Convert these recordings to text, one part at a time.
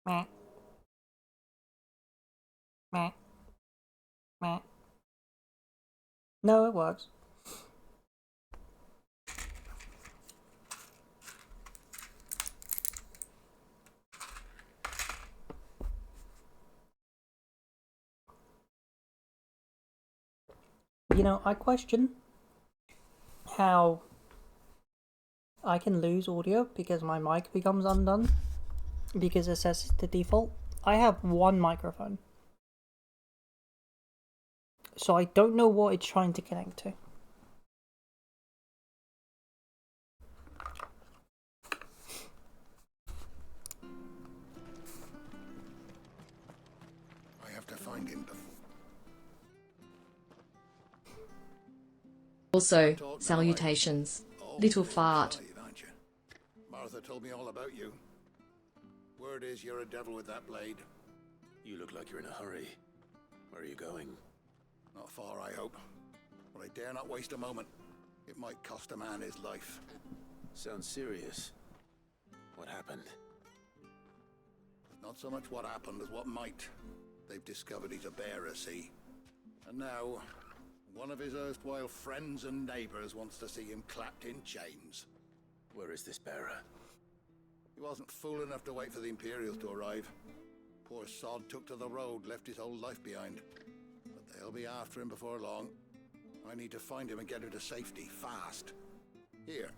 Meh, meh, meh. No, it works. You know, I question how I can lose audio because my mic becomes undone because it says the default. I have one microphone, so I don't know what it's trying to connect to. I have to find him before. Also, salutations. Little You're fart. Clive, aren't you? Martha told me all about you. Word is you're a devil with that blade. You look like you're in a hurry. Where are you going? Not far, I hope. But I dare not waste a moment. It might cost a man his life. Sounds serious. What happened? Not so much what happened as what might. They've discovered he's a bearer, see? And now, one of his erstwhile friends and neighbors wants to see him clapped in chains. Where is this bearer? He wasn't fool enough to wait for the Imperials to arrive. Poor sod took to the road, left his whole life behind. But they'll be after him before long. I need to find him and get him to safety, fast. Here.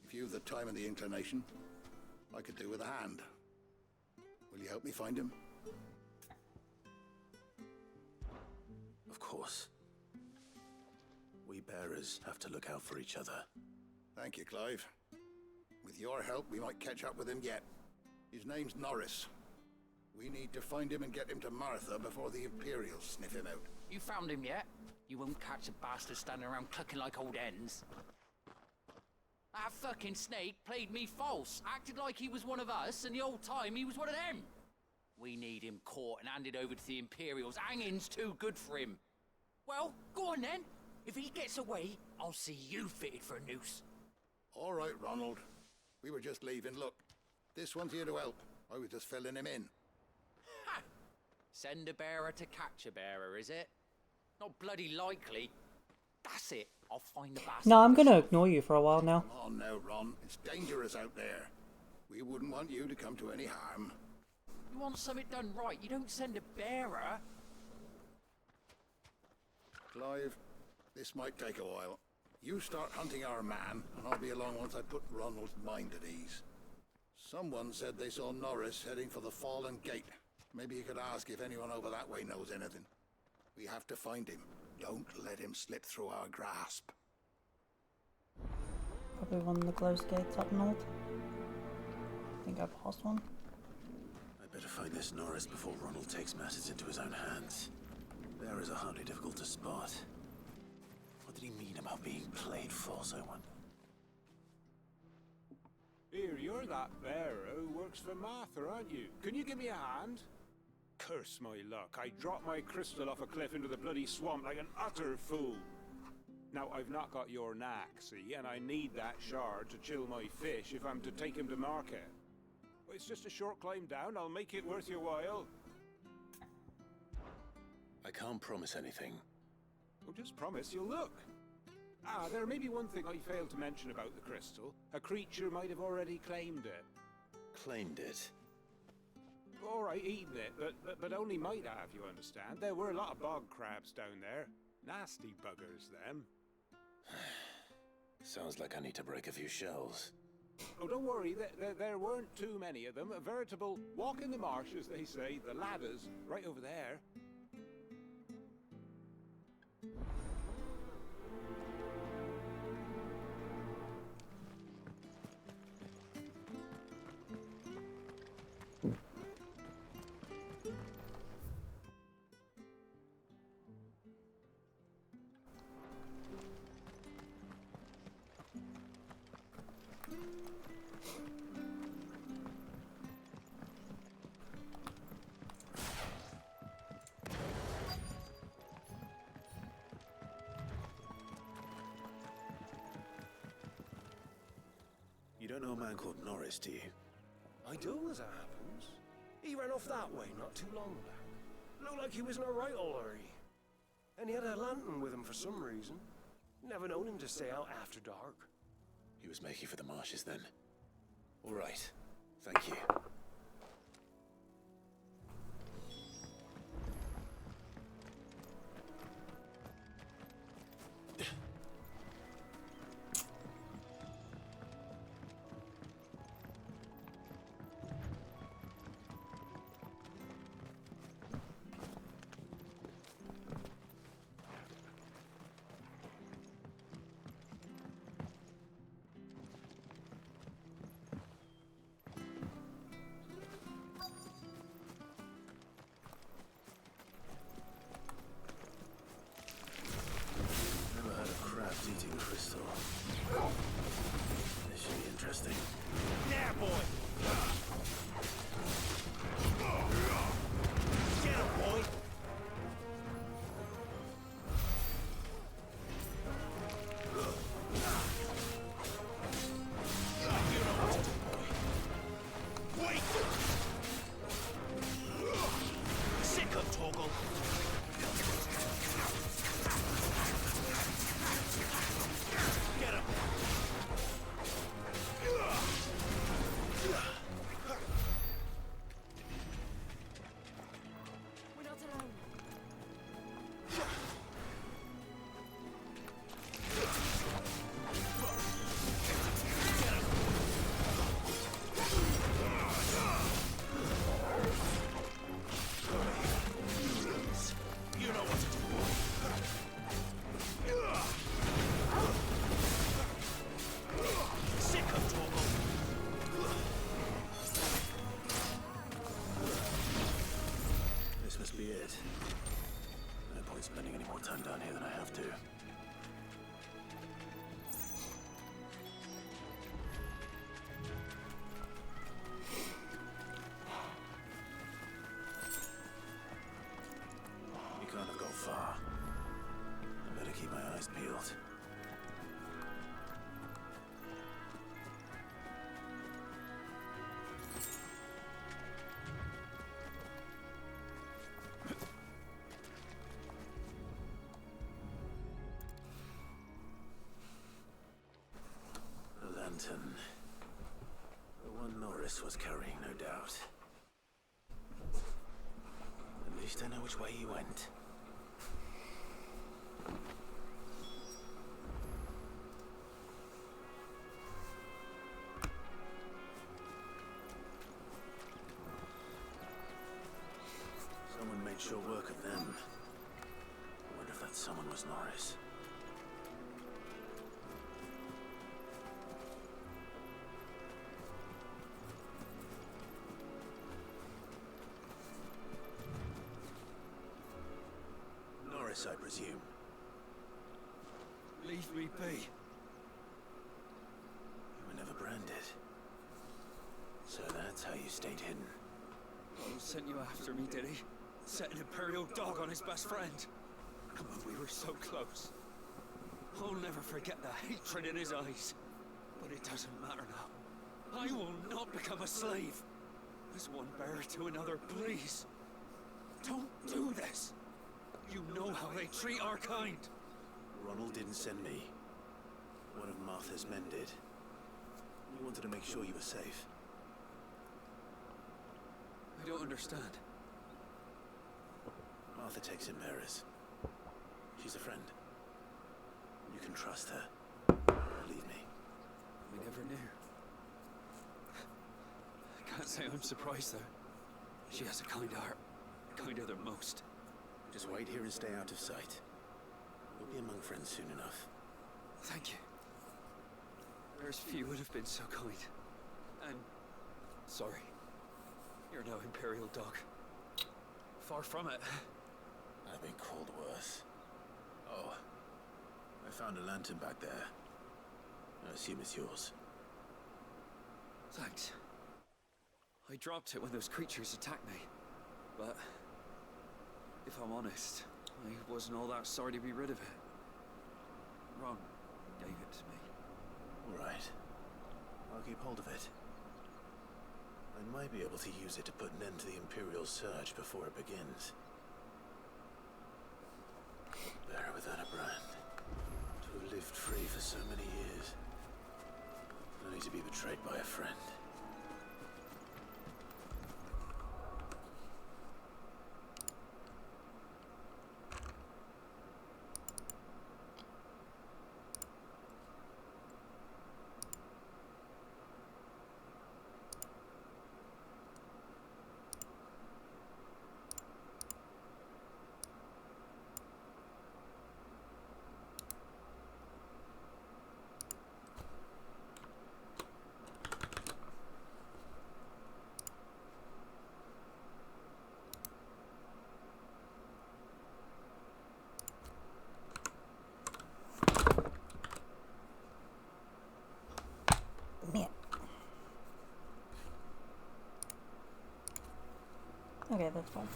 If you've the time and the inclination, I could do with a hand. Will you help me find him? Of course. We bearers have to look out for each other. Thank you, Clive. With your help, we might catch up with him yet. His name's Norris. We need to find him and get him to Martha before the Imperials sniff him out. You found him yet? You won't catch a bastard standing around clucking like old hens. That fucking snake played me false, acted like he was one of us, and the old time he was one of them. We need him caught and handed over to the Imperials. Hanging's too good for him. Well, go on then. If he gets away, I'll see you fitted for a noose. All right, Ronald. We were just leaving. Look, this one's here to help. I was just filling him in. Ha! Send a bearer to catch a bearer, is it? Not bloody likely. That's it. I'll find the bastard. No, I'm gonna ignore you for a while now. Come on now, Ron. It's dangerous out there. We wouldn't want you to come to any harm. You want something done right, you don't send a bearer. Clive, this might take a while. You start hunting our man, and I'll be along once I put Ronald's mind at ease. Someone said they saw Norris heading for the Fallen Gate. Maybe you could ask if anyone over that way knows anything. We have to find him. Don't let him slip through our grasp. Probably one of the closed gates up north. I think I passed one. I better find this Norris before Ronald takes matters into his own hands. Bearers are hardly difficult to spot. What did he mean about being played false, I wonder? Here, you're that bearer who works for Martha, aren't you? Can you give me a hand? Curse my luck, I dropped my crystal off a cliff into the bloody swamp like an utter fool. Now, I've not got your knack, see, and I need that shard to chill my fish if I'm to take him to market. It's just a short climb down, I'll make it worth your while. I can't promise anything. Well, just promise you'll look. Ah, there may be one thing I failed to mention about the crystal. A creature might have already claimed it. Claimed it. All right, eaten it, but only might have, you understand. There were a lot of bog crabs down there. Nasty buggers, them. Sounds like I need to break a few shells. Oh, don't worry, there weren't too many of them. A veritable walk in the marsh, as they say. The ladders, right over there. You don't know a man called Norris, do you? I do, as it happens. ran off that way not too long back. Looked like he was in a right old hurry. And he had a lantern with him for some reason. Never known him to stay out after dark. He was making for the marshes then. All right. Thank you. Eating crystal. This should be interesting. Yeah, boy! Get him, boy! You know what to do, boy. Wait! Sick of Toggle. Get him! We're not alone. You know what to do, boy. Sick of Toggle. This must be it. No point spending any more time down here than I have to. You can't have gone far. I better keep my eyes peeled. A lantern. The one Norris was carrying, no doubt. At least I know which way he went. Someone made sure work of them. I wonder if that someone was Norris. Norris, I presume. Leave me be. You were never branded. So that's how you stayed hidden. Oh, sent you after me, did he? Set an Imperial dog on his best friend. But we were so close. I'll never forget the hatred in his eyes. But it doesn't matter now. I will not become a slave. As one bearer to another, please. Don't do this. You know how they treat our kind. Ronald didn't send me. One of Martha's men did. He wanted to make sure you were safe. I don't understand. Martha takes in bearers. She's a friend. You can trust her. Believe me. We never knew. I can't say I'm surprised, though. She has a kind heart. Kinder than most. Just wait here and stay out of sight. We'll be among friends soon enough. Thank you. There's few would have been so kind. And sorry. You're no Imperial dog. Far from it. I've been called worse. Oh, I found a lantern back there. I assume it's yours. Thanks. I dropped it when those creatures attacked me. But if I'm honest, I wasn't all that sorry to be rid of it. Ron gave it to me. All right. I'll keep hold of it. I might be able to use it to put an end to the Imperial surge before it begins. Bearer without a brand. To have lived free for so many years. Only to be betrayed by a friend. Yeah. Okay, that's fine.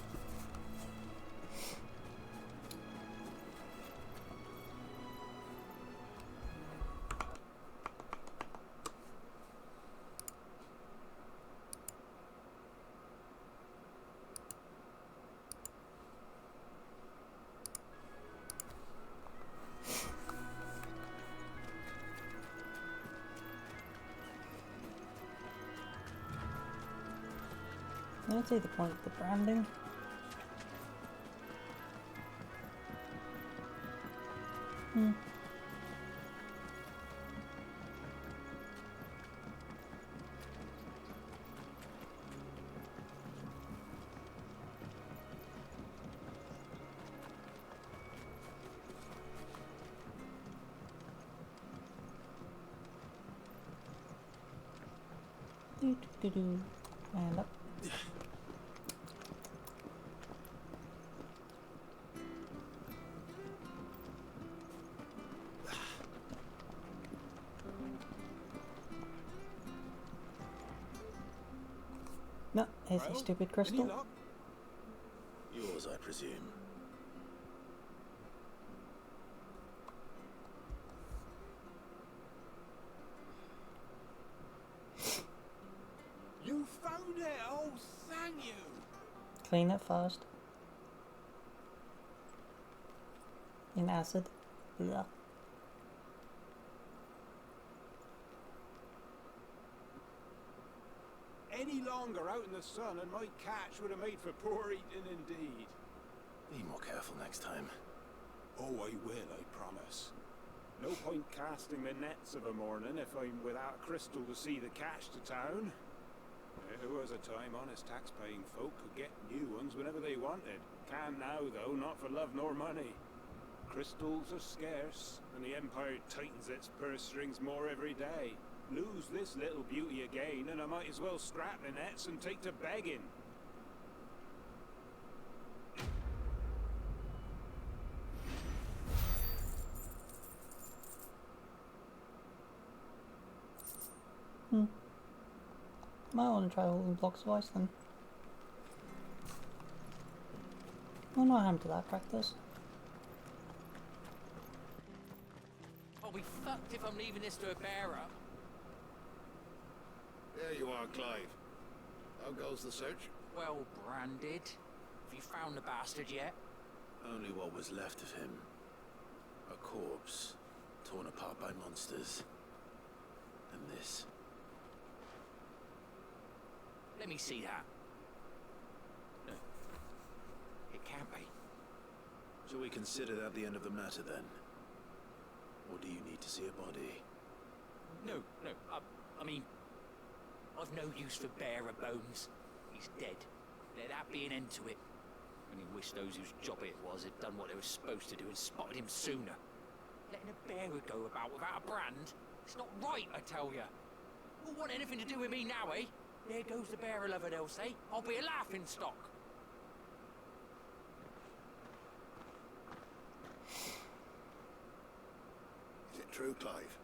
I'd say the point of the branding. Do. And up. No, it's a stupid crystal. Any luck? Yours, I presume. You found it! Oh, thank you! Clean it first. In acid. Blah. Any longer out in the sun and my catch would have made for poor eating indeed. Be more careful next time. Oh, I will, I promise. No point casting the nets of a morning if I'm without a crystal to see the catch to town. There was a time honest tax-paying folk could get new ones whenever they wanted. Can now, though, not for love nor money. Crystals are scarce, and the Empire tightens its purse strings more every day. Lose this little beauty again, and I might as well scrap the nets and take to begging. Might want to try holding blocks of ice then. Well, no harm to that practice. I'll be fucked if I'm leaving this to a bearer. There you are, Clive. How goes the search? Well branded. Have you found the bastard yet? Only what was left of him. A corpse, torn apart by monsters. And this. Let me see that. No. It can't be. Shall we consider that the end of the matter then? Or do you need to see a body? No. I mean, I've no use for bearer bones. He's dead. Let that be an end to it. Only wish those whose job it was had done what they were supposed to do and spotted him sooner. Letting a bearer go about without a brand? It's not right, I tell ya. Won't want anything to do with me now, eh? There goes the bearer lover, they'll say. I'll be a laughing stock. Is it true, Clive?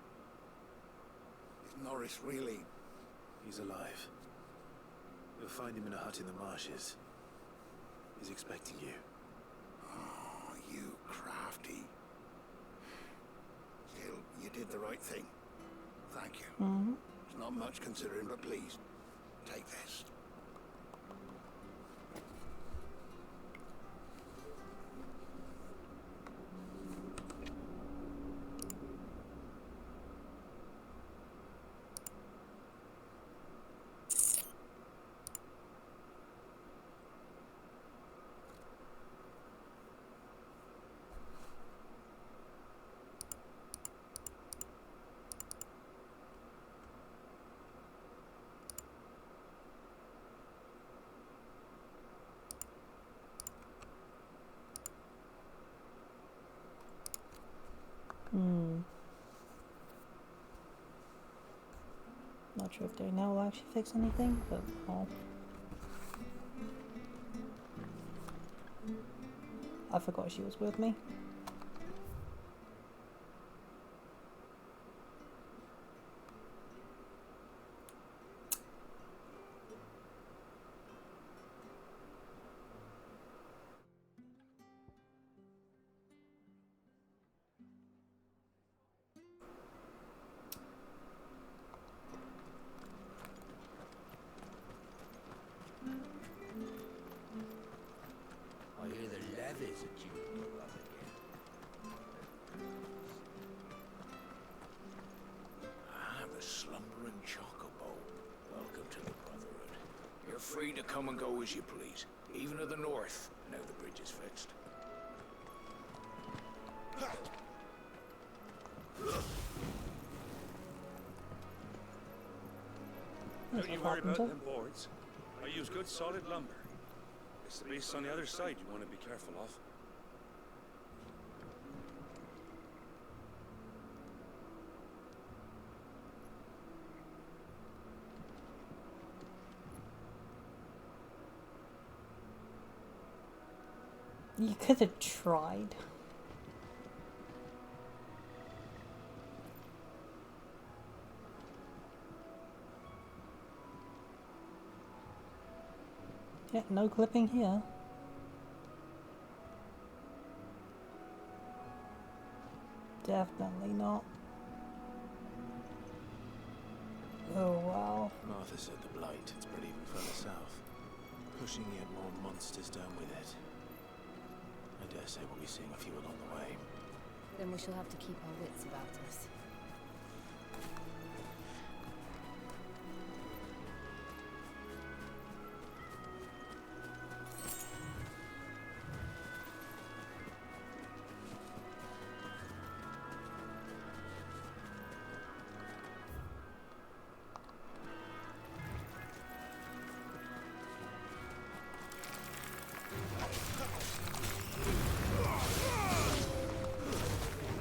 Is Norris really... He's alive. You'll find him in a hut in the marshes. He's expecting you. Oh, you crafty. Still, you did the right thing. Thank you. It's not much considering, but please, Take this. Not sure if doing that will actually fix anything, but well. I forgot she was with me. I hear the leathers are due to go up again. Ah, the slumbering chocobo. Welcome to the Brotherhood. You're free to come and go as you please, even to the north, now the bridge is fixed. There's Don't you a worry about carpenter. them boards. I use good solid lumber. It's the beasts on the other side you want to be careful of. You could have tried. Yeah, no clipping here. Definitely not. Oh wow. Martha said the blight had spread even further south, pushing yet more monsters down with it. I dare say we'll be seeing a few along the way. Then we shall have to keep our wits about us.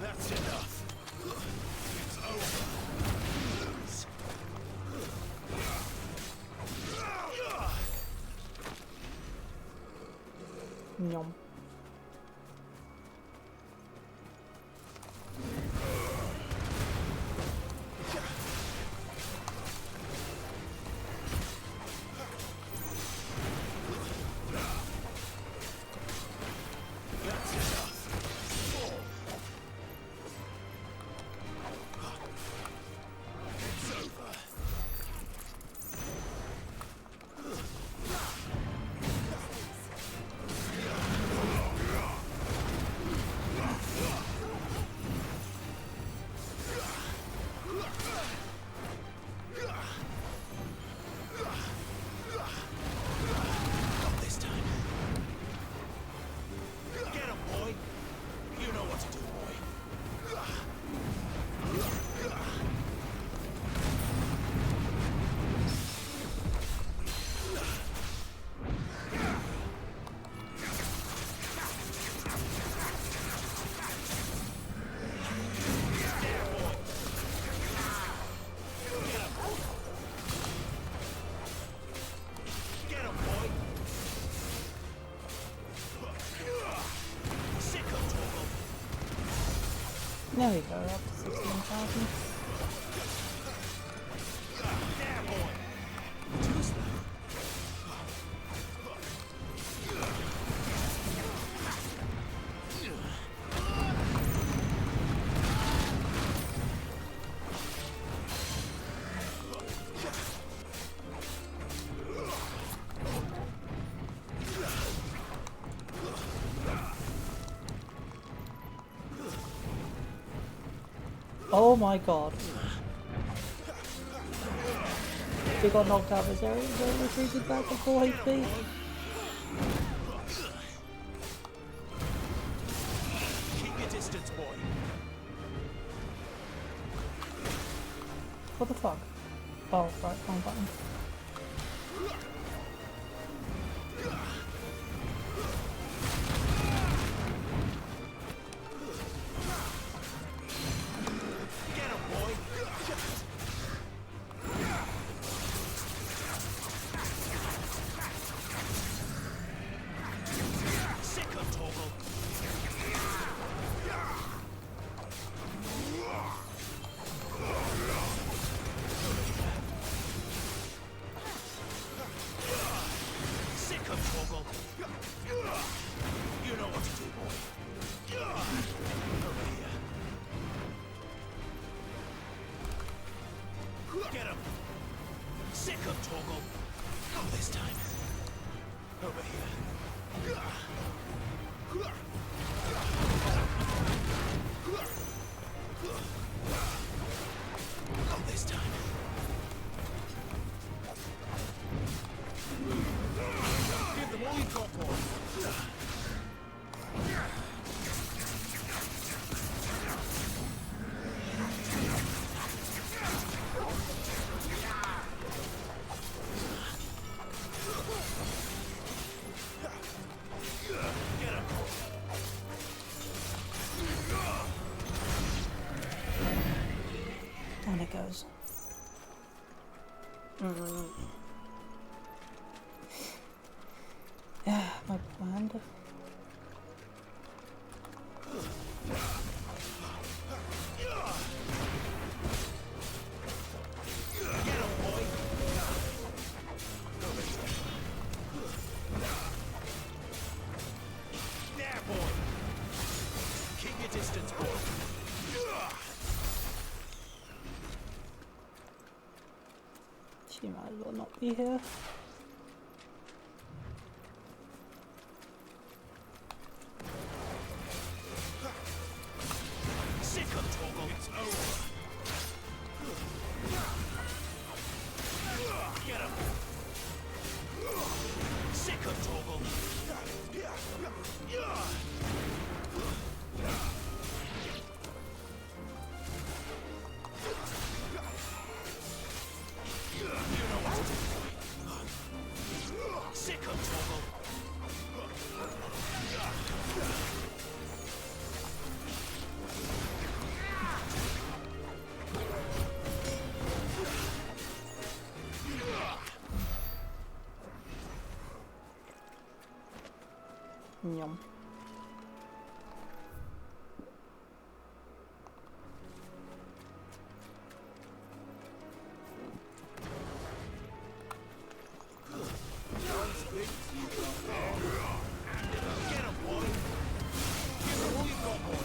That's enough. It's over. Yum. That's enough. It's over. Not this time. Get him, boy. You know what to do, boy. Get him, boy. Sick of trouble. There we go, up to 16,000. There, boy. Twist that. Oh my god. We got knocked out of this area, so we retreated back to 4 HP. Keep your distance, boy. What the fuck? Oh, right, wrong button. Get him, boy. Sick of Toggle. Sick of Toggle. You know what to do, boy. Over here. Get him. Sick of Toggle. Not this time. Over here. Not this time. Give them all you've got, boy. Get him. Down it goes. Yeah, my hand. Get him, boy. There, boy. Keep your distance, boy. She might as well not be here. Sick of Toggle. It's over. Get him. Sick of Toggle. You know what to do. Sick of Toggle. Yum. Get him, boy. Give him all you got, boy.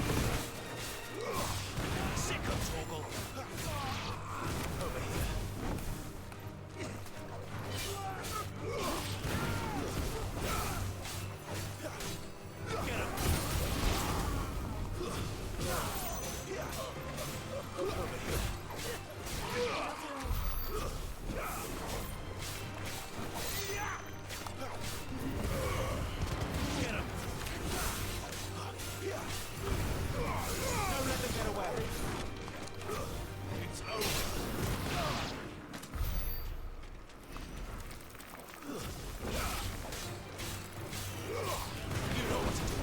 Sick of Toggle. Over here. Get him. Over here. Get him. Don't let them get away. It's over. You know what to do.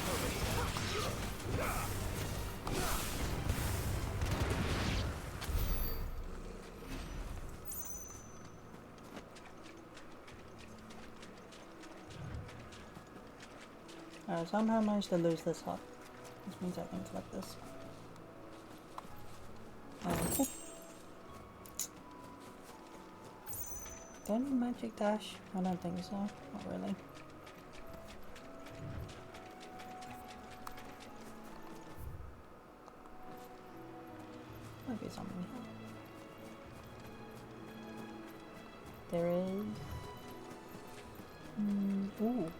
Over here. I somehow managed to lose this hut. Which means I can collect this. Okay. Do I need magic dash? I don't think so. Not really. Might be something here. There is... ooh.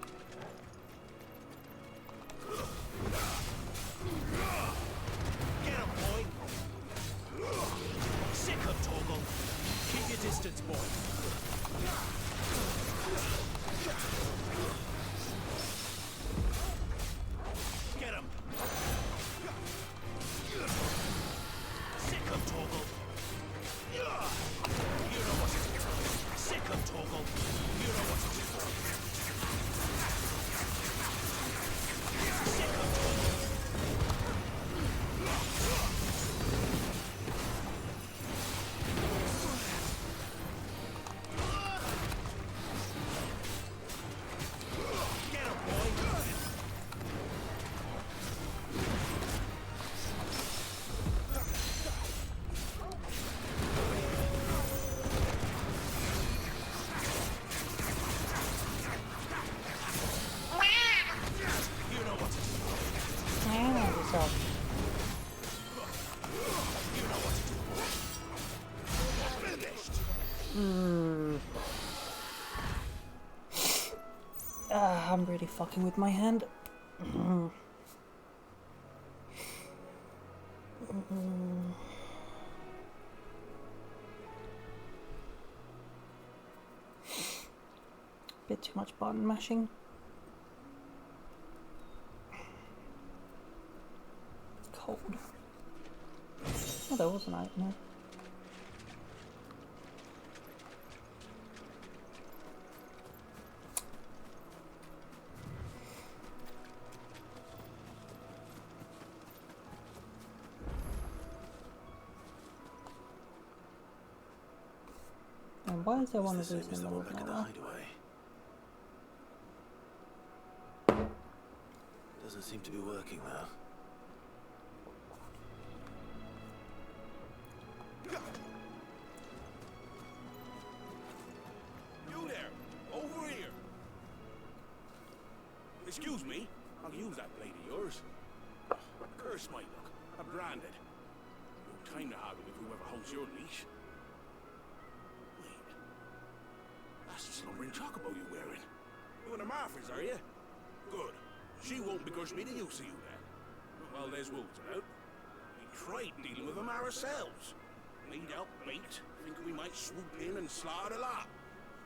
Oh. I'm really fucking with my hand. Bit too much button mashing. Cold. Oh, there was an item there. And why is there one of these in the middle? Doesn't seem to be working now. You there! Over here! Excuse me, I'll use that blade of yours. Curse my luck, I'm branded. No time to haggle with whoever holds your leash. Wait, that's the slumbering chocobo you're wearing. You one of Martha's, are you? Good. She won't begrudge me the use of you then. Well, there's wolves about. We tried dealing with them ourselves. Laid out bait, thinking we might swoop in and slaughter the lot.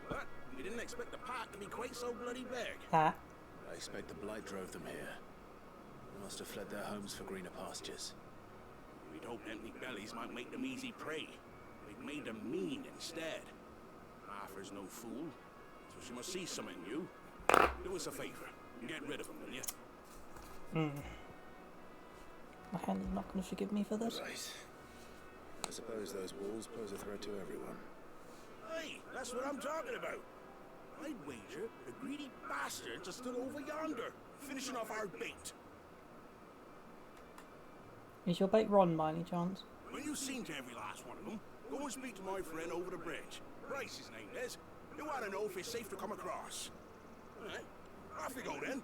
But we didn't expect the pack to be quite so bloody big. I expect the blight drove them here. They must have fled their homes for greener pastures. We'd hoped empty bellies might make them easy prey. They've made them mean instead. Martha's no fool, so she must see something new. Do us a favor. Get rid of them, will you? My hand is not going to forgive me for this. Right. I suppose those wolves pose a threat to everyone. Hey, that's what I'm talking about. I'd wager the greedy bastards are still over yonder, finishing off our bait. Is your bait Ron by any chance? When you've seen to every last one of them, go and speak to my friend over the bridge. Bryce, his name is. You want to know if it's safe to come across. All right. Off you go then.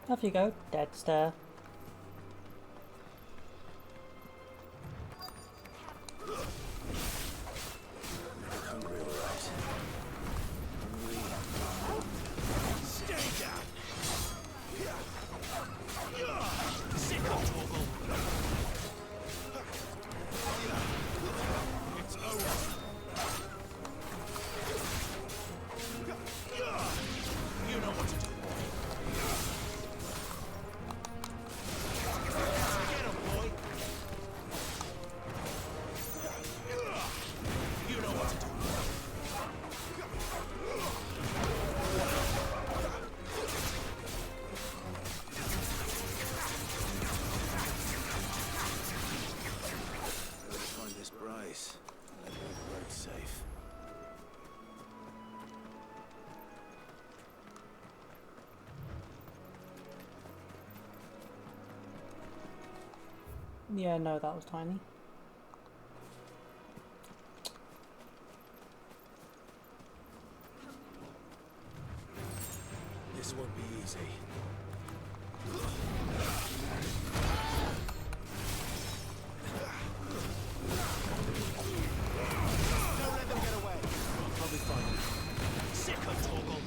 Off you go, Deadster. Hungry, all right. Stay down. Sick of Toggle. It's over. You know what to do. Get him, boy. You know what to do. Let's find this Bryce and let make the road safe. Yeah, no, that was tiny. This won't be easy. Don't let them get away. I'll be fine. Sick of Toggle.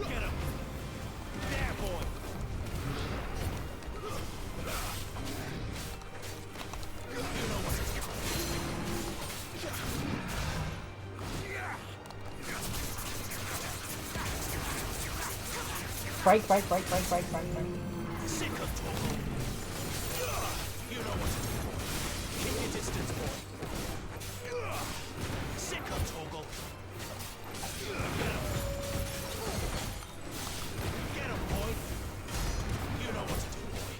Get him. There, boy. You know what to do. Break. Sick of Toggle. You know what to do. Keep your distance, boy. Sick of Toggle. Get him, boy. You know what to do, boy.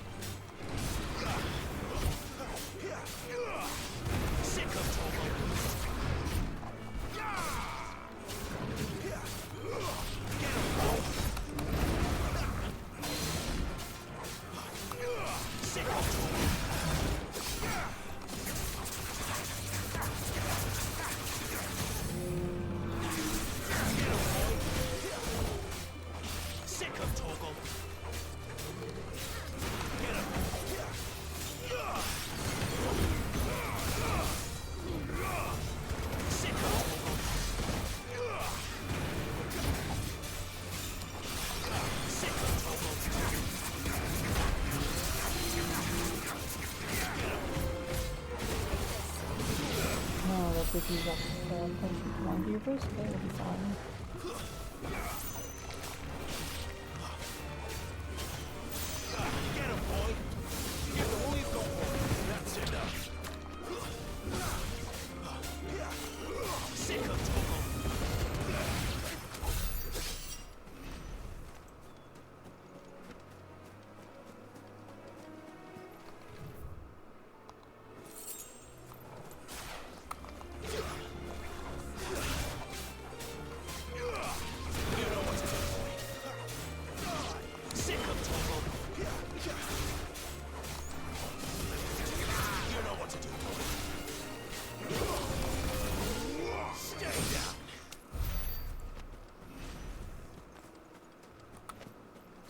Sick of Toggle. Get him, boy. Sick of Toggle. if he's up to one viewers, they will be fine. Get him, boy! Give them all you've got, boy! That's enough! Sick of trouble!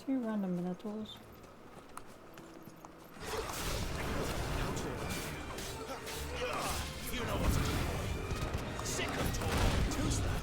2 random minotaurs. You know what to do, boy. Sick of talk. Too slow.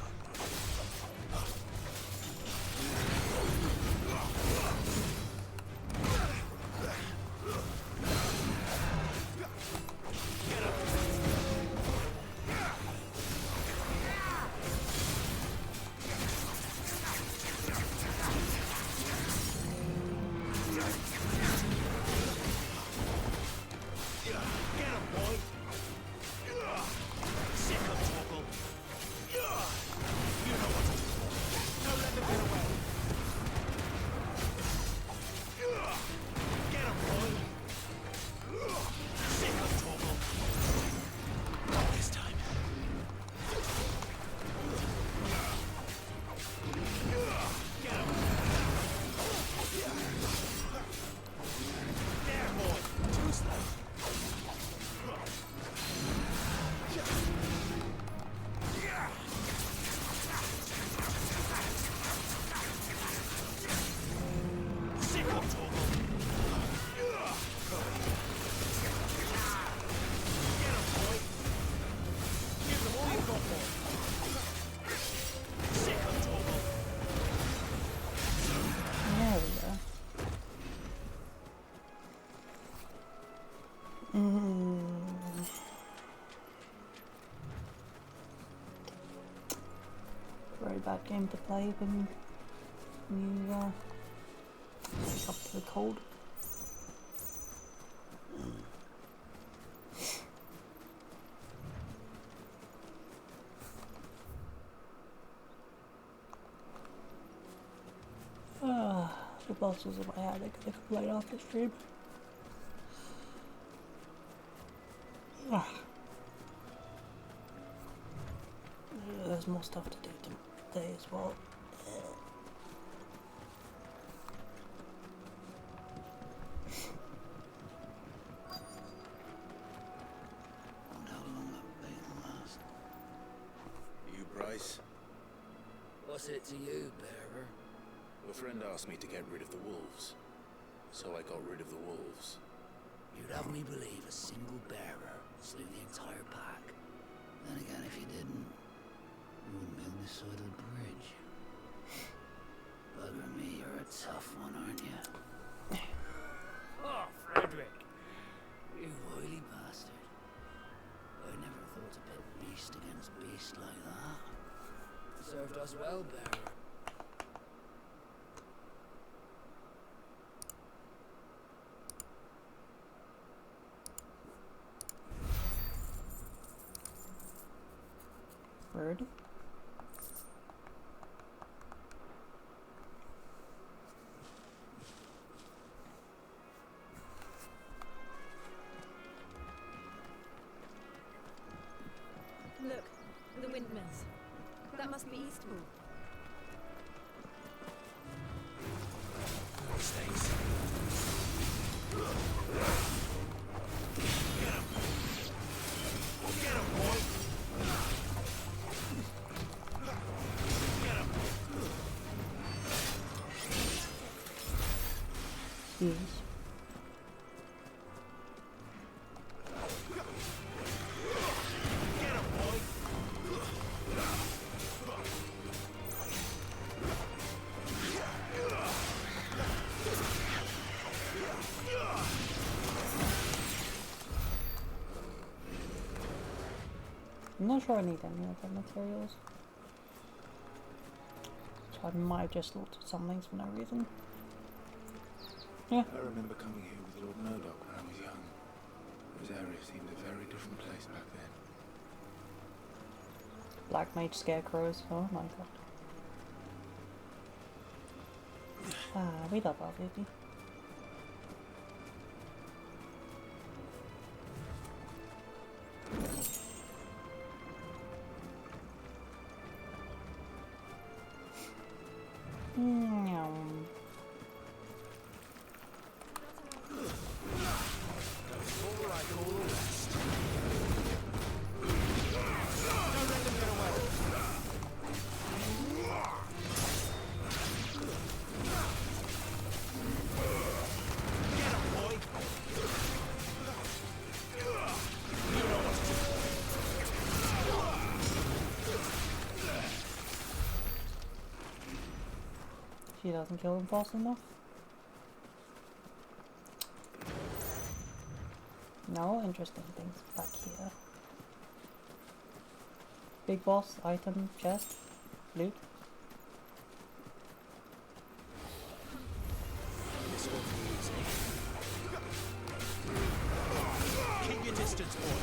Very bad game to play when you wake up to the cold. The boss was in my head. I could have played off the stream. There's more stuff to do today as well. I wonder how long that bait will last. You, Bryce? What's it to you, bearer? Your friend asked me to get rid of the wolves, so I got rid of the wolves. You'd have me believe a single bearer slew the entire pack. Then again, if you didn't, you wouldn't be on this side of the bridge. Bugger me, you're a tough one, aren't you? Oh, Frederick! You wily bastard. I never thought to pit beast against beast like that. Served us well, bearer. Bird. Look, the windmills. That must be Eastpool. Stays. Get him, boy! Yes. I'm not not sure I need any other materials. So I might have just looked at some things for no reason. Yeah. I remember coming here with Lord Murdoch when I was young. This area seemed a very different place back then. Black Mage Scarecrows, oh my god. Ah, we love our baby. She doesn't kill him fast enough. No interesting things back here. Big boss, item, chest, loot. Keep your distance, boy.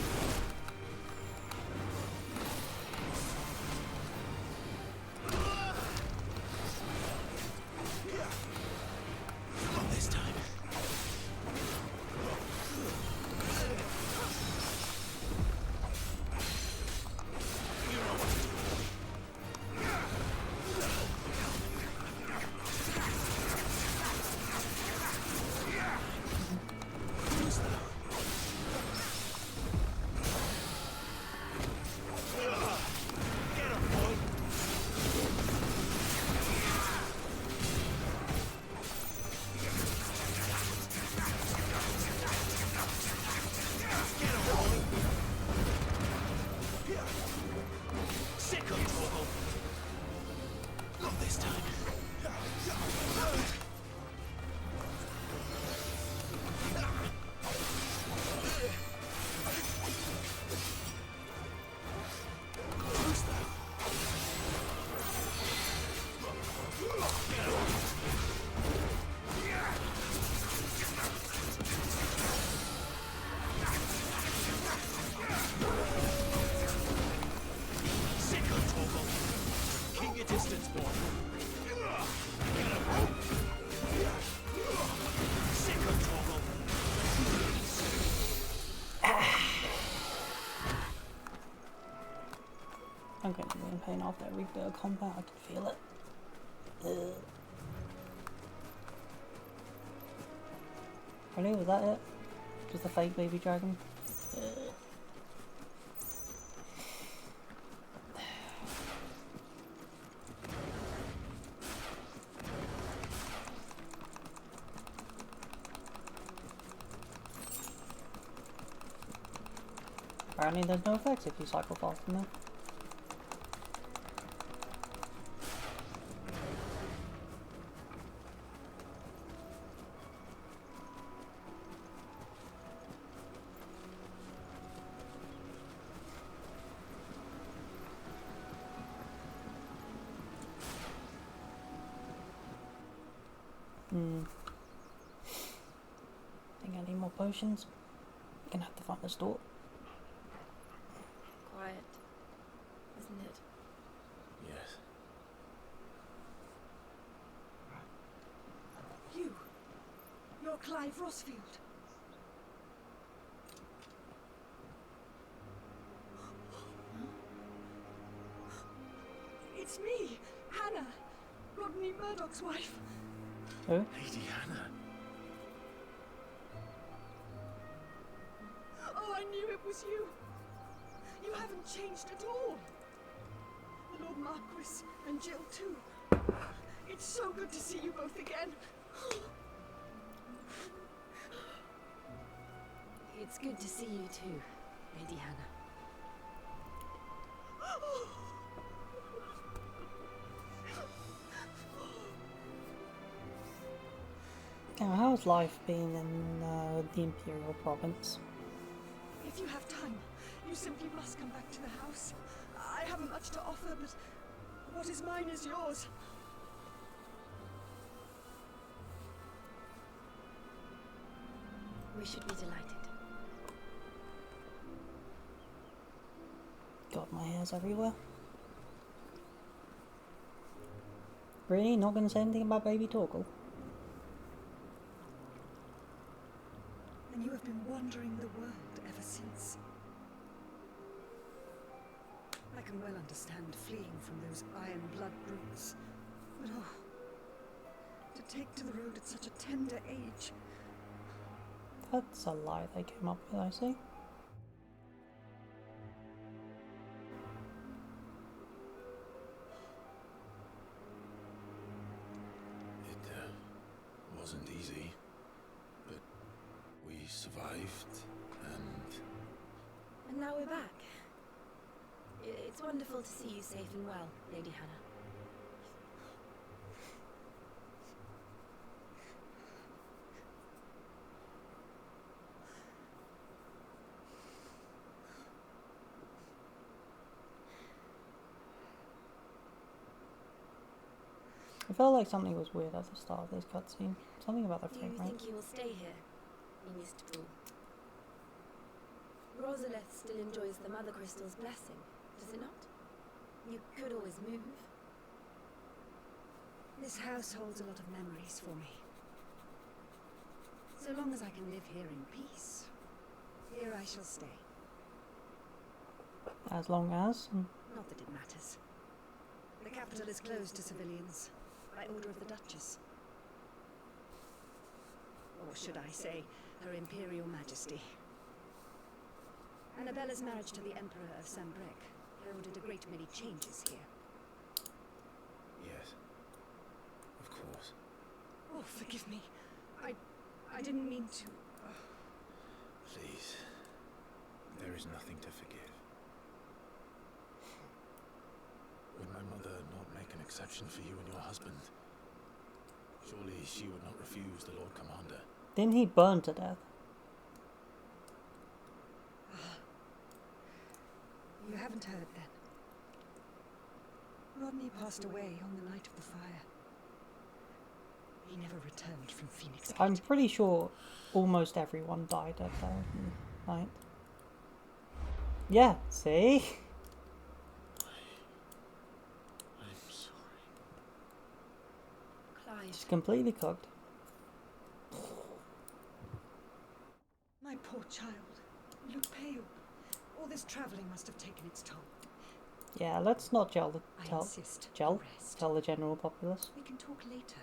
Not this time. I'm going to be in pain after every bit of combat, I can feel it. Really, was that it? Just a fake baby dragon? Apparently there's no effects if you cycle fast enough. Think I need more potions. Gonna have to find the store. Quiet, isn't it? Yes. You're Clive Rossfield. It's me, Hannah, Rodney Murdoch's wife. Who? Lady Hannah. Oh, I knew it was you. You haven't changed at all. The Lord Marquis and Jill too. It's so good to see you both again. It's good to see you too, Lady Hannah. Now, how's life been in the Imperial Province? If you have time, you simply must come back to the house. I haven't much to offer, but what is mine is yours. We should be delighted. God, my hair's everywhere. Really? Not gonna say anything about baby Torgal? And you have been wandering the world ever since. I can well understand fleeing from those iron blood brutes. But oh, to take to the road at such a tender age. That's a lie they came up with, I see. It wasn't easy, but we survived, and... And now we're back. It's wonderful to see you safe and well, Lady Hannah. I felt like something was weird at the start of this cutscene. Something about the Do frame you rate. think you will stay here, in Eastpool? Rosalith still enjoys the Mother Crystal's blessing, does it not? You could always move. This house holds a lot of memories for me. So long as I can live here in peace, here I shall stay. As long as... Not that it matters. The capital is closed to civilians, by order of the Duchess. Or should I say, Her Imperial Majesty. Annabella's marriage to the Emperor of Sambrec heralded a great many changes here. Yes. Of course. Oh, forgive me. I didn't mean to... Please. There is nothing to forgive. Would my mother not make an exception for you and your husband? Surely she would not refuse the Lord Commander. Didn't he burn to death? You haven't heard then. Rodney passed away on the night of the fire. He never returned from Phoenix Gate. I'm pretty sure almost everyone died at that night. Yeah, see? I'm sorry. Clive, It's completely cooked. My poor child. You look pale. All this traveling must have taken its toll. Yeah, let's not I insist. Rest. tell the general populace. We can talk later.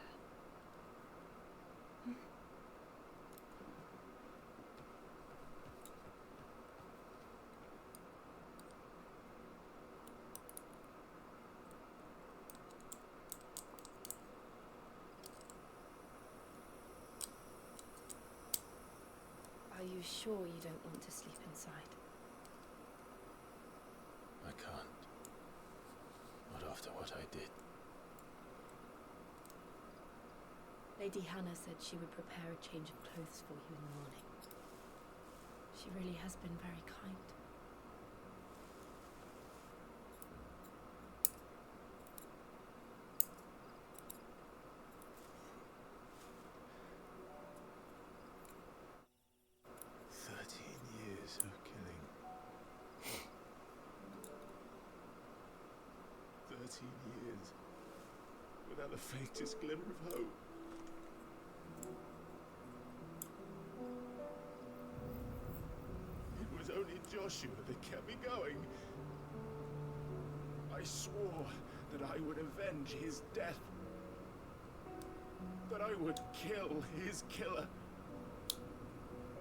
are you sure you don't want to sleep inside? I can't. Not after what I did. Lady Hannah said she would prepare a change of clothes for you in the morning. She really has been very kind. Years of killing. 13 years without the faintest glimmer of hope. It was only Joshua that kept me going. I swore that I would avenge his death. That I would kill his killer.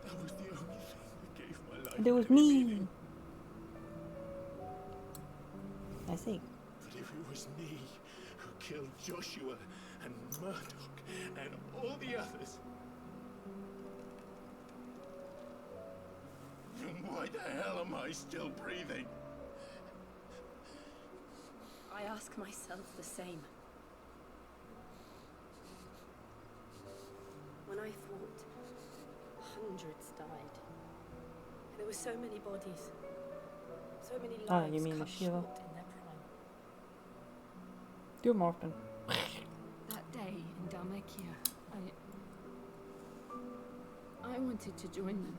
That was the only thing that gave my life. And it was any me. meaning. I see. But if it was me who killed Joshua and Murdoch and all the others, then why the hell am I still breathing? I ask myself the same. When I thought hundreds died, there were so many bodies, So many Oh, lives you mean cut the Shiva? short in their prime. Do it more often. That day in Dalmacia, I wanted to join them.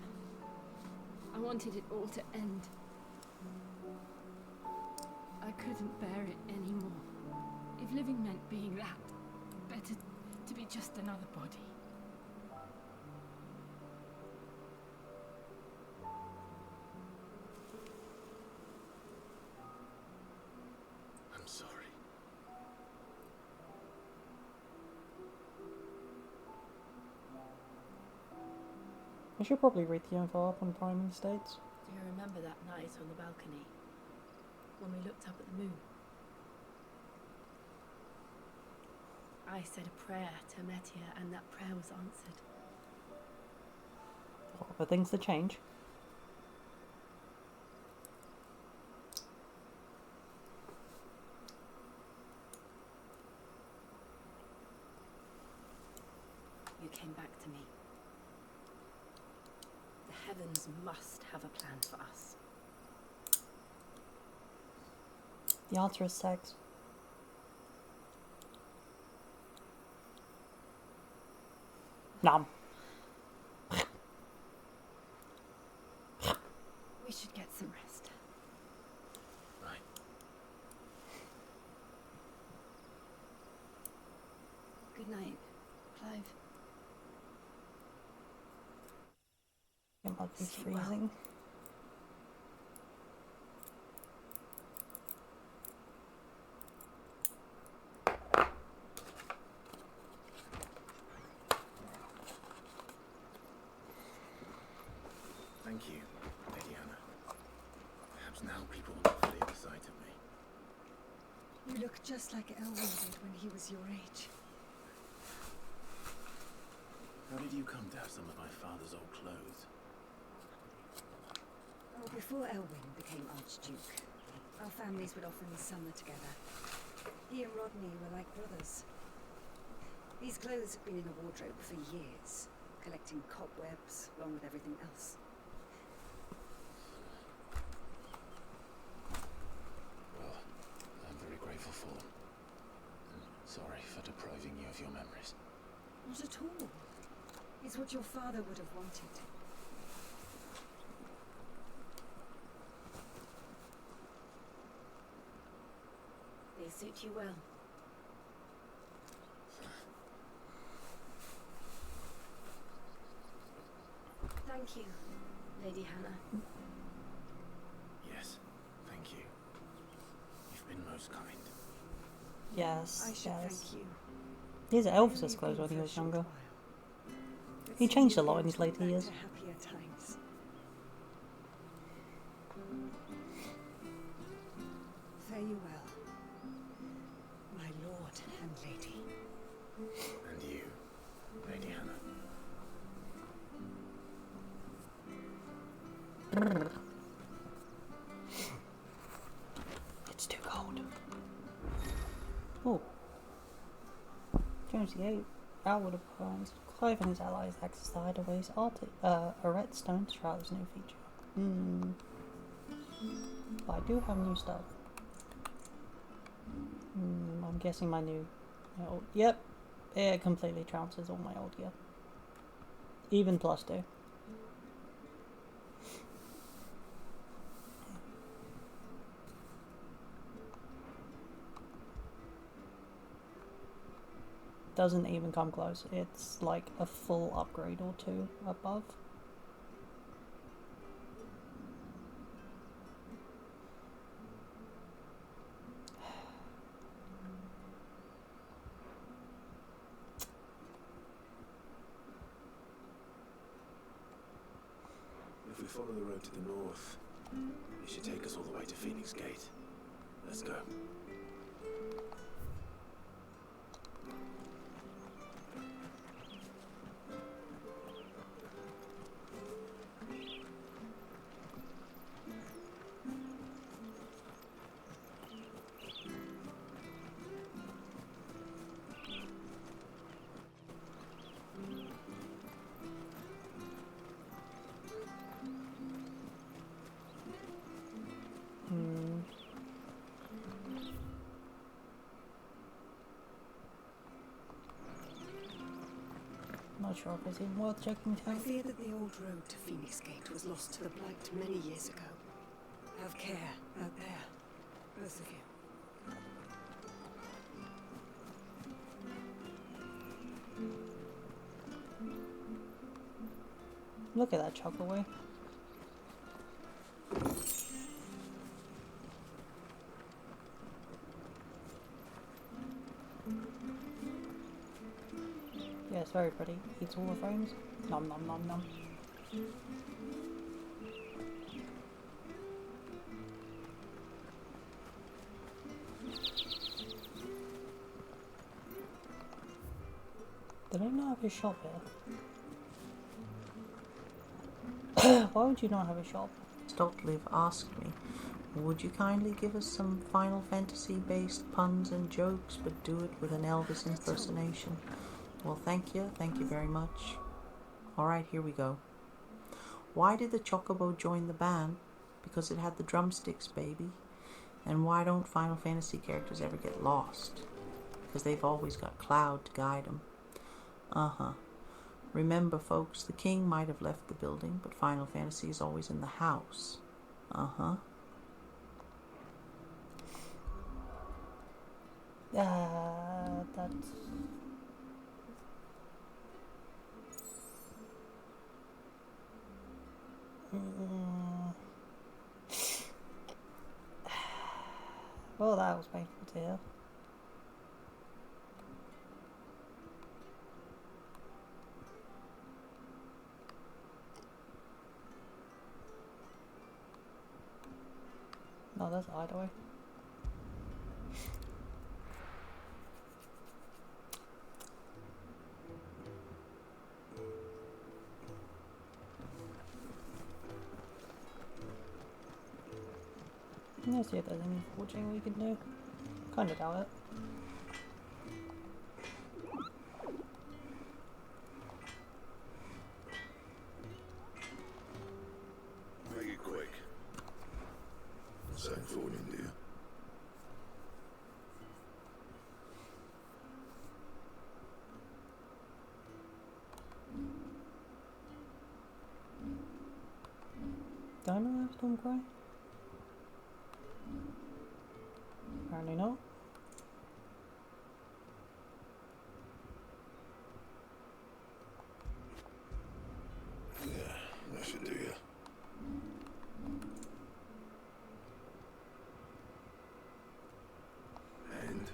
I wanted it all to end. I couldn't bear it anymore. If living meant being that, better to be just another body. I'm sorry. I should probably read the info up on Prime Estates. Do you remember that night on the balcony? When we looked up at the moon? I said a prayer to Metia, and that prayer was answered. For things to change. You came back to me. The heavens must have a plan for us. The answer is sex. Nom. We should get some rest. Right. Good night, Clive. It might be Sleep well. freezing. Thank you, Lady Anna. Perhaps now people will not flee at the sight of me. You look just like Elwyn did when he was your age. How did you come to have some of my father's old clothes? Oh, before Elwyn became Archduke, our families would often summer together. He and Rodney were like brothers. These clothes have been in the wardrobe for years, collecting cobwebs along with everything else. Well, I'm very grateful for them. And sorry for depriving you of your memories. Not at all. It's what your father would have wanted. They suit you well. Thank you, Lady Hannah. Yes, thank you. You've been most kind. Yes, I should yes. thank you. These are Elvis's Only clothes been when he for a was short younger. while. But He soon changed a you'll lot be in his able to later go back years. to happier times. Fare you well, my lord and lady. And you, Lady Hannah. It's too cold. Oh. James the Eighth. Outward appliance. Clive and his allies access the hideaways. Arret stones throughout this new feature. But I do have new stuff. I'm guessing my new... Yep. It completely trounces all my old gear. Even +2. Doesn't even come close. It's like a full upgrade or two above. If we follow the road to the north, it should take us all the way to Phoenix Gate. Let's go. not sure if it's even worth checking I out. fear that the old road to Phoenix Gate was lost to the Blight many years ago. Have care out there, both of you. Look at that chocolate. Yeah, it's very pretty. Eats all the frames. Nom nom nom nom. Did I not have a shop here? Why would you not have a shop? Stotliv asked me, would you kindly give us some Final Fantasy based puns and jokes, but do it with an Elvis impersonation? Well, thank you very much. Alright, here we go. Why did the Chocobo join the band? Because it had the drumsticks, baby. And why don't Final Fantasy characters ever get lost? Because they've always got Cloud to guide them. Remember, folks, the king might have left the building, but Final Fantasy is always in the house. That's... Well, that was painful to hear. No, that's hideaway. Let's see if there's any forging we can do. Kinda doubt it. Make it quick. Same forwarding, dear. Do I know how to cry? Apparently not. Yeah, that should do you. And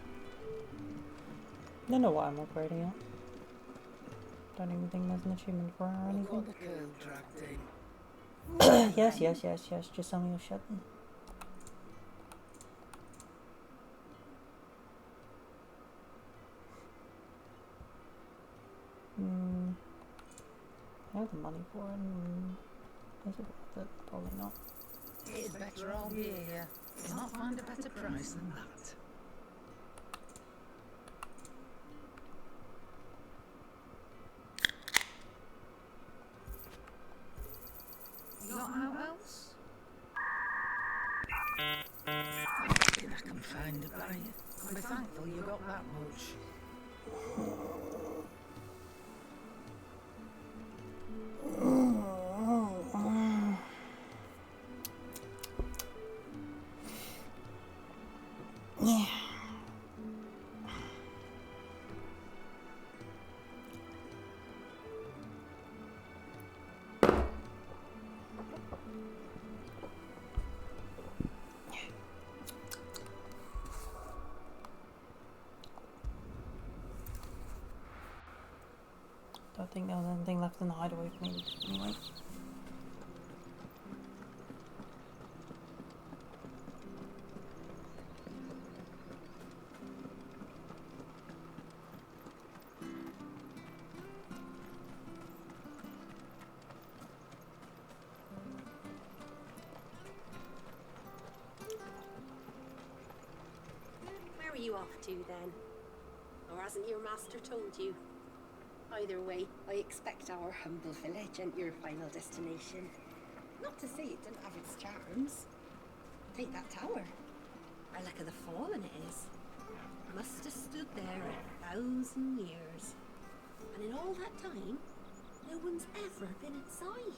I don't know why I'm upgrading it. Don't even think there's an achievement for it or anything. the girl dragged in. Yes. Just tell me your shit. I have the money for it. Is it worth it? Probably not. It's better all year. You'll not find a better price than that. You got out else? I reckon I can find a buyer. I'll be thankful you got that much. Yeah. Don't think there was anything left in the hideaway for me anyway. Where are you off to then? Or hasn't your master told you? Either way, I expect our humble village and your final destination. Not to say it didn't have its charms. Take that tower. Relic of the Fallen it is. Must have stood there 1,000 years. And in all that time, No one's ever been inside.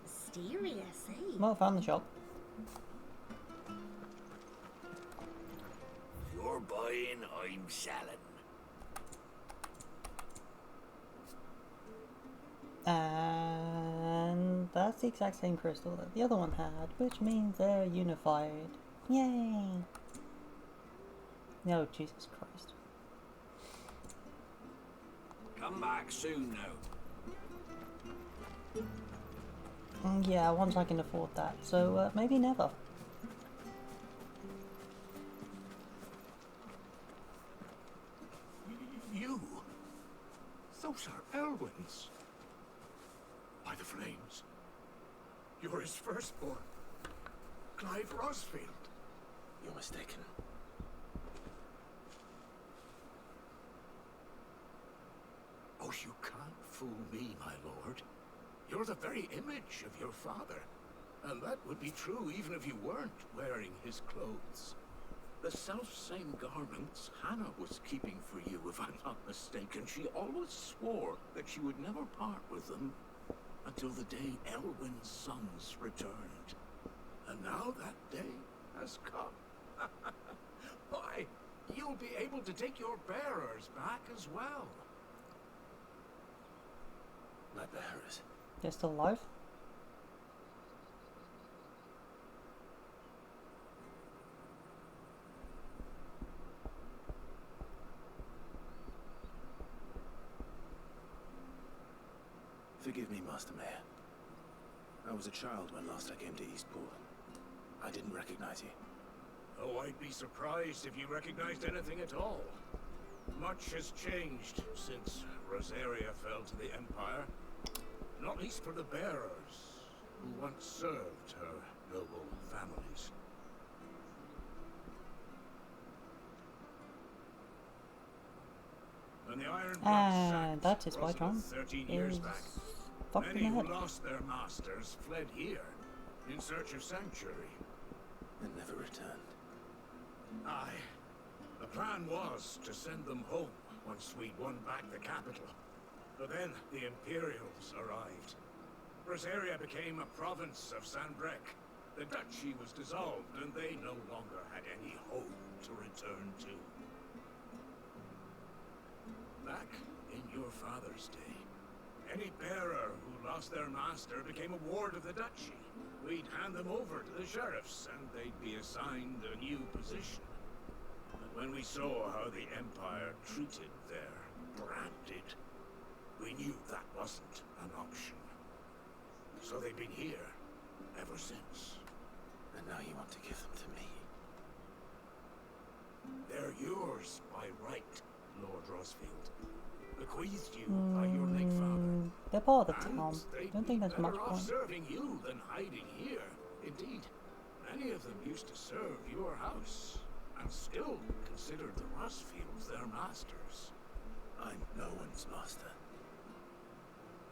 Mysterious, eh? Well, I found the shop. If you're buying, I'm selling. And that's the exact same crystal that the other one had, which means they're unified. Yay! No, Jesus Christ. Come back soon now. Yeah, once I can afford that, so maybe never. You? Those are Elwyn's. By the flames. You're his firstborn. Clive Rosfield. You're mistaken. Oh, you can't fool me, my lord. You're the very image of your father. And that would be true even if you weren't wearing his clothes. The self-same garments Hannah was keeping for you, if I'm not mistaken. She always swore that she would never part with them until the day Elwyn's sons returned. And now that day has come. Why, you'll be able to take your bearers back as well. My bearers. They're still alive? Forgive me, Master Mayor. I was a child when last I came to Eastport. I didn't recognize you. Oh, I'd be surprised if you recognized anything at all. Much has changed since Rosaria fell to the Empire. Not least for the bearers, who once served her noble families. When the Iron And that's his white arm. 13 years Is back. fucked in Many the who head. lost their masters fled here in search of sanctuary. And never returned. Aye. The plan was to send them home once we'd won back the capital. But then the Imperials arrived. Rosaria became a province of Sanbreque. The duchy was dissolved, and they no longer had any home to return to. Back in your father's day, any bearer who lost their master became a ward of the duchy. We'd hand them over to the sheriffs, and they'd be assigned a new position. But when we saw how the Empire treated their branded, we knew that wasn't an option. So they've been here ever since. And now you want to give them to me. They're yours by right, Lord Rosfield. Bequeathed you by your late father. They're part of the And town. they'd Don't think be there's much better off point. serving you than hiding here. Indeed, many of them used to serve your house, and still considered the Rosfields their masters. I'm no one's master.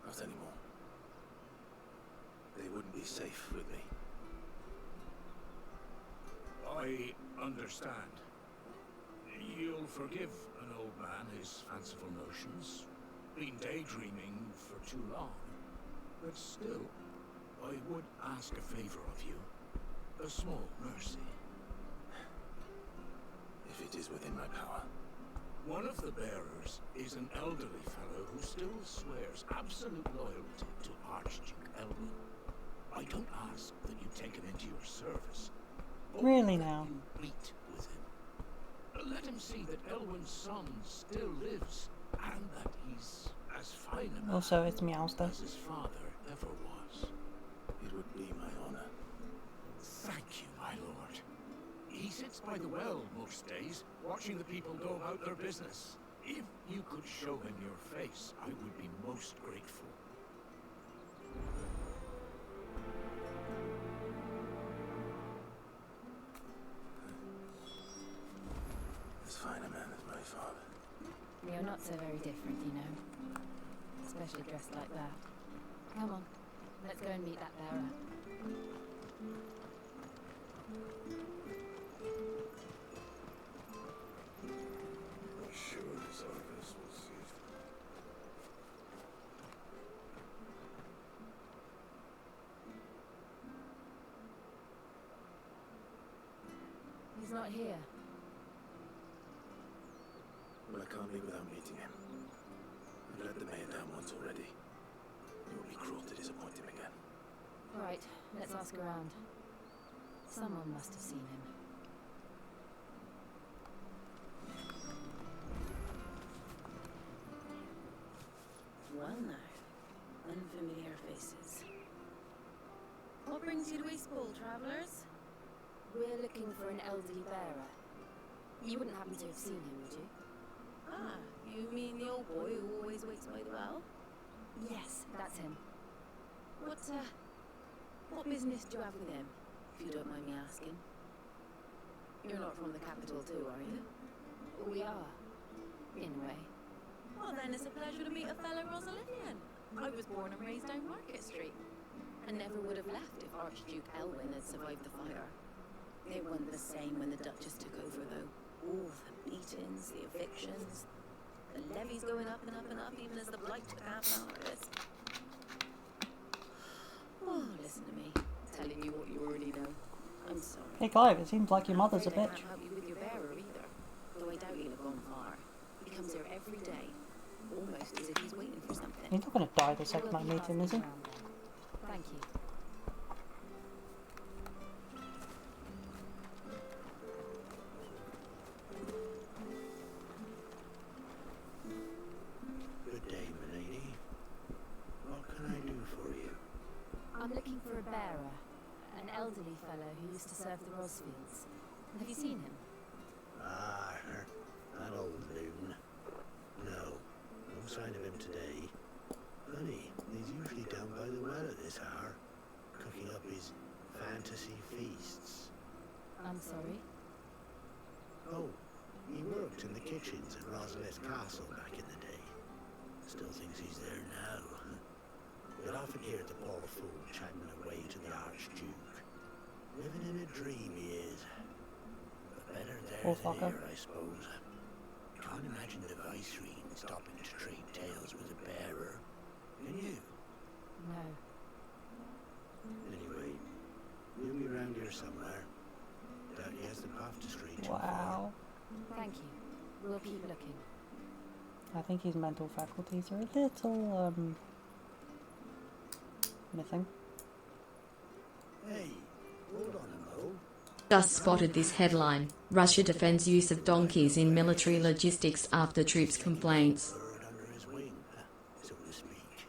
Not anymore. They wouldn't be safe with me. I understand. You'll forgive an old man his fanciful notions. Been daydreaming for too long. But still, I would ask a favor of you. A small mercy. If it is within my power. One of the bearers is an elderly fellow who still swears absolute loyalty to Archduke Elwyn. I don't ask that you take him into your service. Really that now? You meet with him. Let him see that Elwyn's son still lives, and that he's as fine a man Also, it's Meowster. as his father ever was. It would be my honor. Thank you, my lord. He sits by the well most days, watching the people go about their business. If you could show him your face, I would be most grateful. As fine a man as my father. You're not so very different, you know. Especially dressed like that. Come on, let's go and meet that bearer. I'm sure this Argus will see it. He's not here. Well, I can't leave without meeting him. I've let the mayor down once already. It would be cruel to disappoint him again. Right, let's ask around. Someone must have seen him. Well now, unfamiliar faces. What brings you to Eastpool, travellers? We're looking for an elderly bearer. You wouldn't happen to have seen him, would you? Ah, you mean the old boy who always waits by the well? Yes, that's him. What business do you have with him, if you don't mind me asking? You're not from the capital too, are you? We are, in a way. Well then, it's a pleasure to meet a fellow Rosalindian. I was born and raised down Market Street, and never would have left if Archduke Elwyn had survived the fire. It wasn't the same when the Duchess took over, though. All the beatings, the evictions, the levies going up and up and up, even as the blight took half an harvest. Oh, listen to me, telling you what you already know. I'm sorry. Hey Clive, it seems like your mother's a I'm afraid I bitch. can't help you with your bearer either, though I doubt he'll have gone far. He comes here every day, almost as if he's waiting for something. He's not gonna die the second I meet him, is he? Thank you. Good day, milady. What can I do for you? I'm looking for a bearer. An elderly fellow who used to serve the Rosfields. Have you seen him? Ah, that old loon. No sign of him today. Funny, he's usually down by the well at this hour, cooking up his fantasy feasts. I'm sorry? Oh, he worked in the kitchens at Rosalith's castle back in the day. Still thinks he's there now. You'll often hear the poor fool chatting away to the Archduke. Living in a dream he is. But better there than here, I suppose. Can't imagine the Viceroy stopping to trade tales with a bearer. Can you? No. Anyway, he'll be around here somewhere. Doubt he hasn't off the street. Wow. Thank you. We'll keep looking. I think his mental faculties are a little, missing. Hey, hold on a mo. Just spotted this headline. Russia defends use of donkeys in military logistics after troops' complaints. Bird under his wing, so to speak.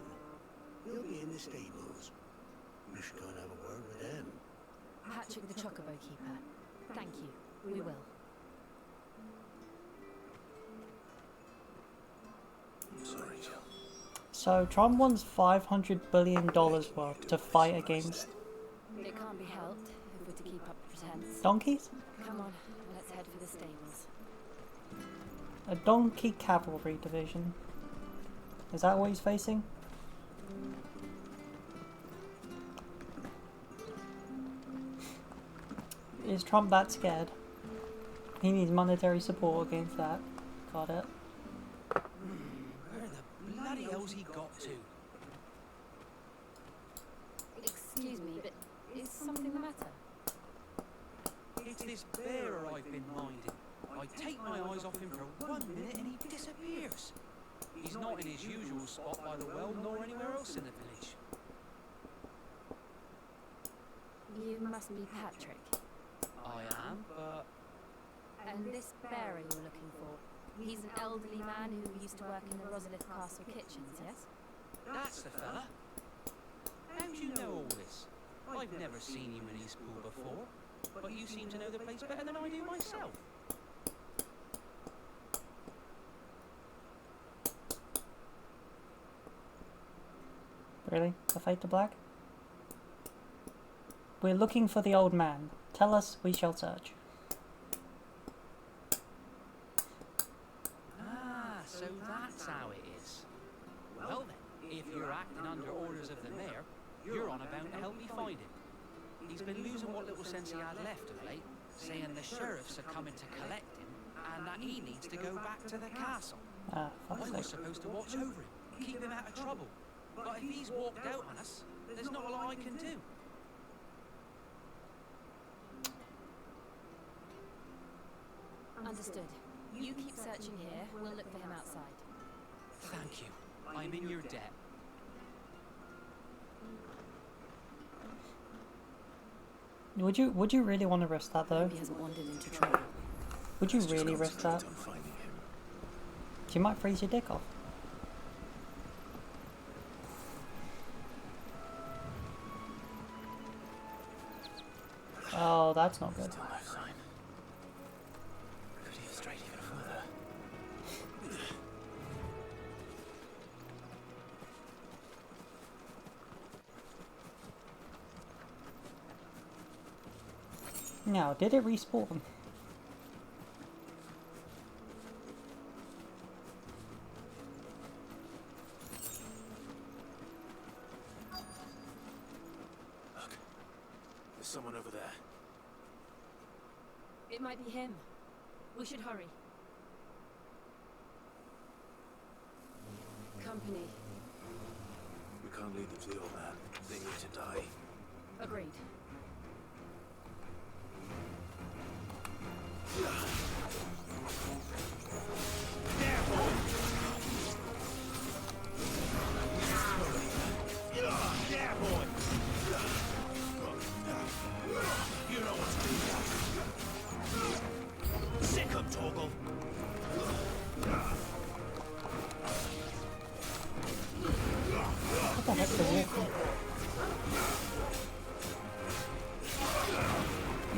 He'll be in the stables. You should go and have a word with them. Patrick the Chocobo Keeper. Thank you. We will. I'm sorry, Jill. So Trump wants $500 billion worth to fight against It can't be helped if we're to keep up pretense. donkeys? Come on, let's head for the stables. A donkey cavalry division. Is that what he's facing? Is Trump that scared? He needs monetary support against that. Got it. Where the bloody hell's he got to? Excuse me, but is something the matter? It's this bearer I've been minding. I take my eyes off him for 1 minute and he disappears. He's not in his usual spot by the well nor anywhere else in the village. You must be Patrick. I am, but... And this bearer you're looking for, he's an elderly man who used to work in the Rosalith Castle kitchens, yes? That's the fella. How do you know all this? I've never seen you in Eastpool before, but you seem to know the place better than I do myself. Really? The fade to black? We're looking for the old man. Tell us, we shall search. Ah, so that's how it is. Well then, if you're acting under orders of the mayor, you're on about to help me find him. He's been losing what little sense he had left of late, saying the sheriffs are coming to collect him, and that he needs to go back to the castle. Ah, I fuck's was sake. supposed to watch over him, keep him out of trouble. But if he's walked out on us, there's not a lot I can do. Understood. You keep searching here, we'll look for him outside. Thank you. I'm in your debt. Would you really want to risk that though? He hasn't wandered into trouble. Would you really risk that? You might freeze your dick off. Oh, that's not good. Still no sign. Could he have strayed even further? Now, did it respawn? Look, there's someone over there. It might be him. We should hurry. Company. We can't lead them to the old man. They need to die. Agreed. Yeah, boy! You know what's to be. Sick of Torgal! What the heck is it?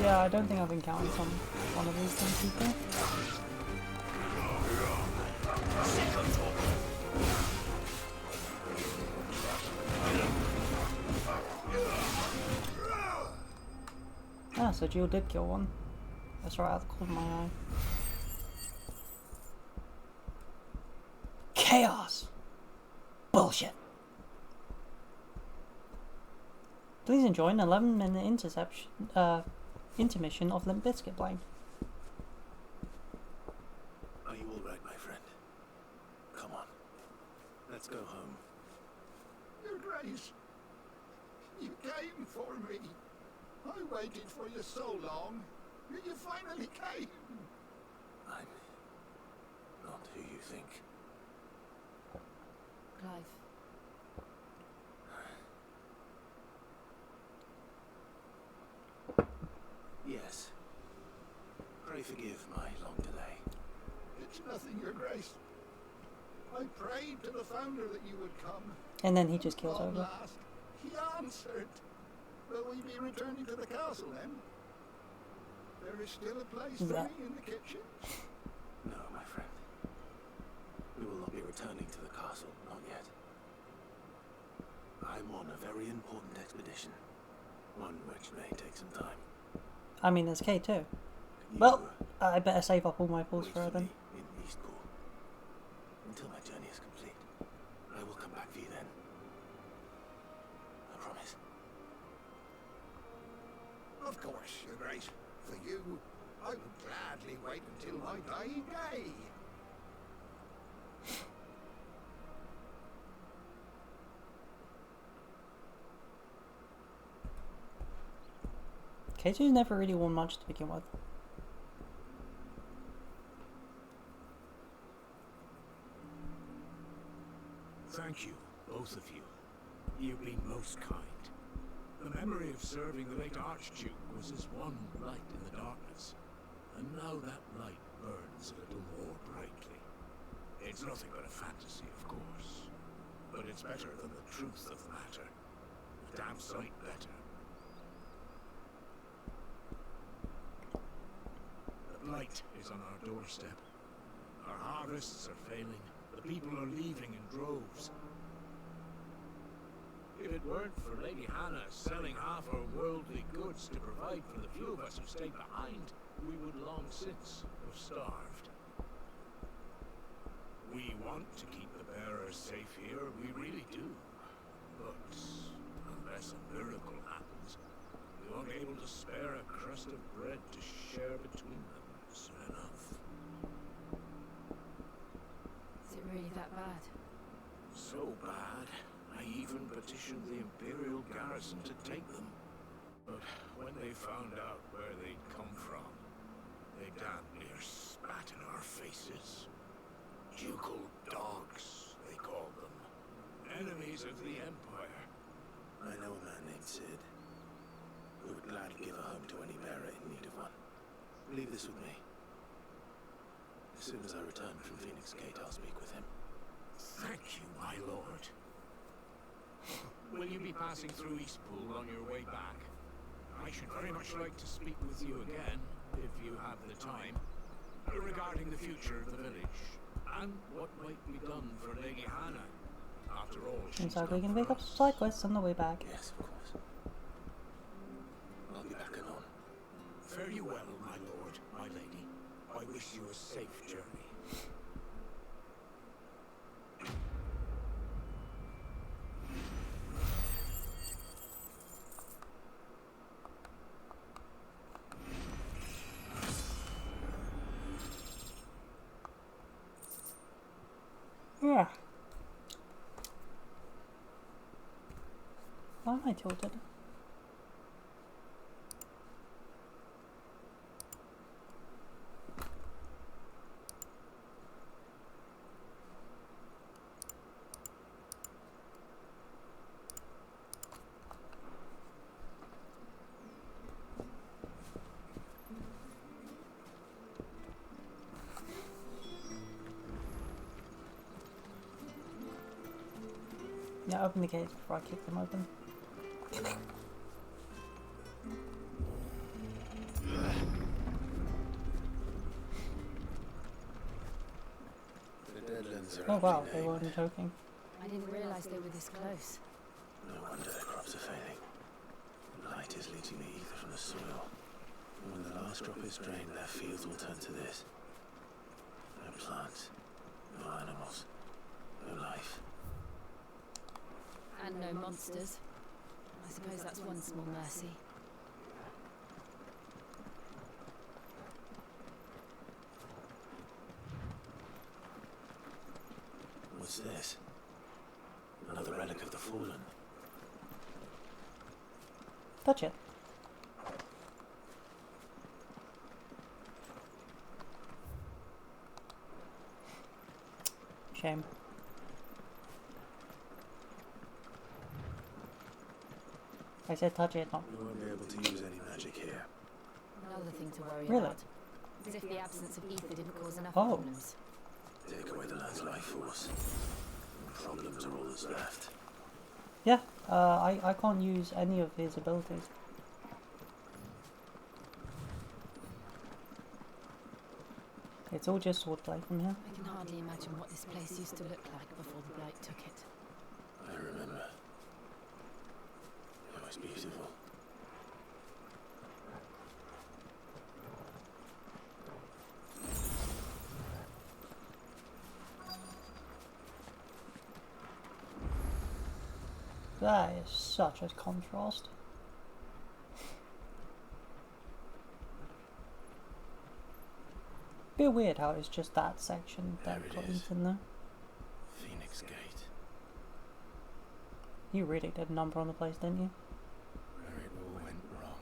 Yeah, I don't think I've encountered one of these things before. Ah, so Jill did kill one. That's right out of the corner of my eye. Chaos! Bullshit! Please enjoy an 11-minute intermission of Limp Bizkit playing. Are you all right, my friend? Come on. Let's go home. Your Grace, you came for me. I waited for you so long. You finally came. I'm not who you think. Clive. Yes. Pray forgive my long delay. It's nothing, Your Grace. I prayed to the Founder that you would come. And then he just kills At over. last, he answered. Will we be returning to the castle then? There is still a place for Yeah. me in the kitchen. No, my friend. We will not be returning to the castle, not yet. I'm on a very important expedition. One which may take some time. I mean, there's K2. You Well, I better save up all my pulls wait for her for then. me in Eastpool. Until my journey is complete. I will come back for you then. I promise. Of course, Your Grace. For you, I would gladly wait until my dying day. K2's never really won much to begin with. Thank you, both of you. You've been most kind. The memory of serving the late Archduke was as one light in the darkness. And now that light burns a little more brightly. It's nothing but a fantasy, of course. But it's better than the truth of the matter. A damn sight better. The blight is on our doorstep. Our harvests are failing. The people are leaving in droves. If it weren't for Lady Hannah selling half her worldly goods to provide for the few of us who stayed behind, we would long since have starved. We want to keep the bearers safe here, we really do. But unless a miracle happens, we won't be able to spare a crust of bread to share between them soon enough. Is it really that bad? So bad, I even petitioned the Imperial garrison to take them. But when they found out where they'd come from, they damn near spat spat in our faces. Ducal dogs, they call them. Enemies of the Empire. I know a man named Sid, who would gladly give a home to any bearer in need of one. Leave this with me. As soon as I return from Phoenix Gate, I'll speak with him. Thank you, my lord. Will you be passing through Eastpool on your way back? I should very much like to speak with you again, if you have the time, regarding the future of the village, and what might be done for Lady Hannah. After all, Seems like we can pick up some side quests on the way back. Yes, of course. I'll be back anon. Fare you well, my lord, my lady. I wish you a safe journey. Yeah. Why am I tilted? Yeah, open the gates before I kick them open. The Deadlands are Oh wow, aptly they named. weren't joking. I didn't realise they were this close. No wonder their crops are failing. Light is leaching the ether from the soil. And when the last drop is drained, their fields will turn to this. No plants, no animals, no life. And no monsters. I suppose that's one small mercy. What's this? Another relic of the fallen. Touch it. Shame. I said touch it, not. We won't be able to use any magic here. Another thing to worry Really? about. As if the absence of ether didn't cause enough Oh. problems. Take away the land's life force. Problems are all that's left. Yeah, I can't use any of his abilities. It's all just swordplay from here. I can hardly imagine what this place used to look like before the Blight took it. I remember. It was beautiful. That is such a contrast. Bit weird how it's just that section that There it got is. eaten there. Phoenix Gate. You really did a number on the place, didn't you? Where it all went wrong.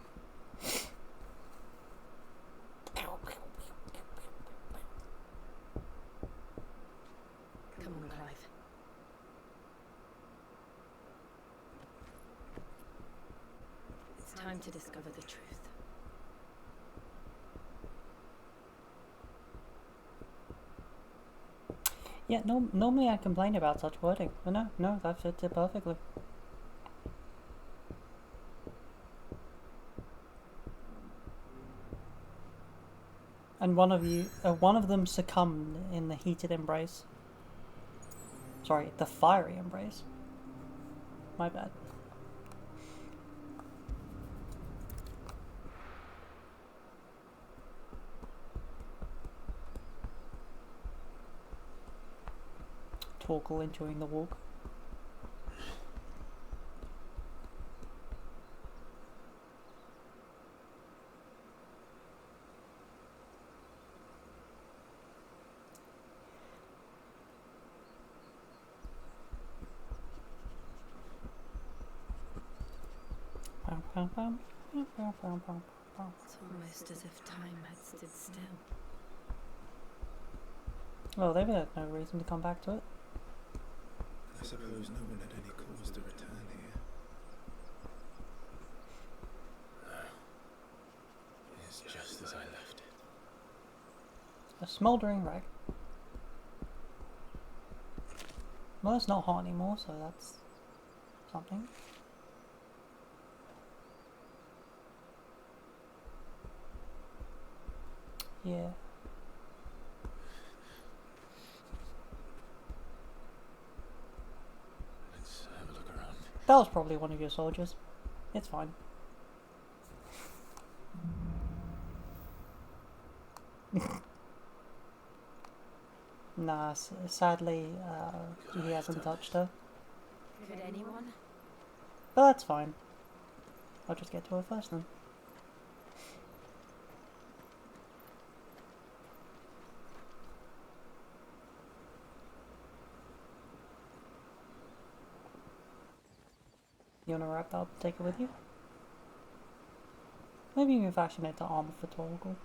Come on, Clive. It's time to discover the truth. Yeah, no, normally I complain about such wording, but no, that fits it perfectly. And one of them succumbed in the heated embrace. Sorry, the fiery embrace. My bad. Torkel enjoying the walk. It's almost as if time had stood still. Well, they've had no reason to come back to it. I suppose no one had any cause to return here. No. It's just as I left it. A smouldering wreck. Well, it's not hot anymore, so that's something. Yeah. Let's have a look around. That was probably one of your soldiers. It's fine. Nah, sadly, he hasn't touched her. Could anyone? But that's fine. I'll just get to her first then. You wanna wrap that up and take it with you? Maybe you can fashion it to armor for Torgal.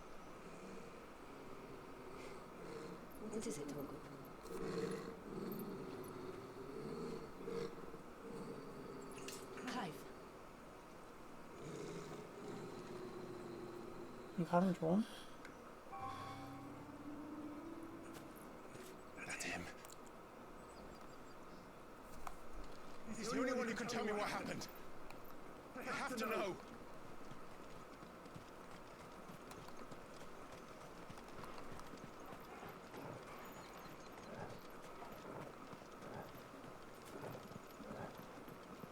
What is it, Torgal? Clive. You haven't drawn? That's him. He's the only one who can tell me what happened. I have to know.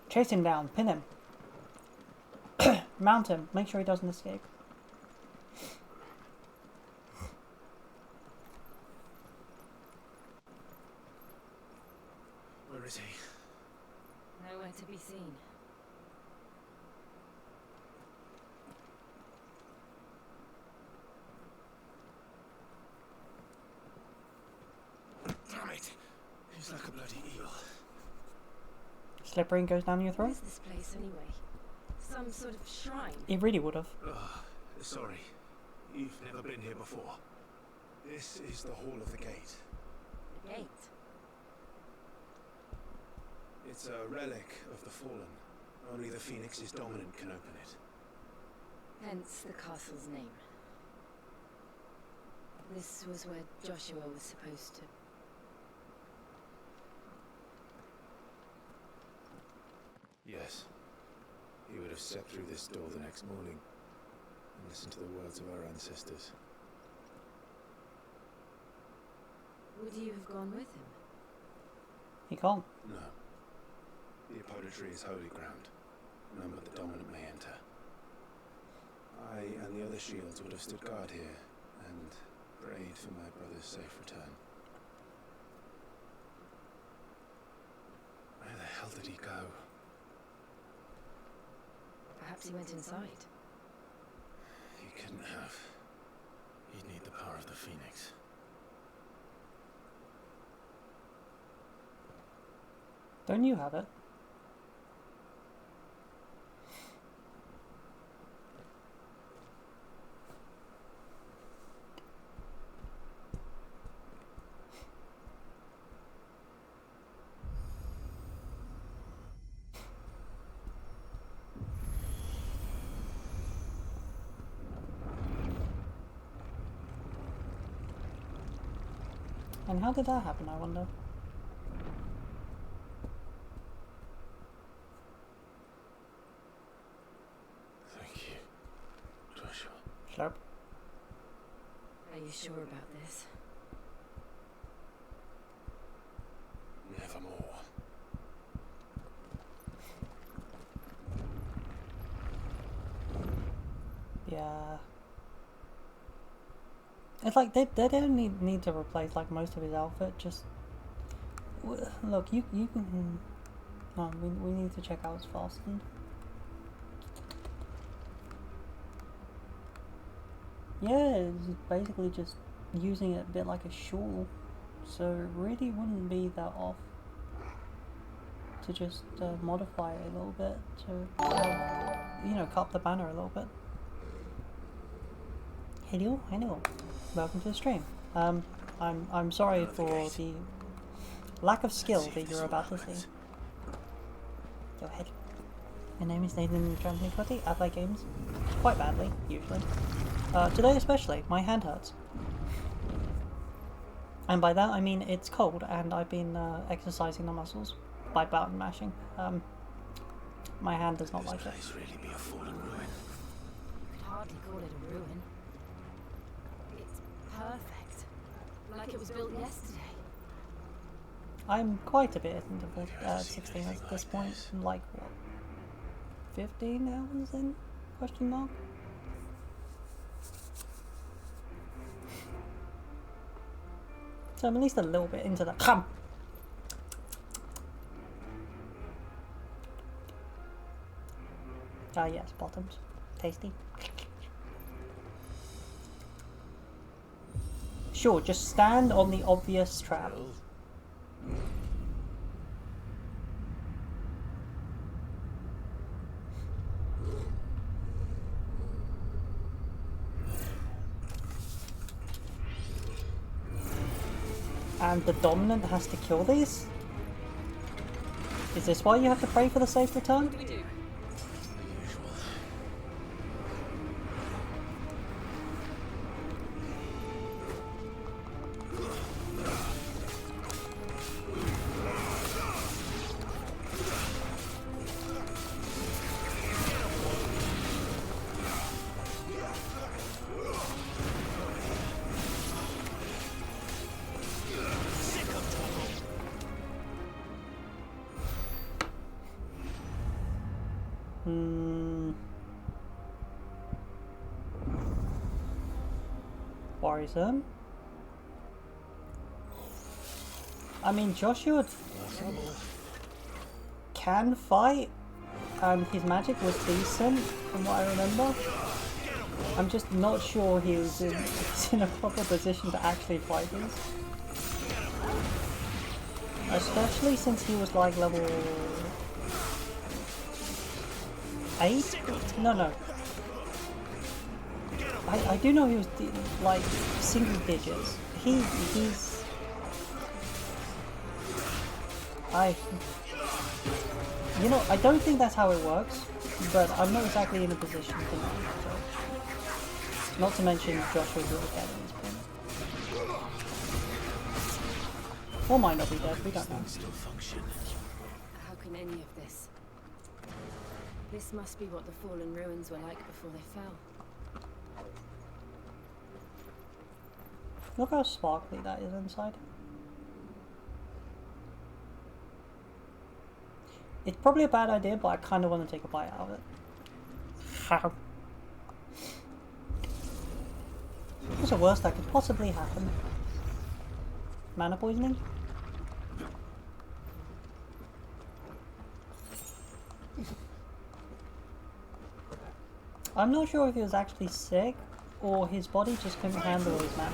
Chase him down, pin him. Mount him, make sure he doesn't escape. Where is he? Nowhere to be seen. Damn it! He's like a bloody eel. Slippery and goes down your What throat? is this place anyway? Some sort of shrine? He really would have. Sorry. You've never been here before. This is the Hall of the Gate. The gate? It's a relic of the Fallen. Only the Phoenix's dominant can open it. Hence the castle's name. This was where Joshua was supposed to... Yes. He would have stepped through this door the next morning and listened to the words of our ancestors. Would you have gone with him? He can't. No. The Apodatory is holy ground. None but the dominant may enter. I and the other shields would have stood guard here and prayed for my brother's safe return. Where the hell did he go? Perhaps he went inside. He couldn't have. He'd need the power of the Phoenix. Don't you have it? And how did that happen, I wonder? Thank you, Joshua. Slurp. Are you sure about this? Nevermore. Yeah. It's like they don't need to replace like most of his outfit. Just look, you can. No, we need to check out his fastened. Yeah, it's basically just using it a bit like a shawl, so it really wouldn't be that off to just modify it a little bit to, you know, cut the banner a little bit. Hello, welcome to the stream. I'm sorry for the lack of skill that you're about to see. Go ahead. My name is Nathan TransMiqo'te. I play games quite badly, usually. Today especially, my hand hurts. And by that I mean it's cold and I've been exercising the muscles by button mashing. My hand does not like it. Really be a fallen ruin. You could hardly call it a ruin. It's perfect. Like it was built yesterday. I'm quite a bit into 16 at this point. Like what? 15 hours in? Question mark? So I'm at least a little bit into that. Come! Ah yes, bottoms. Tasty. Sure, just stand on the obvious trap. And the dominant has to kill these? Is this why you have to pray for the safe return? Worrisome. I mean, Joshua can fight, and his magic was decent from what I remember. I'm just not sure he's in a proper position to actually fight these. Especially since he was like level 8? No. I do know he was like single digits. He's you know, I don't think that's how it works, but I'm not exactly in a position to know. So. Not to mention Joshua's really dead at this point. Or might not be dead, we don't know. How can any of this? This must be what the fallen ruins were like before they fell. Look how sparkly that is inside. It's probably a bad idea, but I kind of want to take a bite out of it. How? What's the worst that could possibly happen? Mana poisoning? I'm not sure if he was actually sick or his body just couldn't handle his mana,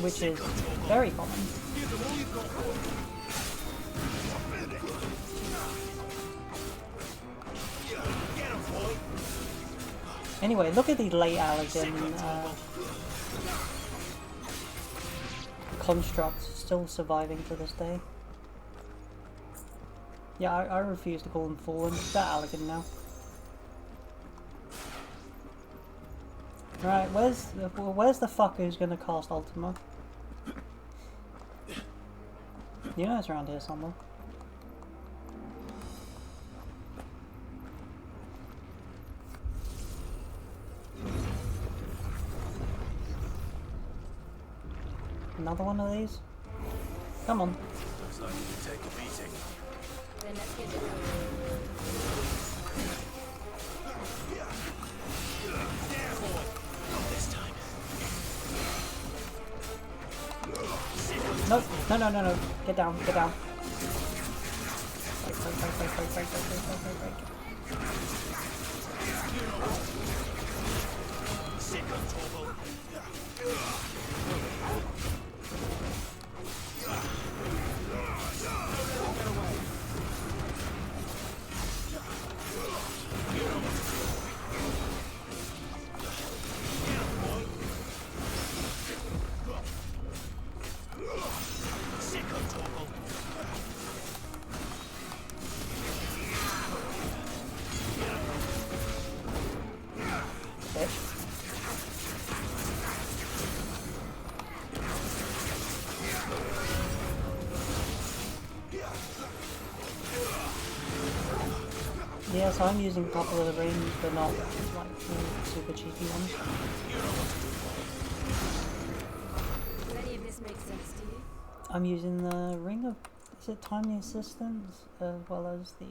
which is very common. Anyway, look at the late Allergen constructs still surviving to this day. Yeah, I refuse to call them fallen. They're Allergen now. Right, where's the fucker who's gonna cast Ultima? You know it's around here somewhere. Another one of these? Come on. Looks like you can take a beating. Then let's get it. No. Get down. Break. Yes, I'm using a couple of the rings, but not like super cheeky ones. Does any of this make sense to you? I'm using the ring of, is it timely assistance, as well as the,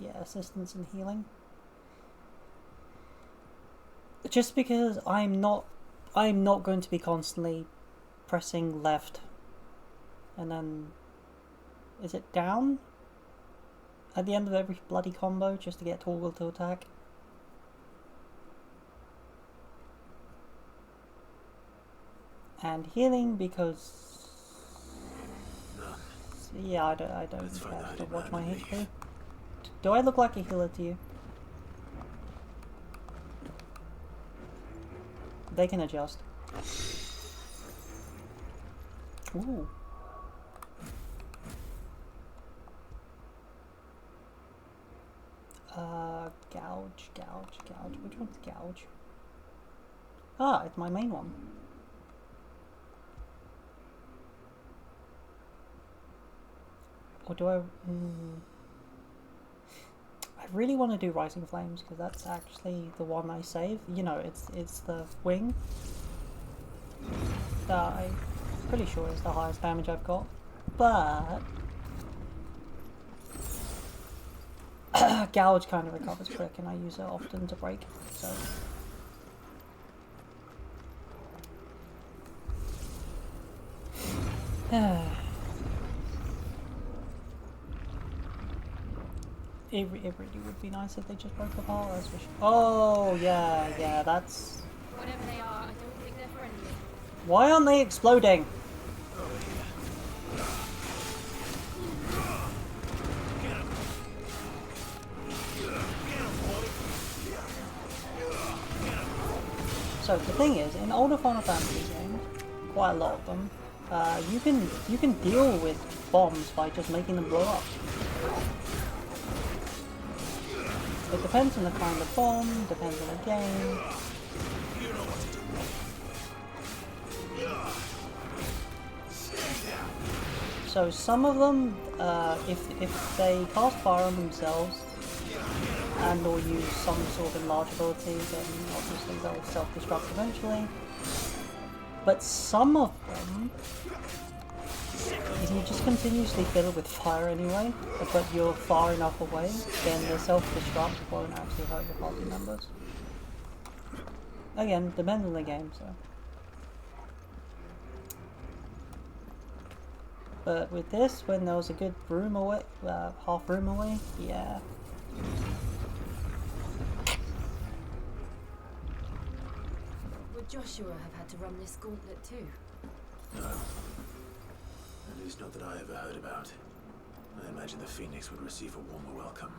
yeah, assistance and healing. Just because I'm not going to be constantly pressing left and then, is it down at the end of every bloody combo just to get toggle to attack? And healing because, yeah, I don't have to watch my HP. Do I look like a healer to you? They can adjust. Ooh. Gouge. Which one's gouge? Ah, it's my main one. Or do I... I really want to do Rising Flames because that's actually the one I save. You know, it's the wing that I'm pretty sure is the highest damage I've got. But Gouge kind of recovers quick and I use it often to break, so... It really would be nice if they just broke apart, that's for sure. Oh, yeah, that's... Whatever they are, I don't think they're friendly. Why aren't they exploding? So the thing is, in older Final Fantasy games, quite a lot of them, you can deal with bombs by just making them blow up. It depends on the kind of bomb, depends on the game. So some of them, if they cast fire on themselves and or use some sort of enlarge ability, then obviously they'll self-destruct eventually. But some of them, if you just continuously fill it with fire anyway, but you're far enough away, then the self-destruct won't actually hurt your party members. Again, depends on the game, so. But with this, when there was a good room away, half room away, yeah. Would Joshua have had to run this gauntlet too? No. At least not that I ever heard about. I imagine the Phoenix would receive a warmer welcome.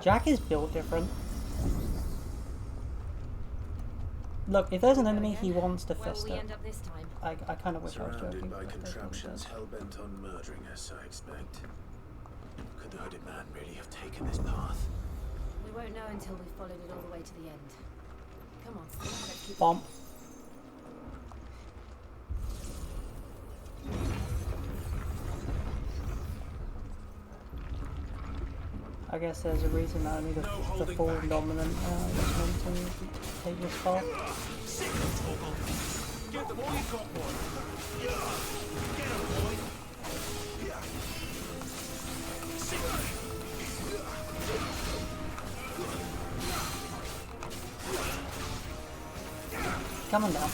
Jack is built different. Look, if there's an enemy he wants to fist it, I kind of wish I was joking. Surrounded by contraptions hell-bent on murdering us, I expect. Could the hooded man really have taken this path? We won't know until we've followed it all the way to the end. Come on, let's keep Bomb. I guess there's a reason that only the full dominant was meant to take this far. Get them all you've got, boy. Get him, boy. Come on now.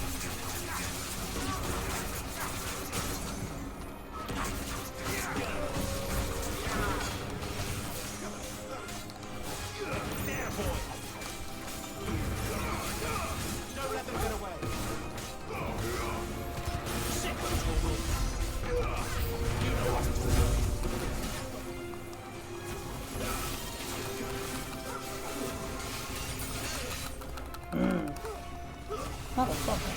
Motherfucker.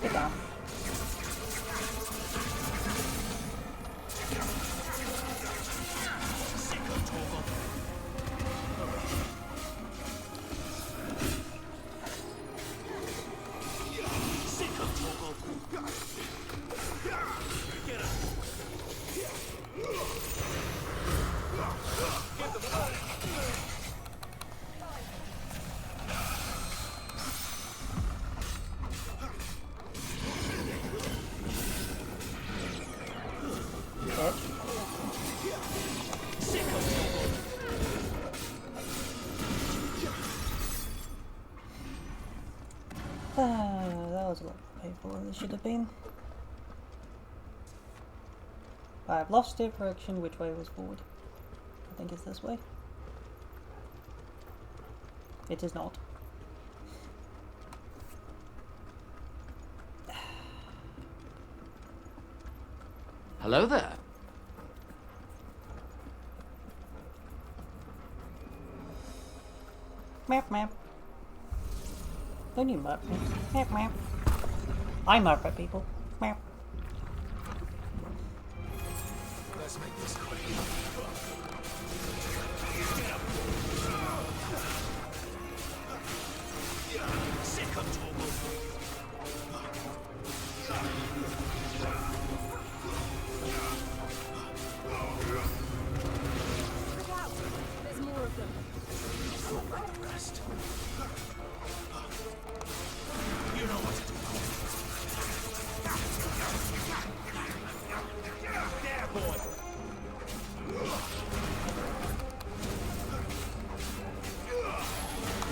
Get down. That was a lot more painful than it should have been. I've lost direction. Which way was forward? I think it's this way. It is not. Hello there. Map map. Don't you map me? Map map. I map at people. Map. Let's make this quick. Sick of Torgal. Look out! There's more of them. Not like the rest. You know what to do. There, boy.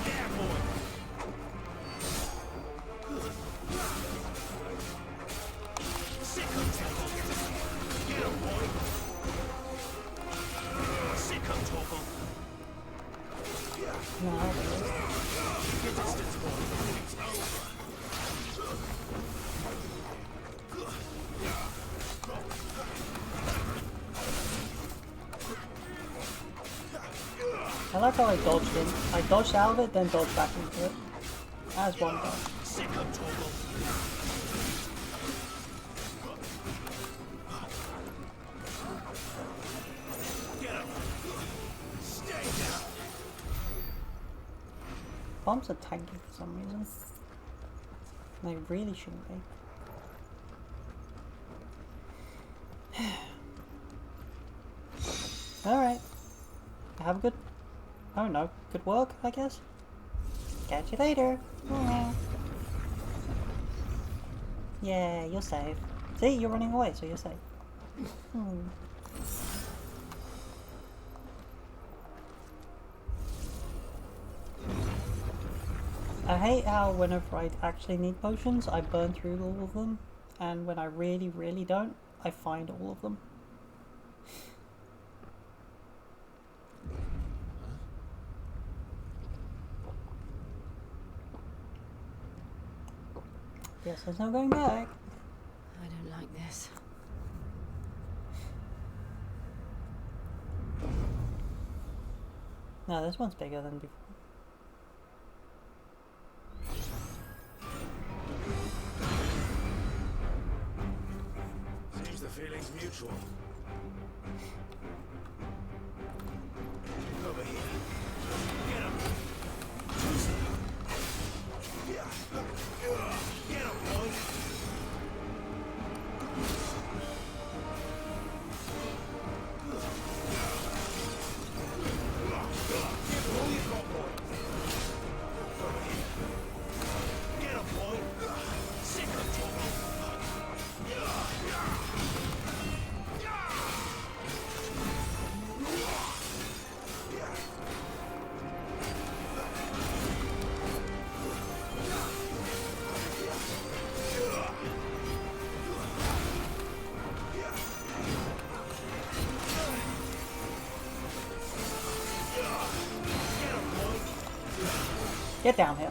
There, boy. Sick of Torgal. Get him, boy. Sick of Torgal. Keep your distance, boy. It's over. I like how I dodged in. I dodged out of it, then dodged back into it. As one dodge. Sick of Torgal. Get him. Stay down. Bombs are tanky for some reason. They really shouldn't be. Alright. Have a good... Oh no. Good work, I guess. Catch you later. Yeah, you're safe. See, you're running away, so you're safe. I hate how whenever I actually need potions, I burn through all of them, and when I really, really don't, I find all of them. Guess there's no going back. I don't like this. No, this one's bigger than before. Seems the feeling's mutual. Over here. Get him. Get him, boy. Give all you got, boy. Over here. Get him, boy. Sick of trouble. Get down here.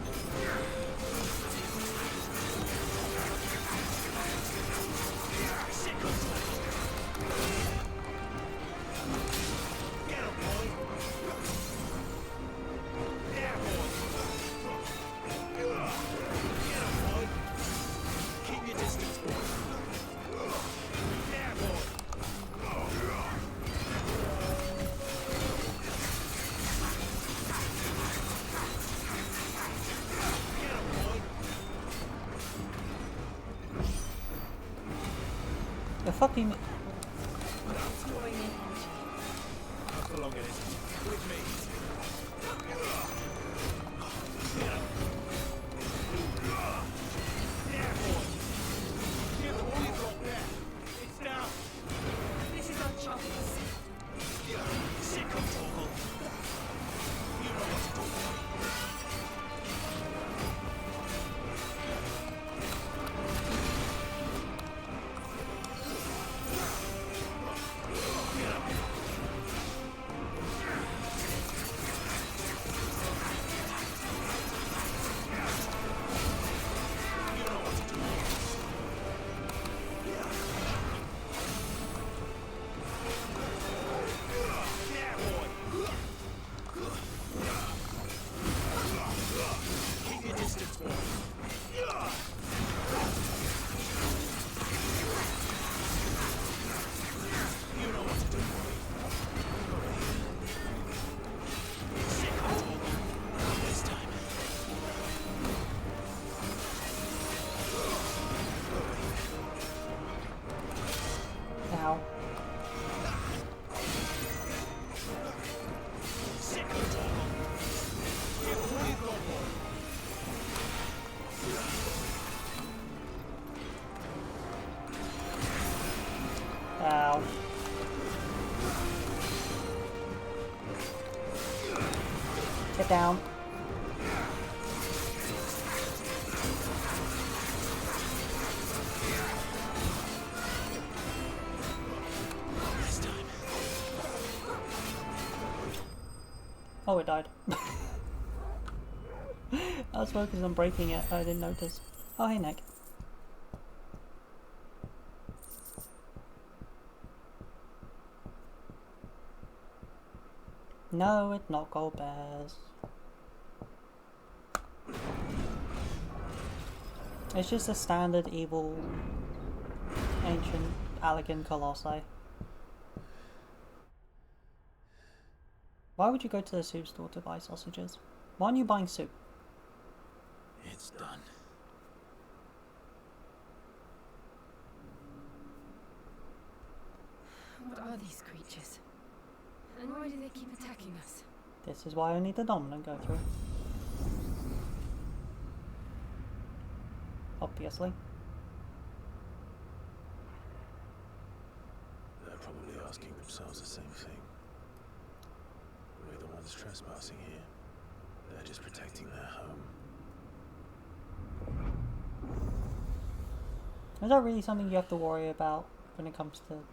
Keep your distance, boy. There, boy. The fuck do you mean? Not for long, it isn't. With me. There, boy. Give all you got there. It's down. This is our chance. Sick of Torgal. You know what to do. down. Oh, it died. I was focused on breaking it, I didn't notice. Oh, hey, Nick. No, it's not gold bears. It's just a standard evil, ancient, elegant colossi. Why would you go to the soup store to buy sausages? Why aren't you buying soup? It's done. What are these creatures? And why do they keep attacking us? This is why I need the dominant go through. Obviously. They're probably asking themselves the same thing. We're the ones trespassing here. They're just protecting their home. Is that really something you have to worry about when it comes to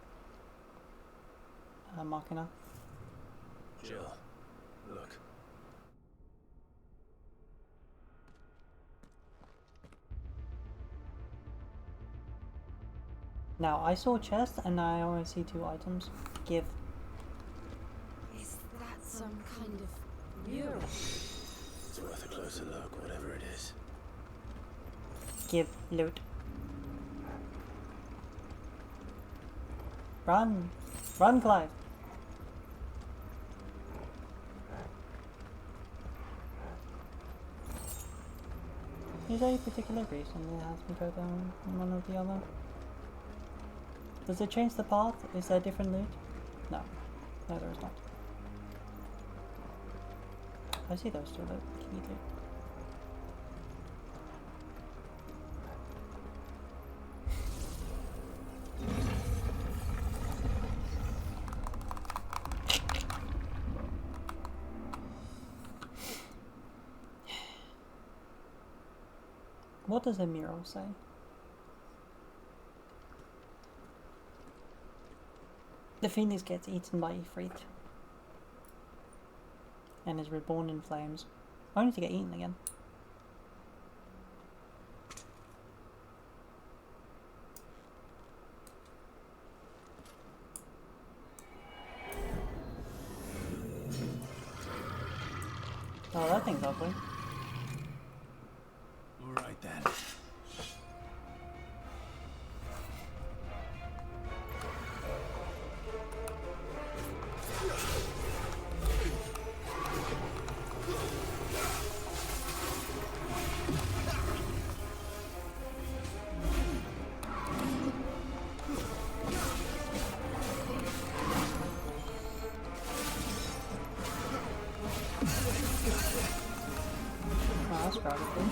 Machina? Jill, look. Now, I saw a chest and I only see 2 items. Give. Is that some kind of mural? It's worth a closer look, whatever it is. Give. Loot. Run! Run, Clive! Is there a particular reason it has me go down one or the other? Does it change the path? Is there different loot? No. No, there is not. I see those 2 loot. Key loot. What does a mural say? The phoenix gets eaten by Ifrit and is reborn in flames, only to get eaten again. Oh, that thing's ugly. All right then. Oh, that's rather cool.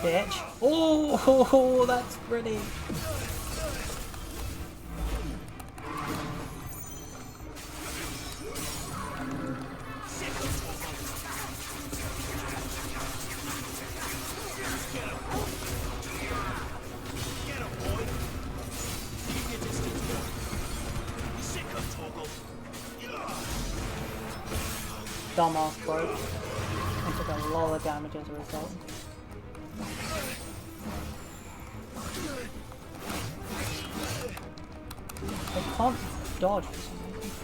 Bitch. Oh, that's pretty. Dumbass broke and took a lot of damage as a result. I can't dodge for some reason.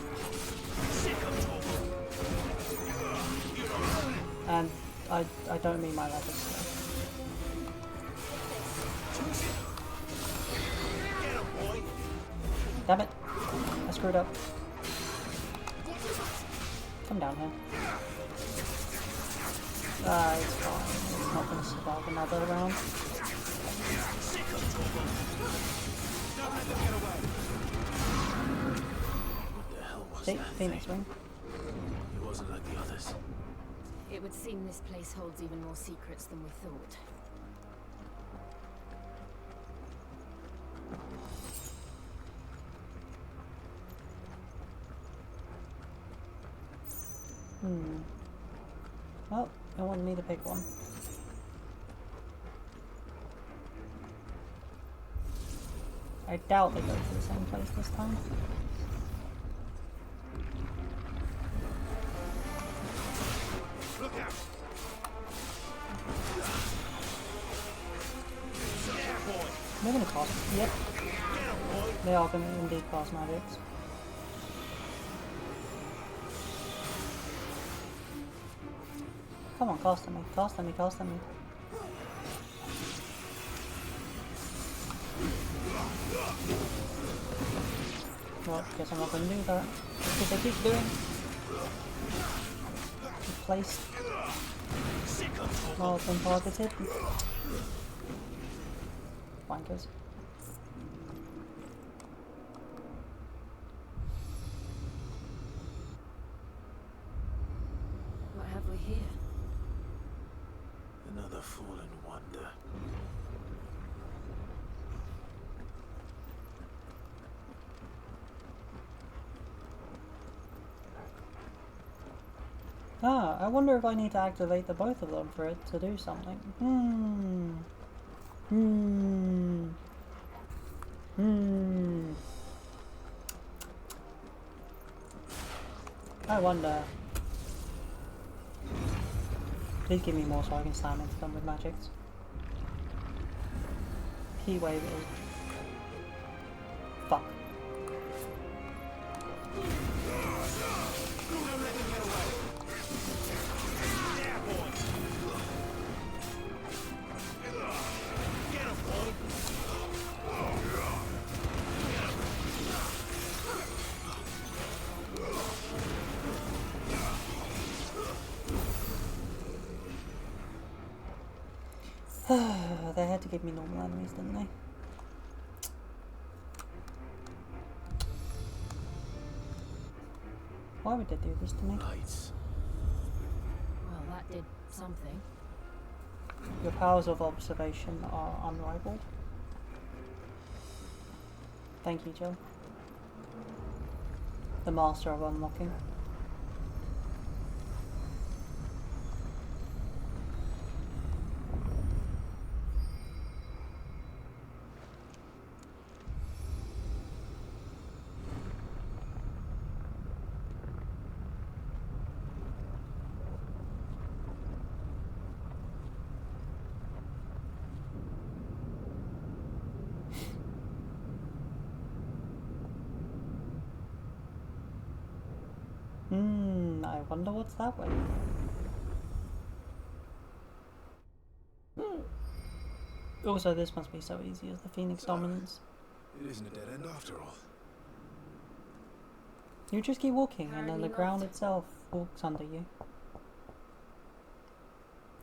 And I don't mean my legs. Damn it! I screwed up. Come down here. It's fine. It's not going to survive another round. What the hell was See, that Phoenix thing? Wing. It wasn't like the others. It would seem this place holds even more secrets than we thought. Well, it wanted me to pick one. I doubt they go to the same place this time. Look out! They're gonna cost. Yep. They are gonna indeed cost magics. Come on, cost on me, cost on me, cost on me. Well, guess I'm not gonna do that. Because they keep doing. Placed. Well, been targeted. Wankers. What have we here? Another fallen wonder. Ah, I wonder if I need to activate the both of them for it to do something. I wonder. Please give me more so I can slam into them with magics. Heat wave is... Fuck. They had to give me normal enemies, didn't they? Why would they do this to me? Lights. Well, that did something. Your powers of observation are unrivaled. Thank you, Jill. The master of unlocking. I wonder what's that way. Also, this must be so easy as the Phoenix Dominance. It isn't a dead end after all. You just keep walking and then Apparently the ground not. itself walks under you.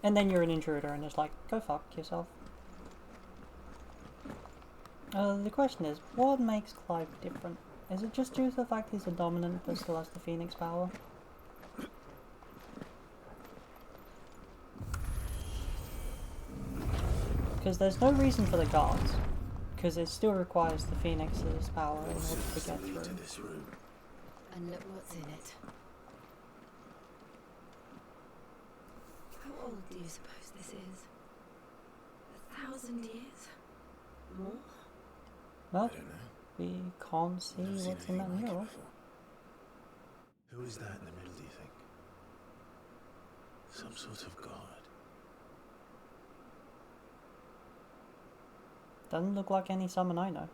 And then you're an intruder and it's like, go fuck yourself. The question is, what makes Clive different? Is it just due to the fact he's a dominant but still has the Phoenix power? Because there's no reason for the guards, because it still requires the Phoenix's power in order to get through. To this room. And look what's in it. How old do you suppose this is? 1,000 years? More? Well, I don't know. we can't see I've never seen what's in that anything like it mirror. before. Who is that in the middle, do you think? Some sort of god. Doesn't look like any summon I know.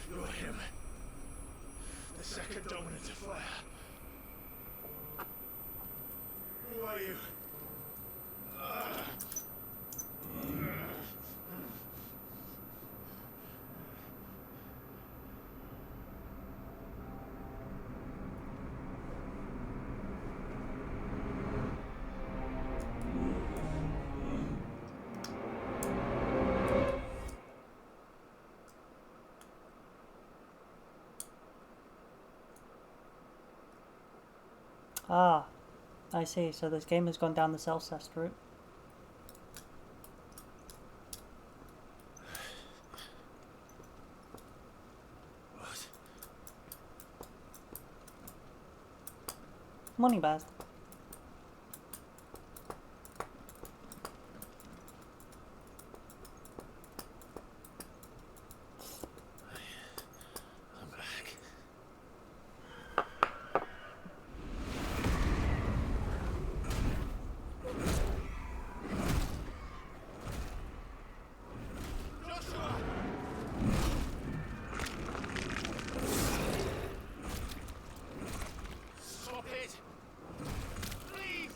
You're him. The second dominant of fire. Who are you? Ah, I see. So this game has gone down the Selcest route. What? Money Baz. I'm back. Stop it! Please!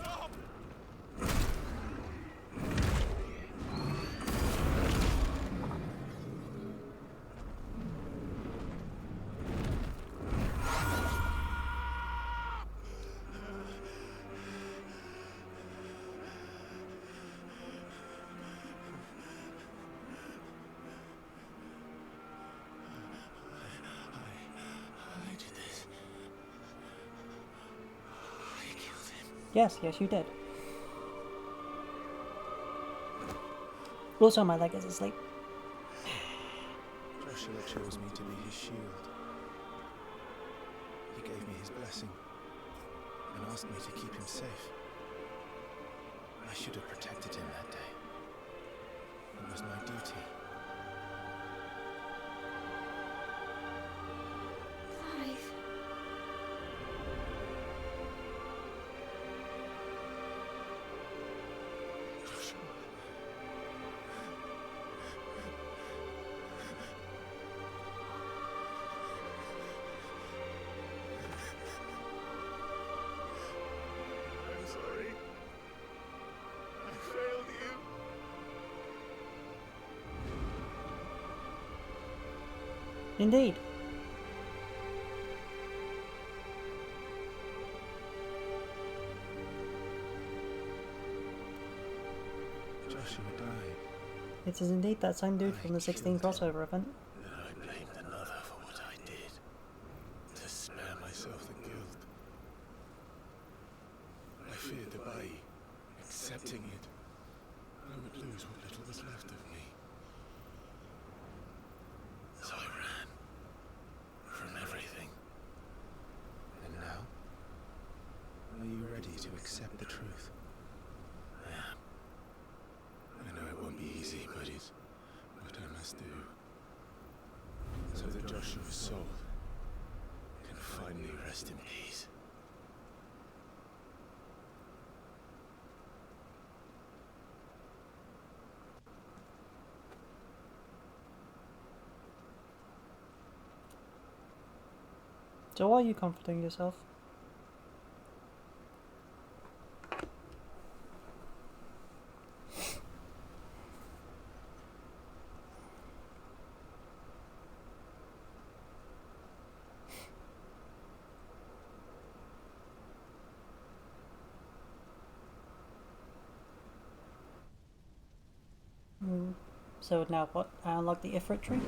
Stop! I did this. I killed him. Yes, you did. Also, my leg is asleep. Joshua chose me to be his shield. He gave me his blessing and asked me to keep him safe. I should have protected him that day. It was my duty. Clive. I'm sorry. I failed you. Indeed. Joshua died. It is indeed that same dude from the 16 crossover event. Then I blamed another for what I did. To spare myself the guilt. I feared that by accepting it, I would lose what little was left of me. So I ran. From everything. And now? Are you ready to accept the truth? I am. I know it won't be easy, but it's what I must do. So that Joshua's soul can finally rest in peace. So why are you comforting yourself? So now what? I unlock the Ifrit tree?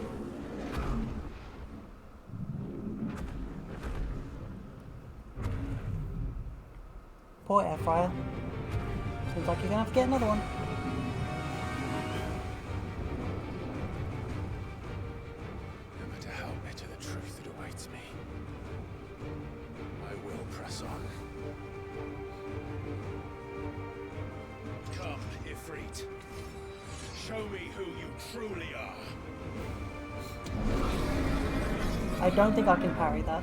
Poor air fryer. Seems like you're gonna have to get another one. No matter how bitter the truth that awaits me, I will press on. Come, Ifrit. Show me who you truly are. I don't think I can parry that.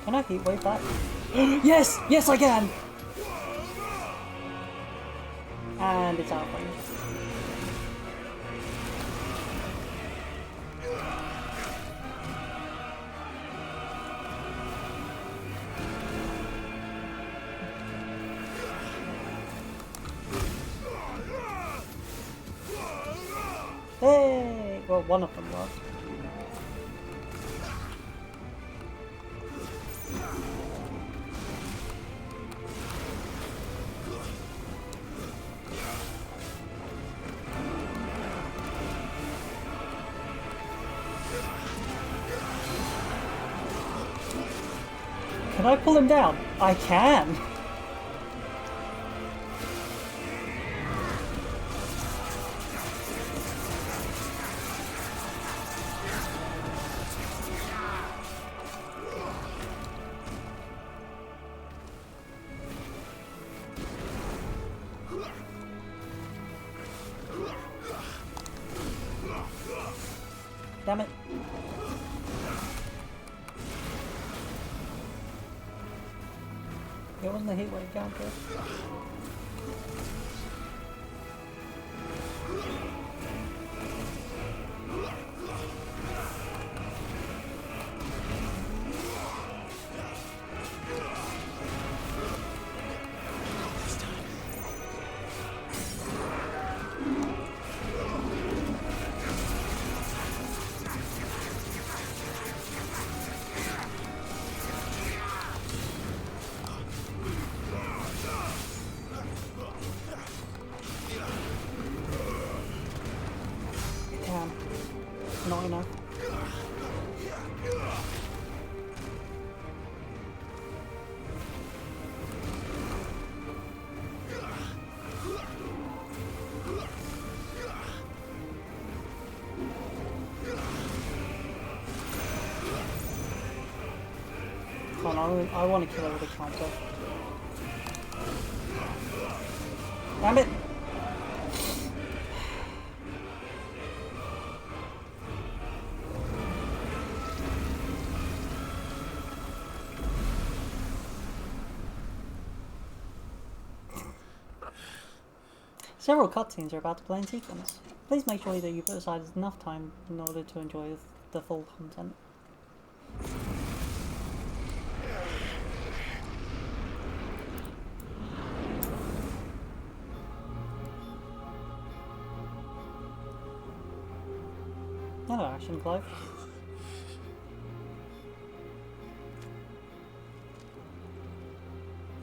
Can I heat wave that? Yes! Yes, I can! And it's out of range. Hey! Well, one of them was. Can I pull him down? I can! Damn it. It wasn't a heat wave counter. Not enough. Come on, I want to kill her with a counter. Damn it! Several cutscenes are about to play in sequence. Please make sure that you put aside enough time in order to enjoy the full content. Hello, Action Clive.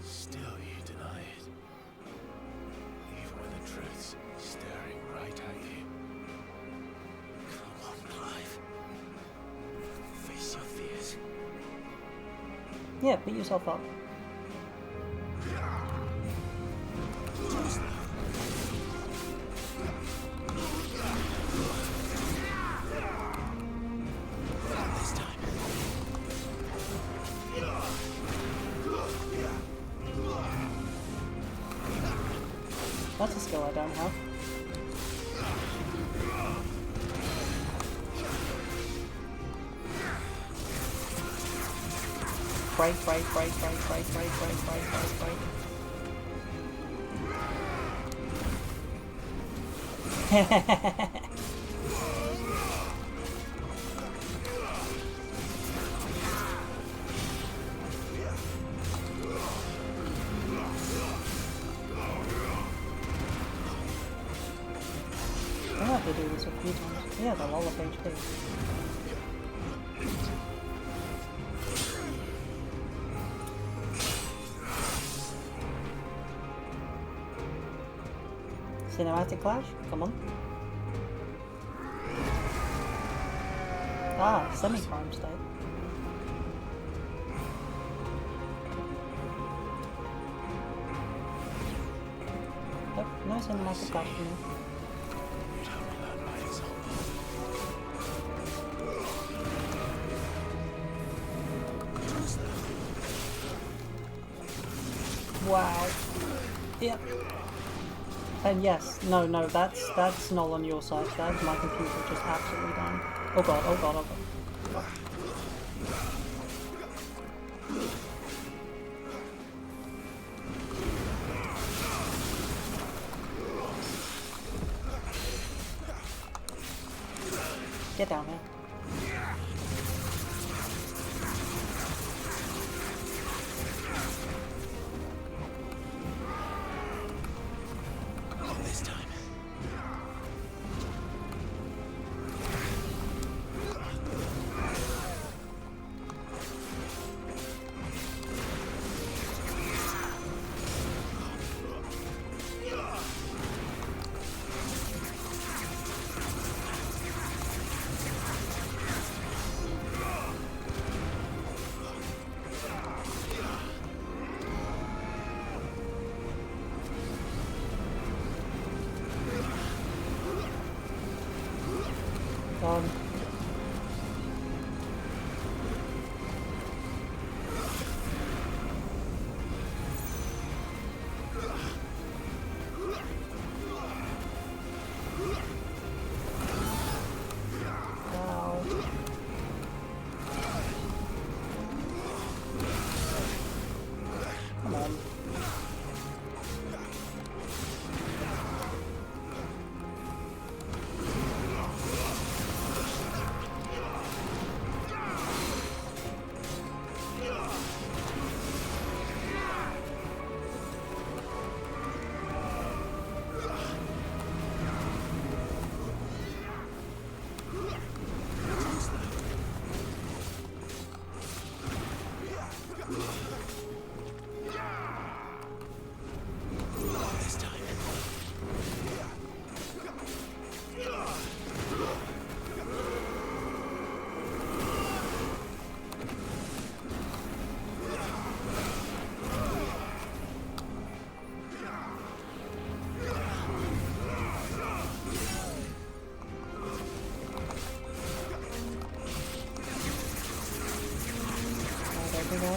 Still you deny it. Even when the truth's staring right at you. Come on, Clive. Face your fears. Yeah, beat yourself up. That's a skill I don't have. Break, break, break, break, break, break, break, break, break, break. I have to do this a few times. He has a lot of HP. Cinematic Clash? Come on. Ah, semi-prime state. Nope, no Cinematic Clash for me. Wow. Yep. And yes, no, that's not on your side. That's my computer just absolutely dying. Oh god, oh god, oh god. Get down here. Not this time.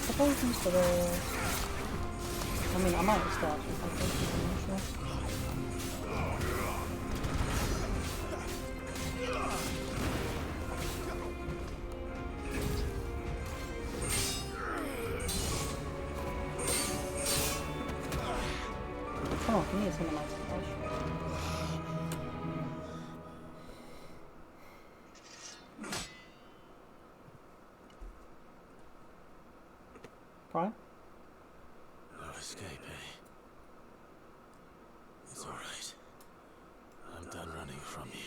The potions for this. I mean, I might start with my potions, I'm not sure. Come on, give me a cinematic flash. Prime? No escape, eh? It's alright. I'm done running from you.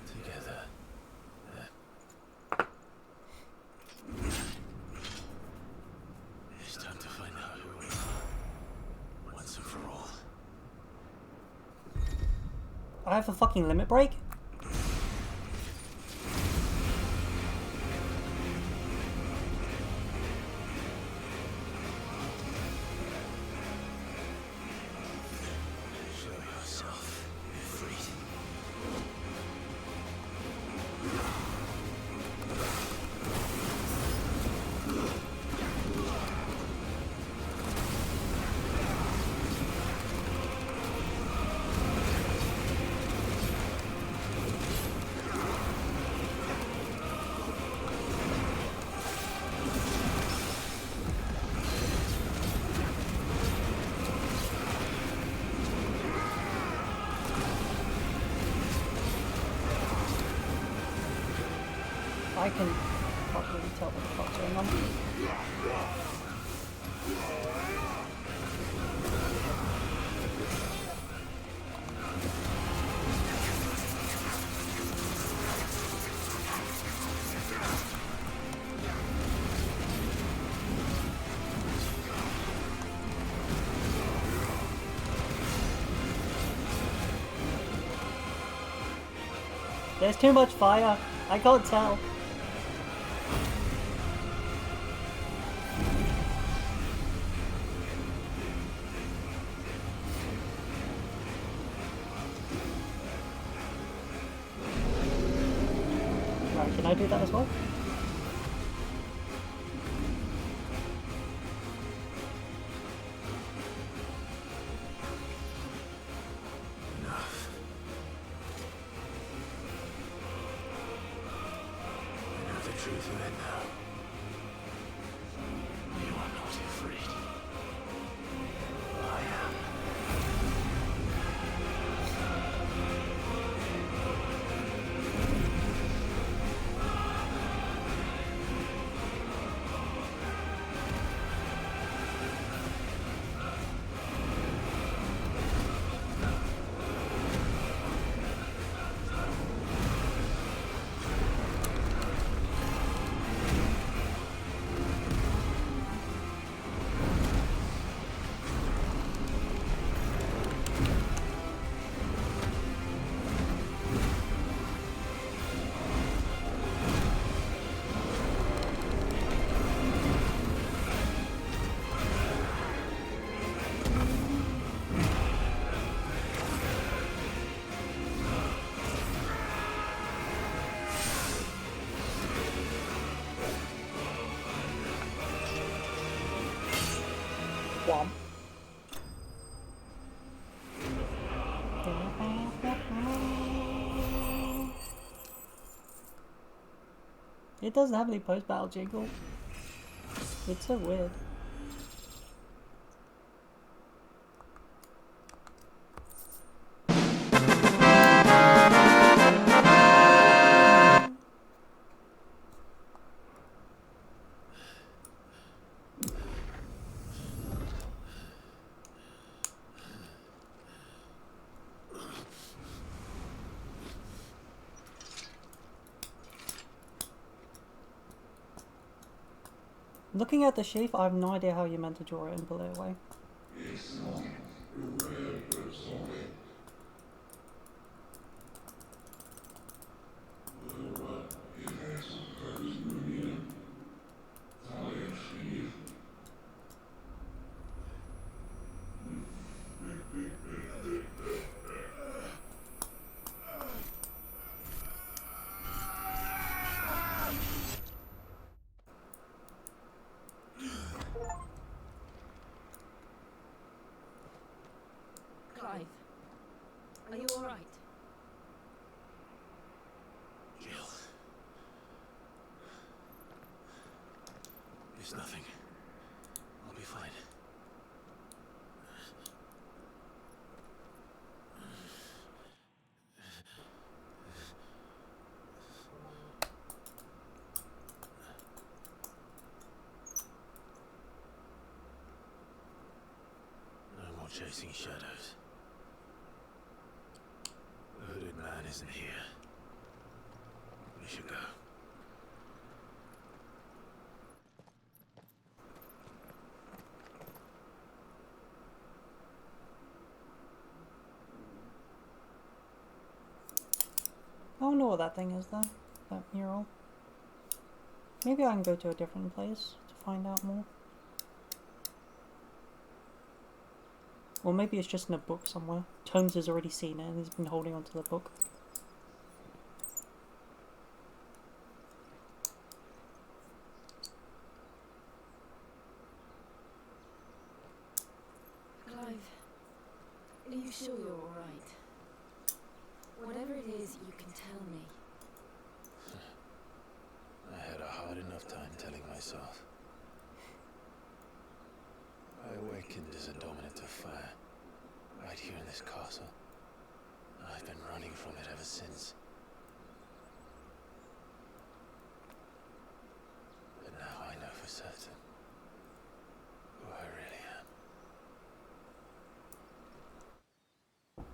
Together. It's time to find out who we are. Once and for all. I have a fucking limit break? Show yourself, Freed. I can not really tell what the fuck's going on. There's too much fire. I can't tell. Right, can I do that as well? bed now. You are not afraid. I am. Womp. It doesn't have any post-battle jingle. It's so weird. Looking at the sheaf, I have no idea how you're meant to draw it and pull it away. It's not a rare person. Clive, are you all right? Jill. It's nothing. I'll be fine. No more chasing shadows. The hooded man isn't here. We should go. I don't know what that thing is though, that mural. Maybe I can go to a different place to find out more. Or maybe it's just in a book somewhere. Tomes has already seen it and he's been holding onto the book. Clive, are you sure you're all right? Whatever it is, you can tell me. I had a hard enough time telling myself. I awakened as a dominant of fire, right here in this castle. I've been running from it ever since. But now I know for certain who I really am.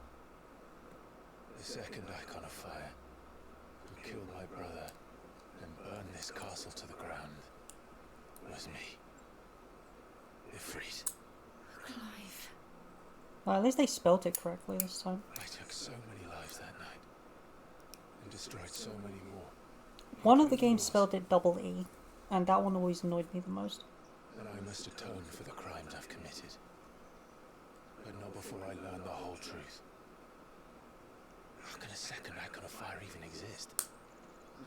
The second icon of fire who killed my brother and burned this castle to the ground was me. Ifrit. Clive. Well, at least they spelt it correctly this time. I took so many lives that night and destroyed so many more. One of the games spelled it double E, and that one always annoyed me the most. And I must atone for the crimes I've committed. But not before I learn the whole truth. How can a second icon of fire even exist?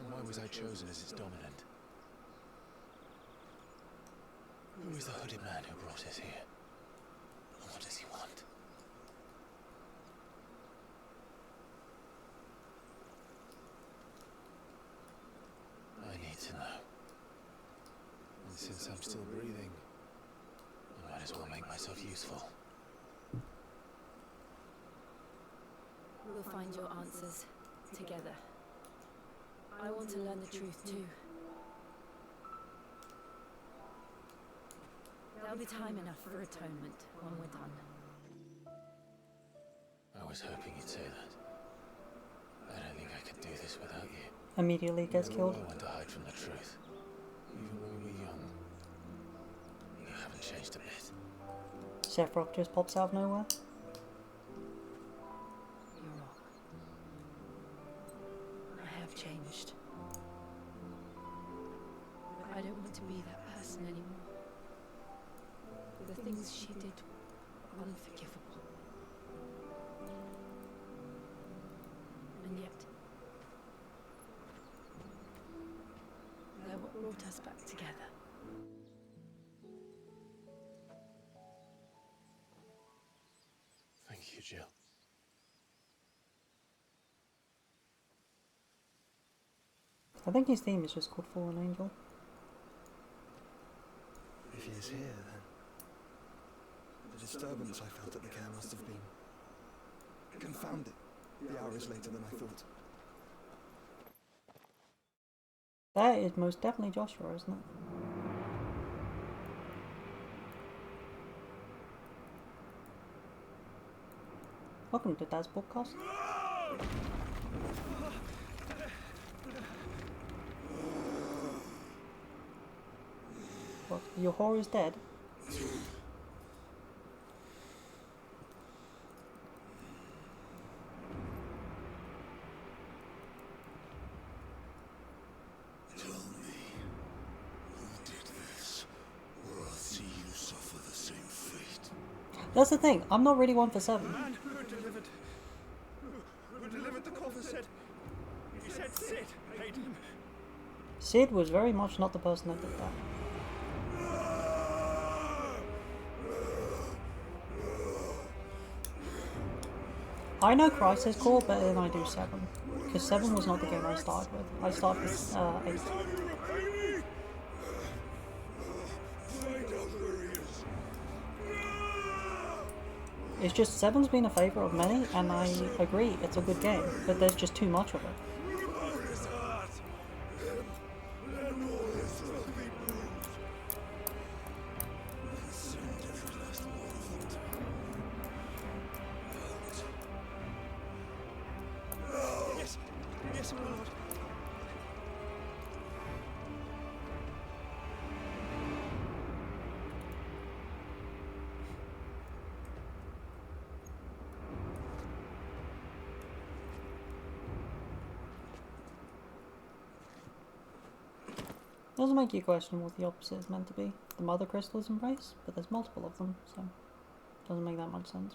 And why was I chosen as its dominant? Who is the hooded man who brought us here? And what does he want? I need to know. since I'm still breathing, I might as well make myself useful. We'll find your answers together. I want to learn the truth too. There'll be time enough for atonement when we're done. I was hoping you'd say that. I don't think I could do this without you. Immediately gets killed. I want to hide from the truth. Even when we were young. You haven't changed a bit. Sephiroth just pops out of nowhere. You're wrong. I have changed. But I don't want to be that person anymore. The things she did were unforgivable. And yet, they're what brought us back together. Thank you, Jill. I think his theme is just called Fallen Angel. If he is here, then the disturbance I felt at the care must have been confounded. The hour is later than I thought. That is most definitely Joshua, isn't it? Welcome to Dad's Podcast. What? Your whore is dead? Tell me, who did this, or I'll see you suffer the same fate. That's the thing, I'm not really one for Seven. The man who delivered the coffin said, he said Sid paid him. Sid was very much not the person that did that. I know Crisis Core better than I do 7, because 7 was not the game I started with. I started with 8. It's just 7's been a favourite of many, and I agree, it's a good game, but there's just too much of it. Yes, my lord. Doesn't make you question what the opposite is meant to be. The Mother Crystal's embrace, but there's multiple of them, so doesn't make that much sense.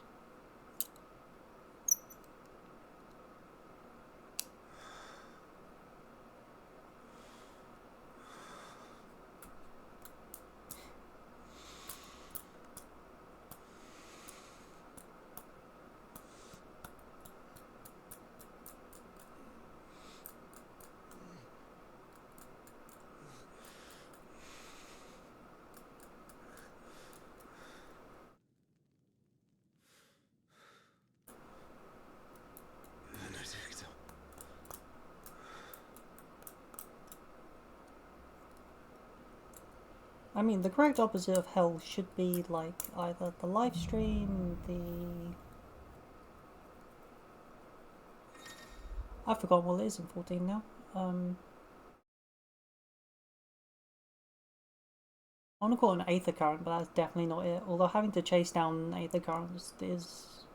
I mean, the correct opposite of hell should be like either the live stream, I forgot what it is in 14 now. I want to call it an Aether Current, but that's definitely not it. Although having to chase down Aether Currents is...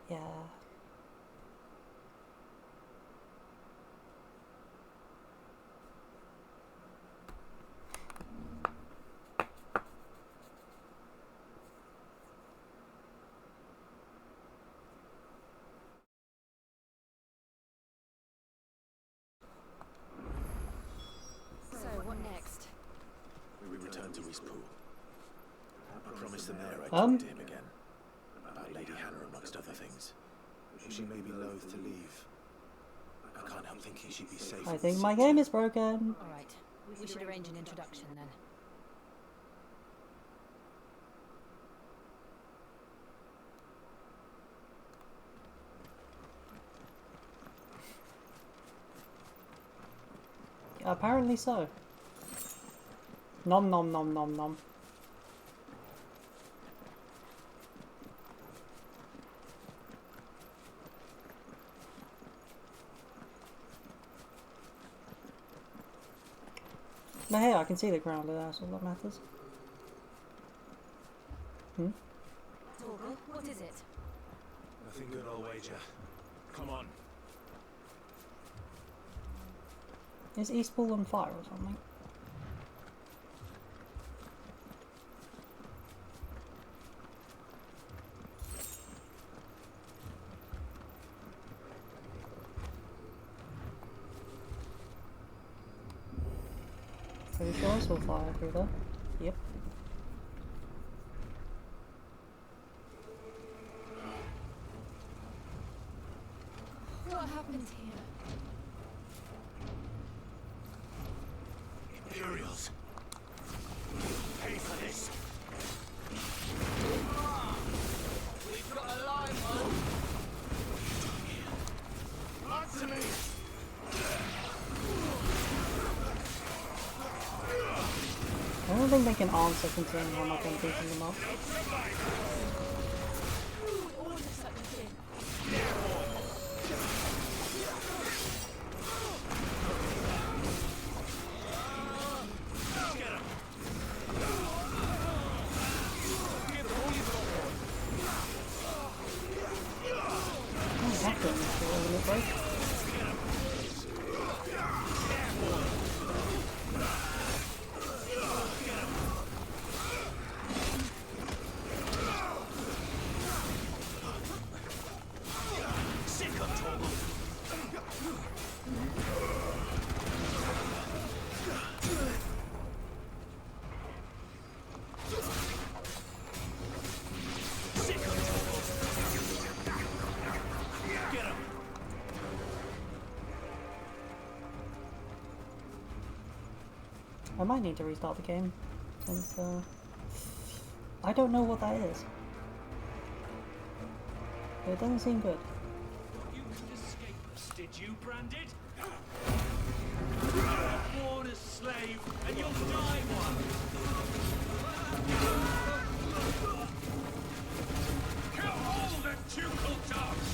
yeah. So, what next? We return to East Pool. I promised the mayor I'd talk to him again. About Lady Hannah, amongst other things. She may be loath to leave. I can't help thinking she'd be safe. I think my game is broken. Alright, we should arrange an introduction then. Apparently so. Nom nom nom nom nom. But hey, I can see the ground, that's all that matters. Hmm? Torgal, what is it? Nothing good, I'll wager. Come on. Is Eastpool on fire or something? Pretty sure I saw fire through there. Yep. What happened here? Imperials. Pay for this. We've got a live one. Answer me. I don't think they can answer considering how much I'm beating them up. I might need to restart the game, since I don't know what that is. It doesn't seem good. You could escape us, did you, Branded? You were born a slave, and you'll die one. Kill all the ducal dogs!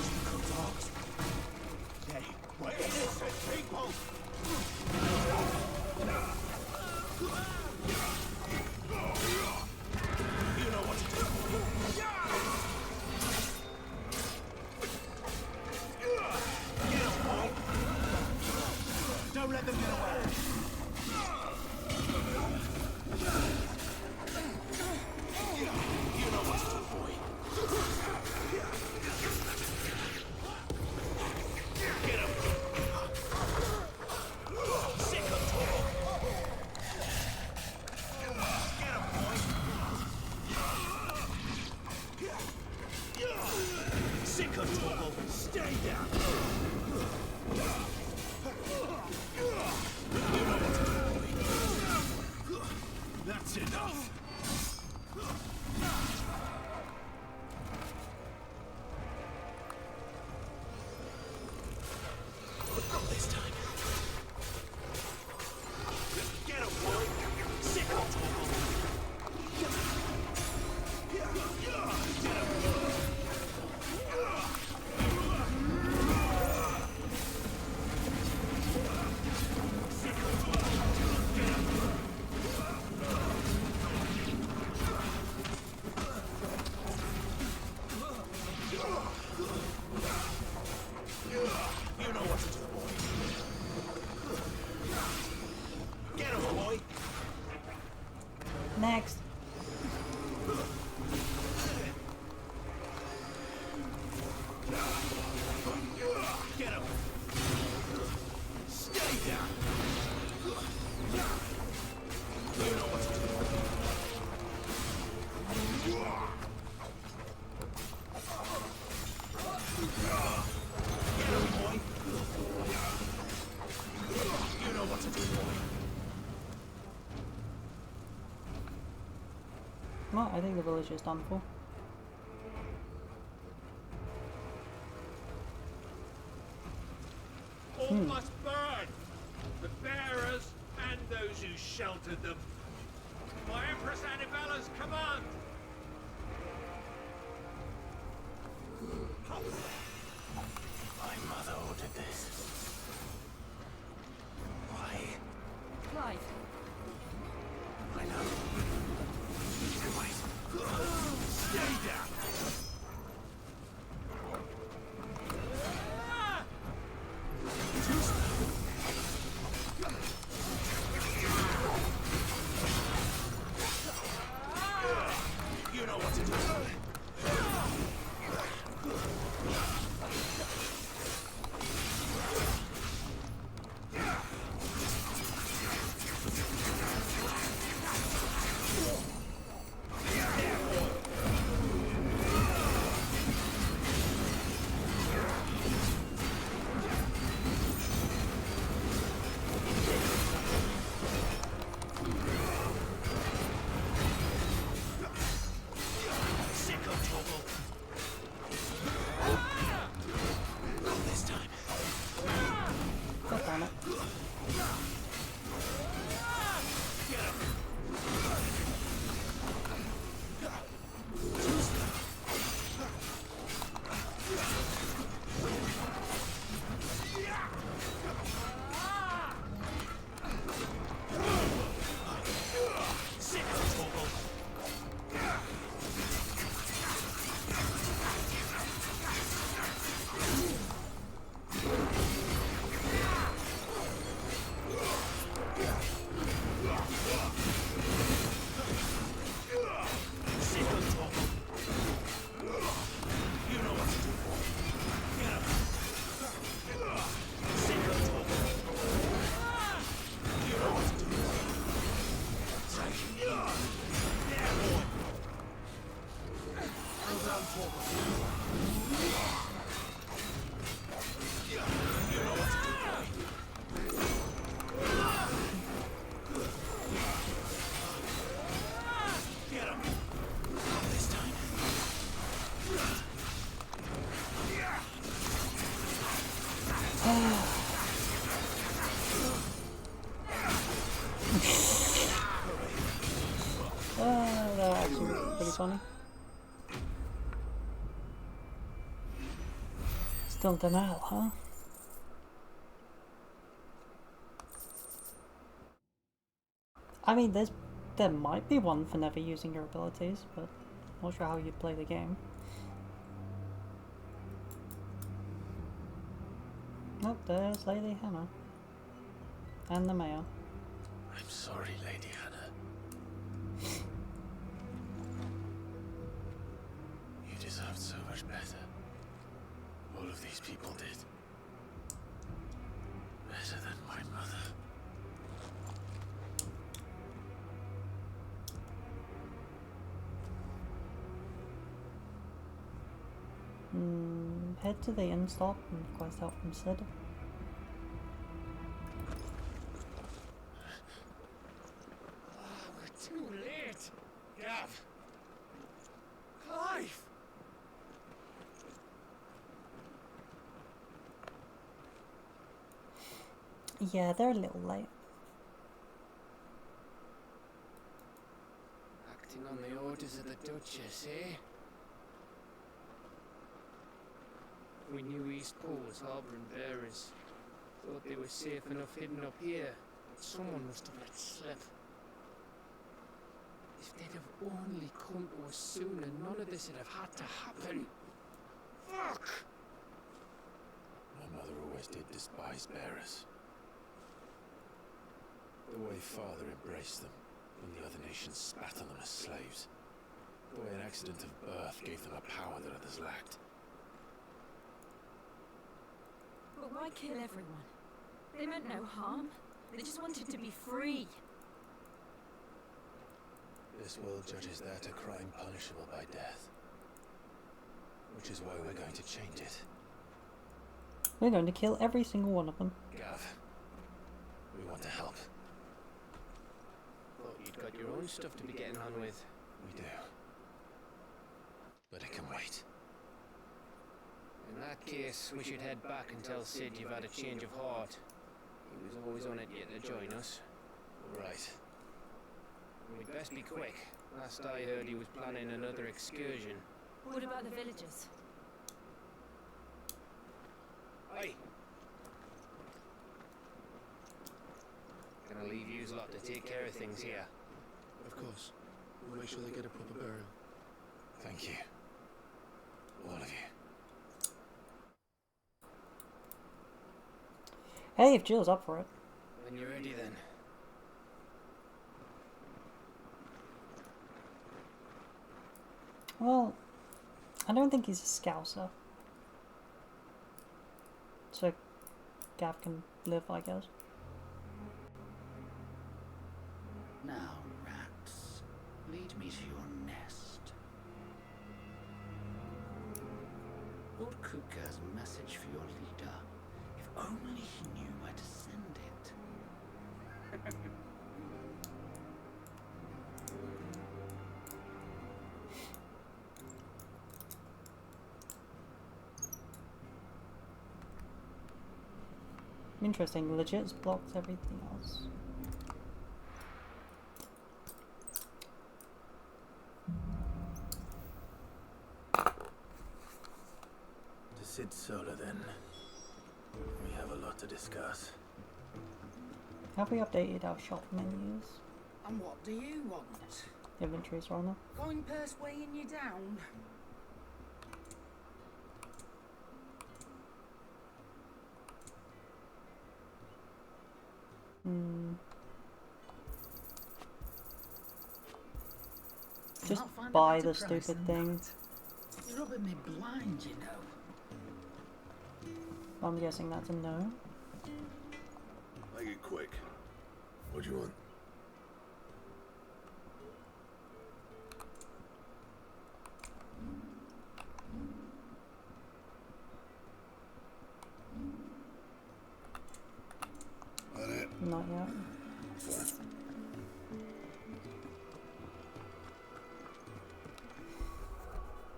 Ducal dogs? They were innocent people! You know what to do. Get him, boy. Don't let them get away. You know what to do, boy. Get him. Sick of talk. Get him, boy. Sick of trouble. Stay down. You know what to do, boy. That's enough. Not this time. Get him, boy. Sick of trouble. Get him. You know what to do, boy. Get him, boy. Next. Get him. Stay down. You know what to do. Get him, boy. You know what to do, boy. Well, I think the village is done for. All must burn! sheltered them. By Empress Annivella's command! My mother ordered this. Why? Clive. I know. Wait. Stay down! You know what to do. God damn it. That actually was pretty funny. Still denial, huh? I mean, there might be one for never using your abilities, but not sure how you'd play the game. Nope, there's Lady Hannah. And the mayor. I'm sorry, Lady Hannah. You deserved so much better. All of these people did. Better than my mother. Head to the inn stop and request help from Sid. We're too late! Gav! Clive! Yeah, they're a little late. Acting on the orders of the Duchess, eh? We knew East Pool was harbouring bearers. Thought they were safe enough hidden up here, but someone must have let slip. If they'd have only come to us sooner, none of this would have had to happen. Fuck! My mother always did despise bearers. The way father embraced them, when the other nations spat on them as slaves. The way an accident of birth gave them a power that others lacked. But why kill everyone? They meant no harm. They just wanted to be free. This world judges that a crime punishable by death. Which is why we're going to change it. We're going to kill every single one of them. Gav, we want to help. Thought you'd got your own stuff to be getting on with. We do. But it can wait. In that case, we should head back and tell Sid you've had a change of heart. He was always on it yet to join us. Right. We'd best be quick. Last I heard he was planning another excursion. What about the villagers? Oi! Gonna leave yous lot to take care of things here. Of course. We'll make sure they get a proper burial. Thank you. All of you. Hey, if Jill's up for it. When you're ready then. Well, I don't think he's a Scouser. So, Gav can live, I guess. Now, rats, lead me to your nest. Old Cook has a message for your leader. If only he knew where to send it. Interesting, legit blocks everything else. To sit solo then. We have a lot to discuss. Have we updated our shop menus? And what do you want? Inventories are on there. Going purse weighing you down? Just I'll find a buy better the price stupid than thing. that. You're rubbing me blind, you know. I'm guessing that's a no. Make it quick. What do you want? That it? Not yet. Fine.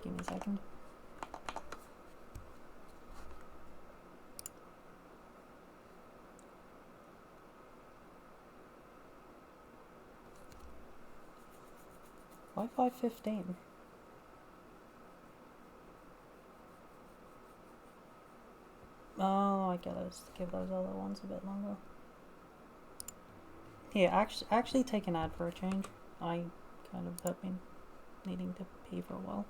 Give me a second. Why 5:15? Oh, I get it. It's to give those other ones a bit longer. Here, actually take an ad for a change. I kind of have been needing to pee for a while.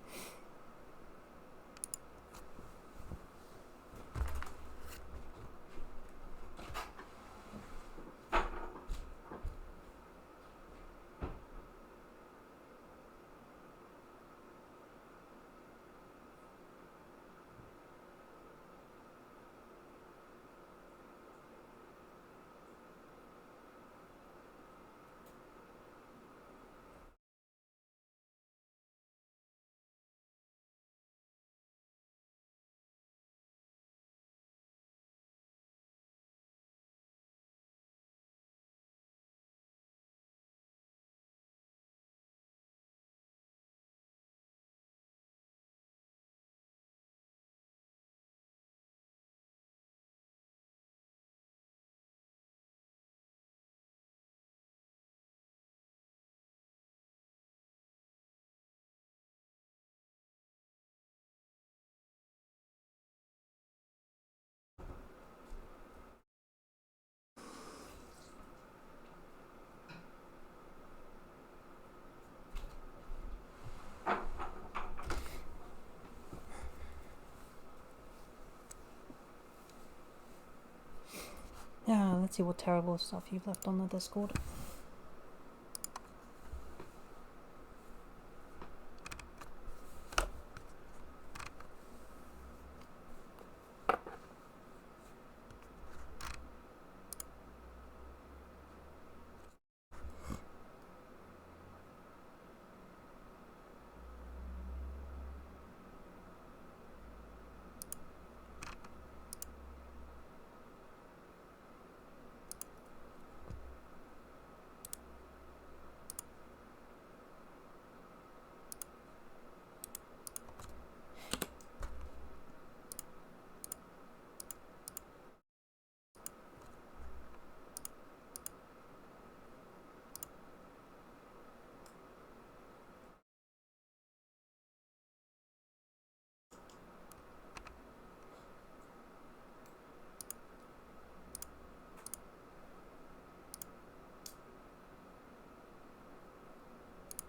Yeah, let's see what terrible stuff you've left on the Discord.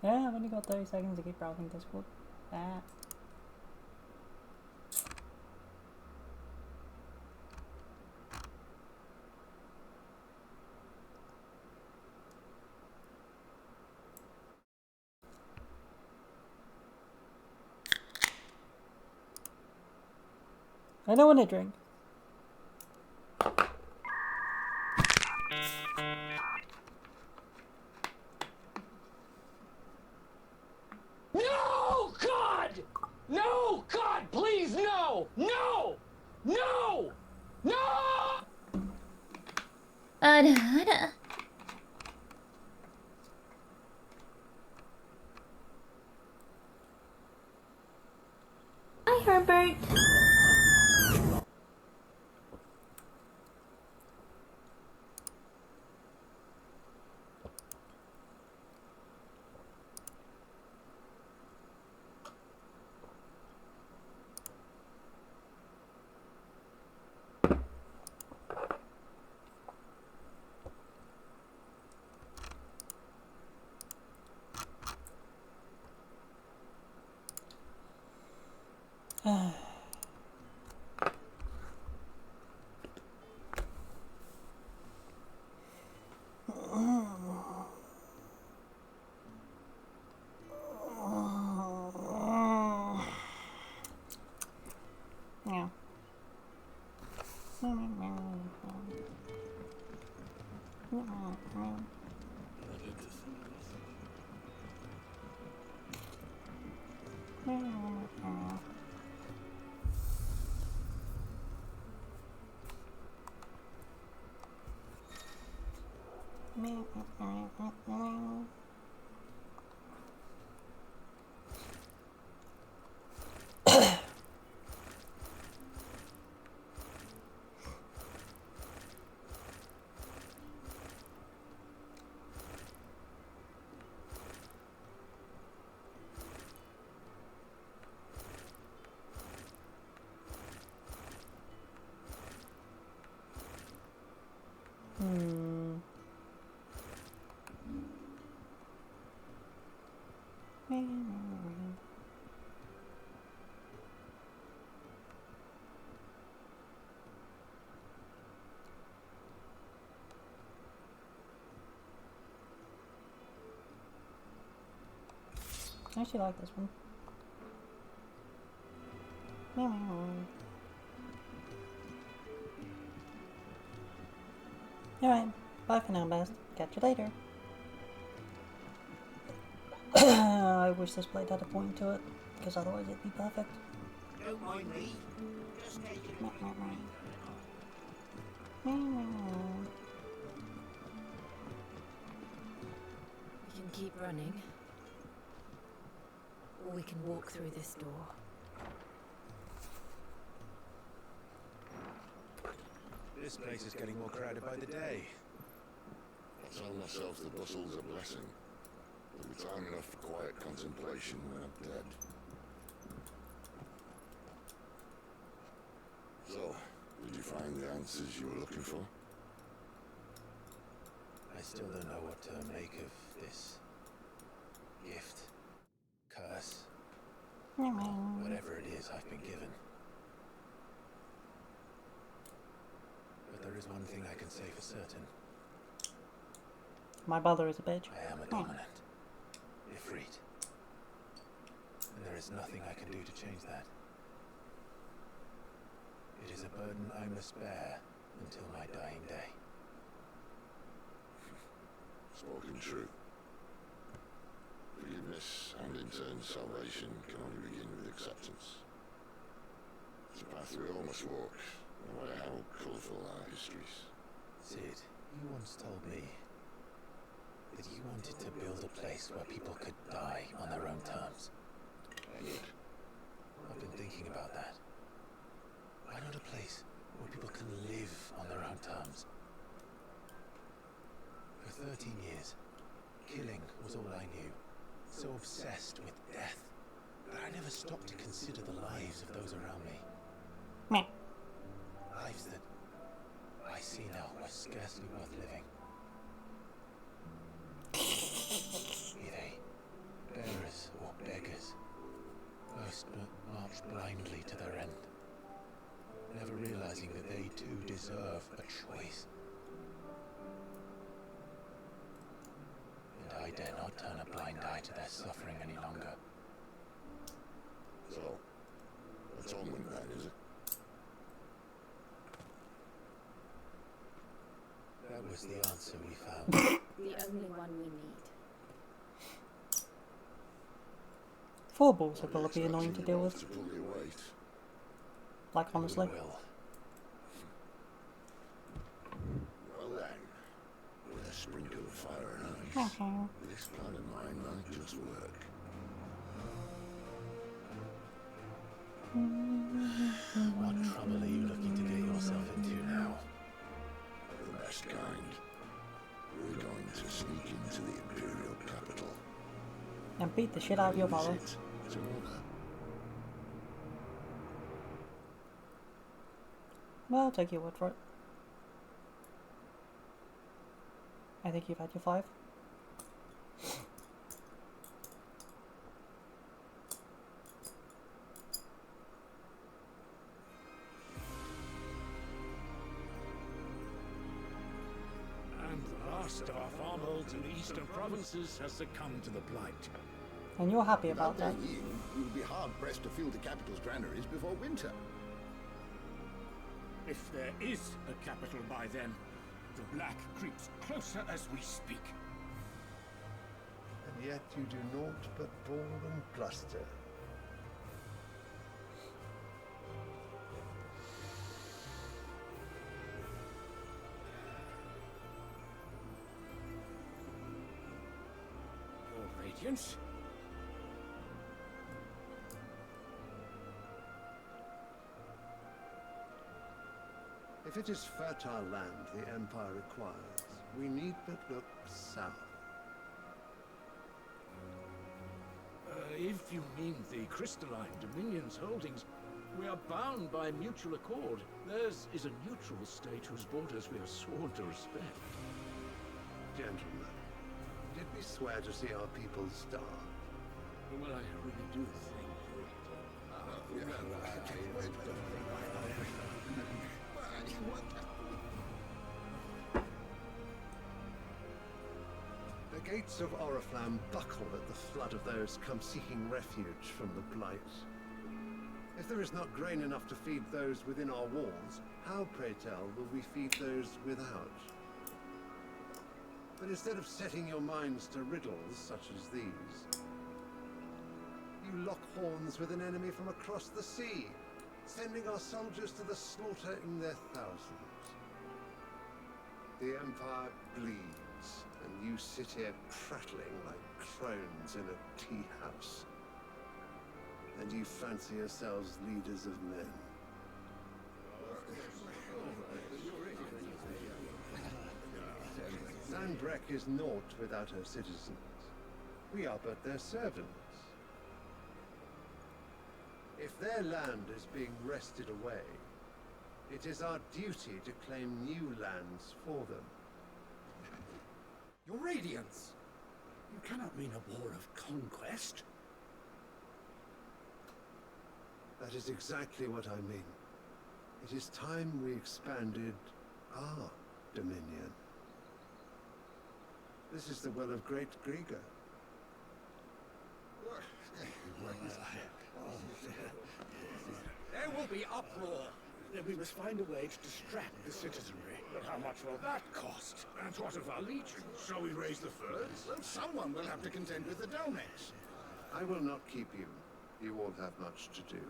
Yeah, I've only got 30 seconds to keep browsing Discord. Ah. I don't want to drink. No, God! No, God, please, no! No! No! No! あらあら。Hi, Herbert. Yeah. I actually like this one. Alright, bye for now, best. Catch you later. I wish this blade had a point to it, because otherwise it'd be perfect. Don't mind me. Just take it. We can keep running, or we can walk through this door. This place is getting more crowded by the day. I tell myself the bustle's a blessing. There'll be time enough for quiet contemplation when I'm dead. So, did you find the answers you were looking for? I still don't know what to make of this gift, curse, whatever it is I've been given. But there is one thing I can say for certain. My brother is a bitch. I am a dominant, Ifrit. And there is nothing I can do to change that. It is a burden I must bear until my dying day. Spoken true. Forgiveness and in turn salvation can only begin with acceptance. It's a path we all must walk, no matter how colourful our histories. Sid, you once told me that you wanted to build a place where people could die on their own terms. I did. I've been thinking about that. Why not a place where people can live on their own terms? For 13 years, killing was all I knew. So obsessed with death that I never stopped to consider the lives of those around me. Lives that I see now were scarcely worth living. Be they dare not turn a blind eye to their suffering any longer. So, that's Onwin then, is it? That was the answer we found. The only one we need. 4 balls are gonna be annoying to deal with. Like, honestly. Well then, with a sprinkle of fire and ice, this plan of mine might just work. What trouble are you looking to get yourself into now? The best kind. We're going to sneak into the Imperial capital. And beat the shit out of your mother. To order. Well, I'll take your word for it. I think you've had your 5. And the last of our farmholds in the eastern provinces has succumbed to the blight. And you're happy about that. Without their yield, we'll be hard-pressed to fill the capital's granaries before winter. If there is a capital by then, the black creeps closer as we speak. And yet you do naught but bawl and bluster. Your Radiance? If it is fertile land the Empire requires, we need but look south. If you mean the crystalline Dominion's holdings, we are bound by mutual accord. Theirs is a neutral state whose borders we are sworn to respect. Gentlemen, did we swear to see our people starve? Well, I really do think... The gates of Oriflamme buckle at the flood of those come seeking refuge from the blight. If there is not grain enough to feed those within our walls, how, pray tell, will we feed those without? But instead of setting your minds to riddles such as these, you lock horns with an enemy from across the sea, sending our soldiers to the slaughter in their thousands. The Empire bleeds, and you sit here prattling like crones in a tea house. And you fancy yourselves leaders of men. Sandbreck is naught without her citizens. We are but their servants. If their land is being wrested away, it is our duty to claim new lands for them. Your Radiance! You cannot mean a war of conquest. That is exactly what I mean. It is time we expanded our dominion. This is the will of great Grieger. There will be uproar. Then we must find a way to distract the citizenry. But how much will that cost? And what of our legion? Shall we raise the furs? Well, someone will have to contend with the Daleks. I will not keep you. You all have much to do.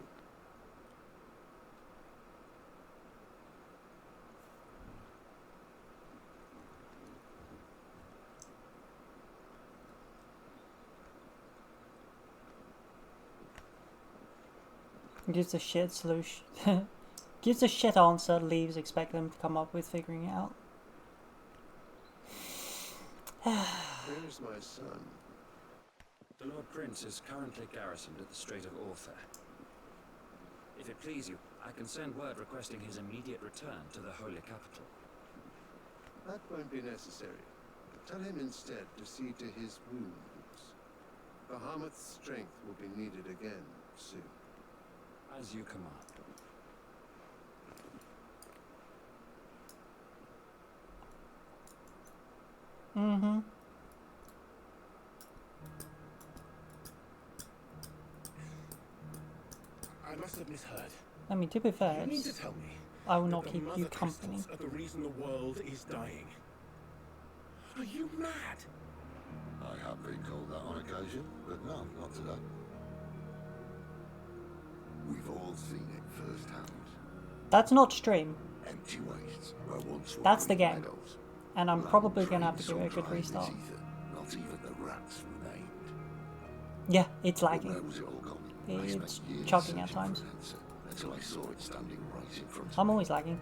Gives a shit solution. Gives a shit answer, leaves, expect them to come up with figuring it out. Where's my son? The Lord Prince is currently garrisoned at the Strait of Orther. If it please you, I can send word requesting his immediate return to the Holy Capital. That won't be necessary. Tell him instead to see to his wounds. Bahamut's strength will be needed again soon. As you command. must have misheard. I mean, to be fair, You mean to it's, tell me I will that not the keep you mother company. crystals are the reason the world is dying? Are you mad? I have been told that on occasion, but no, not today. We've all seen it firsthand. That's not stream. Empty wastes where once were That's the green game. meadows. And I'm Land probably gonna have drained to give it a so good dry as restart. ether, not even the rats remained. Yeah, it's But lagging. where was it all gone? I It's spent years chugging at searching for times. an answer until I saw it standing right in front of I'm me. always lagging.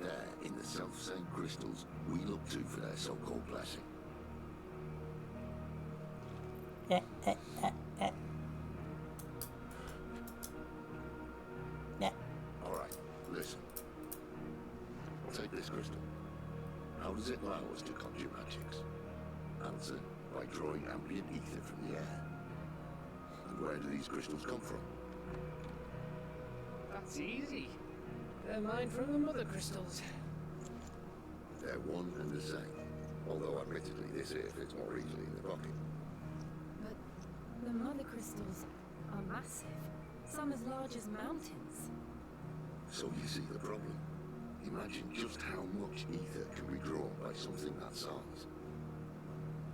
There, in the self-same crystals, we look to for their so-called blessing. Eh, eh, eh, eh. Yeah. Alright, listen. Take this crystal. How does it allow us to conjure magics? Answer, by drawing ambient ether from the air. And where do these crystals come from? That's easy. They're mined from the mother crystals. They're one and the same. Although admittedly this here fits more easily in the pocket. But the mother crystals are massive. Some as large as mountains. So you see the problem. Imagine just how much ether can be drawn by something that size.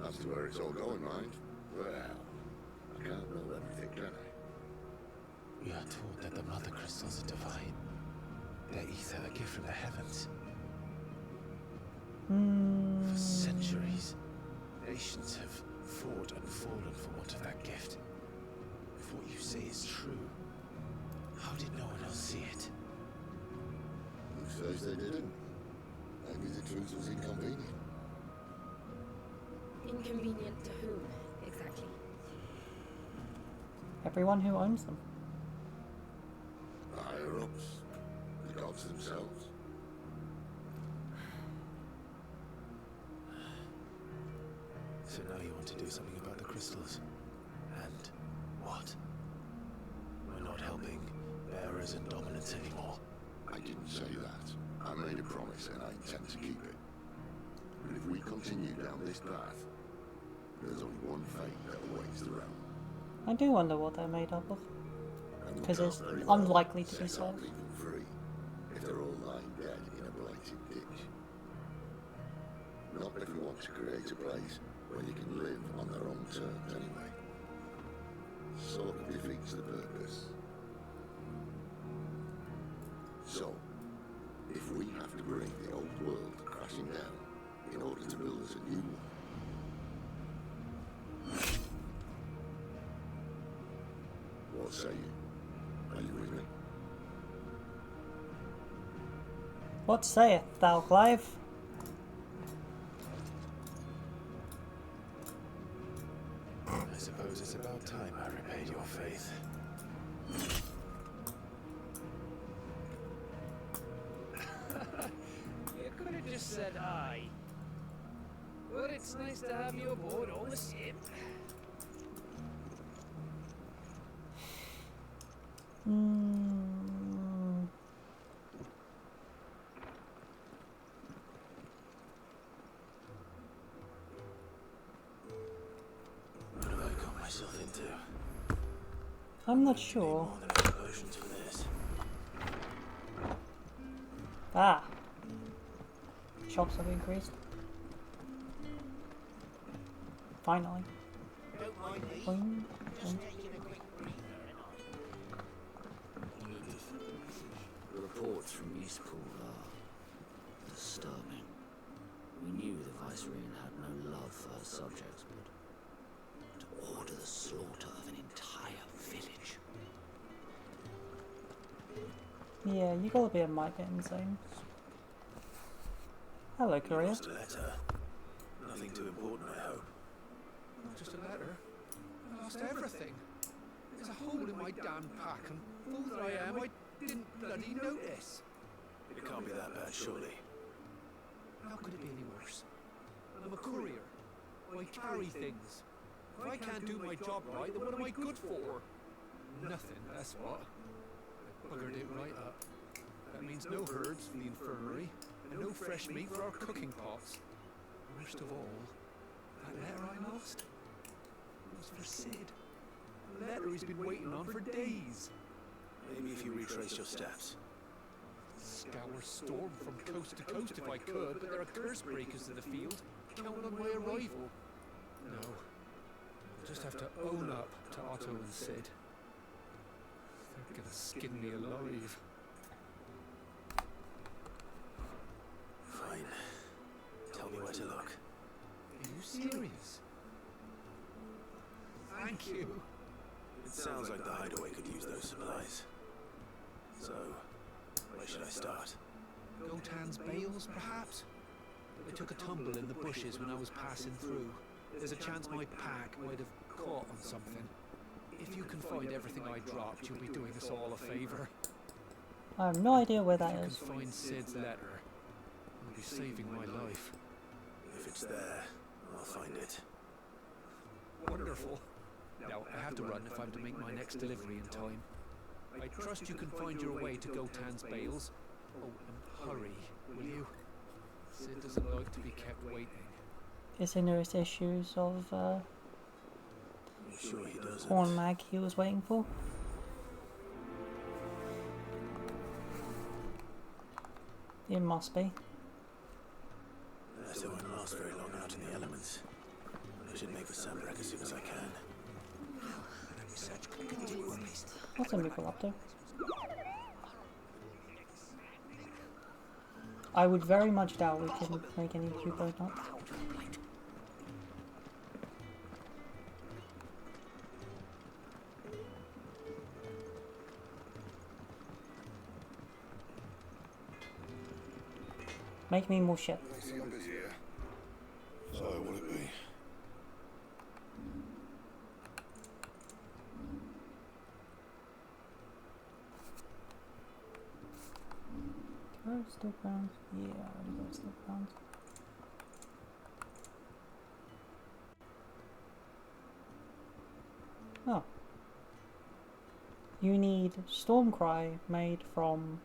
As to where it's all going, mind? Well, I can't know everything, can I? We are taught that the mother crystals are divine. Their ether a gift from the heavens. For centuries, nations have fought and fallen for want of that gift. If what you say is true, how did no one else see it? Who says they didn't? Maybe the truth was inconvenient. Inconvenient to whom, exactly? Everyone who owns them. The higher-ups. The gods themselves. So now you want to do something about the crystals. And what? We're not helping bearers and dominants anymore. I didn't say that. I made a promise and I intend to keep it. But if we continue down this path, there's only one fate that awaits the realm. I do wonder what they're made up of. And we Because can't it's very well unlikely to be set our solved. people free if they're all lying dead in a blighted ditch. Not if we want to create a place where they can live on their own terms anyway. Sort of defeats the purpose. So, if we have to bring the old world crashing down in order to build us a new one, what say you? Are you with me? What sayeth thou, Clive? I suppose it's about time I repaid your faith. You could have just said aye. But it's nice to have you aboard all the same. What have I got myself into? I'm not sure. More than enough potions for this. Ah. Shops have increased. Finally. Boing, boing. The reports from Eastpool are disturbing. We knew the Vicereine had no love for her subjects, but to order the slaughter of an entire village. Yeah, you gotta be a mite bit insane. Hello, Korea. Lost a letter. Nothing too important, I hope. Not just a letter. I lost everything. There's a hole in my damn pack, and fool that I am, I didn't bloody notice. It can't be that bad, surely. How could it be any worse? I'm a courier. I carry things. If I can't do my job right, then what am I good for? Nothing, that's what. I buggered it right up. That means no herds for the infirmary, and no fresh meat for our cooking pots. Worst of all, that letter I lost was for Sid. A letter he's been waiting on for days. Maybe if you retrace your steps. Scour Storm from coast to coast if I could, but there are curse breakers to the field. Count on my arrival. No. I'll just have to own up to Otto and Sid. They're gonna skin me alive. Fine. Tell me where to look. Are you serious? Thank you. It sounds like the hideaway could use those supplies. So, where should I start? Gotan's bales, perhaps? I took a tumble in the bushes when I was passing through. There's a chance my pack might have caught on something. If you can find everything I dropped, you'll be doing us all a favour. I have no idea where that If you is. can find Sid's letter, you'll be saving my life. If it's there, I'll find it. Wonderful. Now, I have to run if I'm to make my next delivery in time. I trust you can find your way to Gotan's bales. Oh, and hurry, will you? Sid doesn't like to be kept waiting. It's the newest issues of Sure he doesn't. Horn Mag he was waiting for. It must be. Letter won't last very long out in the elements. I should make the Sandbreak as soon as I can. What's some people up to? I would very much doubt we can make any people not. Make me more shit. I see I'm busy here. So will it be? Still grounds? Yeah, I already got still grounds. Oh. You need Stormcry made from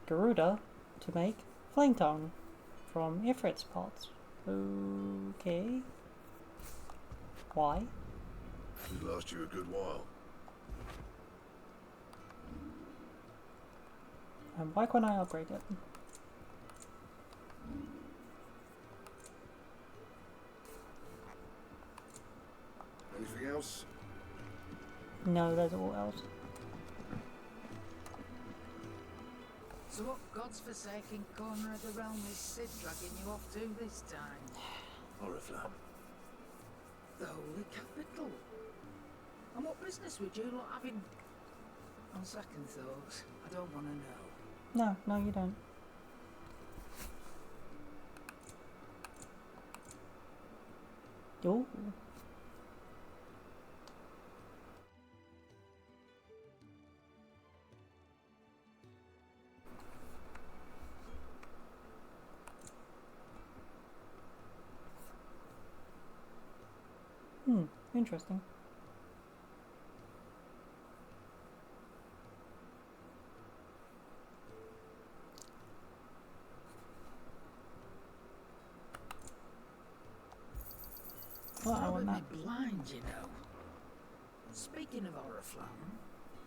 Garuda to make Flame Tongue from Ifrit's parts. Okay. Why? It last you a good while. And why can't I upgrade it? Anything else? No, that's all else. So what God's forsaken corner of the realm is Sid dragging you off to this time? Oriflamme. The Holy Capital. And what business would you lot having? On second thoughts, I don't want to know. No, no you don't. Ooh. Interesting. Well, I want that. Blind, you know. Speaking of Oriflamme,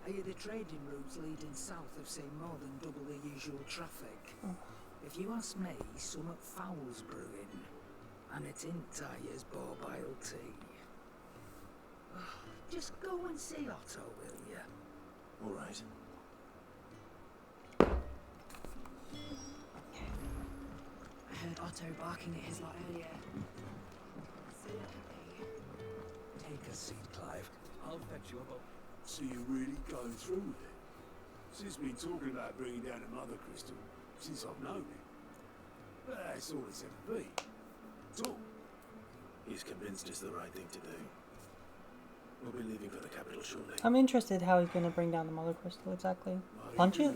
I hear the trading routes leading south have seen more than double the usual traffic. If you ask me, something foul's brewing, and it's in Tyre's borbile tea. Just go and see Otto, will you? All right. I heard Otto barking at his lot earlier. Take a seat, Clive. I'll fetch you a boat. So you're really going through with it? Sid's been talking about bringing down a mother crystal since I've known him. But that's all it's ever been. Talk. He's convinced it's the right thing to do. We'll be leaving for the capital shortly. I'm interested how he's going to bring down the Mother Crystal exactly. Punch it?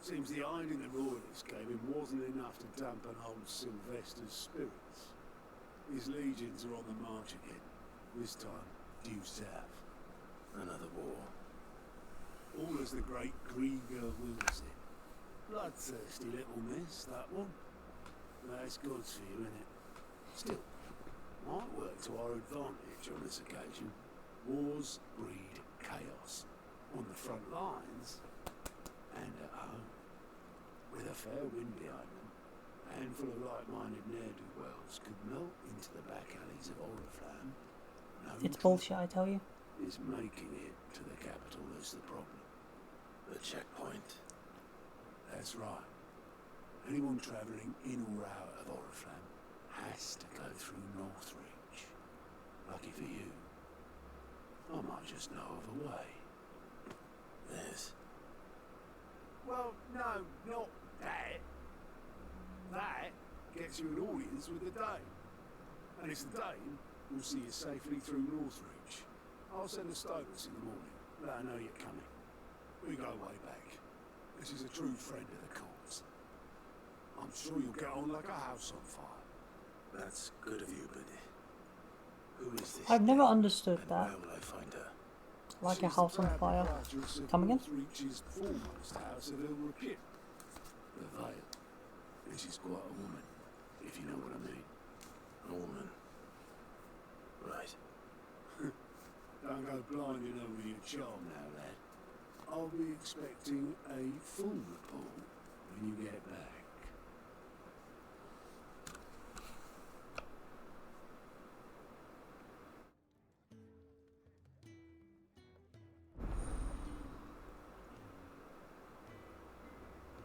Seems the iron in the royalists gave him wasn't enough to dampen old Sylvester's spirits. His legions are on the march again. This time, due south. Another war. All as the great green girl wills it. Bloodthirsty little miss, that one. That's God's for you, innit? Still, might work to our advantage on this occasion. Wars breed chaos on the front lines and at home. With a fair wind behind them, a handful of like-minded ne'er-do-wells could melt into the back alleys of Oriflamme. It's bullshit, I tell you. Is making it to the capital is the problem. The checkpoint. That's right. Anyone travelling in or out of Oriflamme has to go through Northreach. Lucky for you, I might just know of a way. This. Well, no, not that. That gets you an audience with the Dane. And it's the Dane who'll see you safely through Northreach. I'll send the Stokers in the morning. Let her know you're coming. We go way back. This is a true friend of the courts. I'm sure you'll get on like a house on fire. That's good of you, but who is this? I've never understood and that. where will I find her? Like a house on fire. Come again? Northreach's foremost house of ill repute. The Vale. And she's quite a woman, if you know what I mean. A woman. Right. Don't go blinding over your charm now, lad. I'll be expecting a full report when you get back.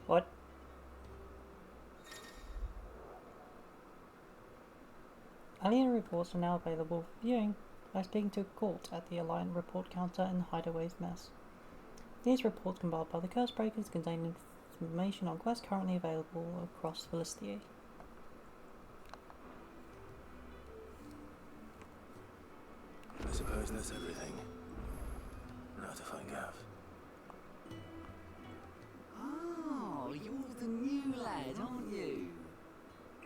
What? Alien reports are now available for viewing by speaking to Court at the Alliant report counter in the Hideaway's mess. These reports compiled by the Cursebreakers contain information on quests currently available across Philistia. I suppose that's everything. Now to find Gav. Oh, you're the new lad, aren't you?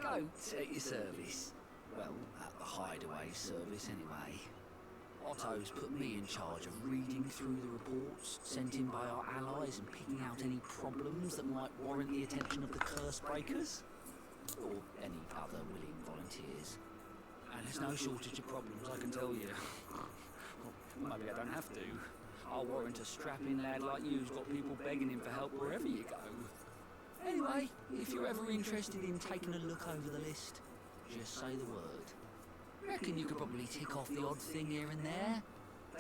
Goat at your service. Well, at the Hideaway service anyway. Otto's put me in charge of reading through the reports sent in by our allies and picking out any problems that might warrant the attention of the Cursebreakers. Or any other willing volunteers. And there's no shortage of problems, I can tell you. Well, maybe I don't have to. I'll warrant a strapping lad like you who's got people begging him for help wherever you go. Anyway, if you're ever interested in taking a look over the list, just say the word. Reckon you could probably tick off the odd thing here and there.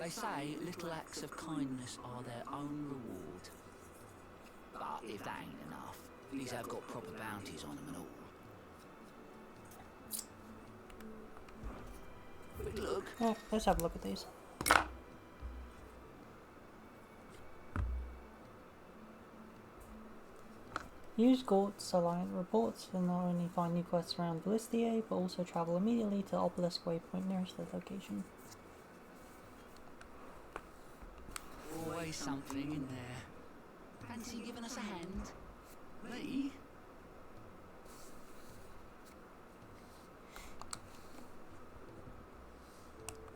They say little acts of kindness are their own reward. But if that ain't enough, these have got proper bounties on them and all. Quick look. Yeah, let's have a look at these. Use Gort's Alliant reports to not only find new quests around Philistia, but also travel immediately to Obelisk Waypoint nearest the location. Always something in there. Fancy giving us a hand? Me?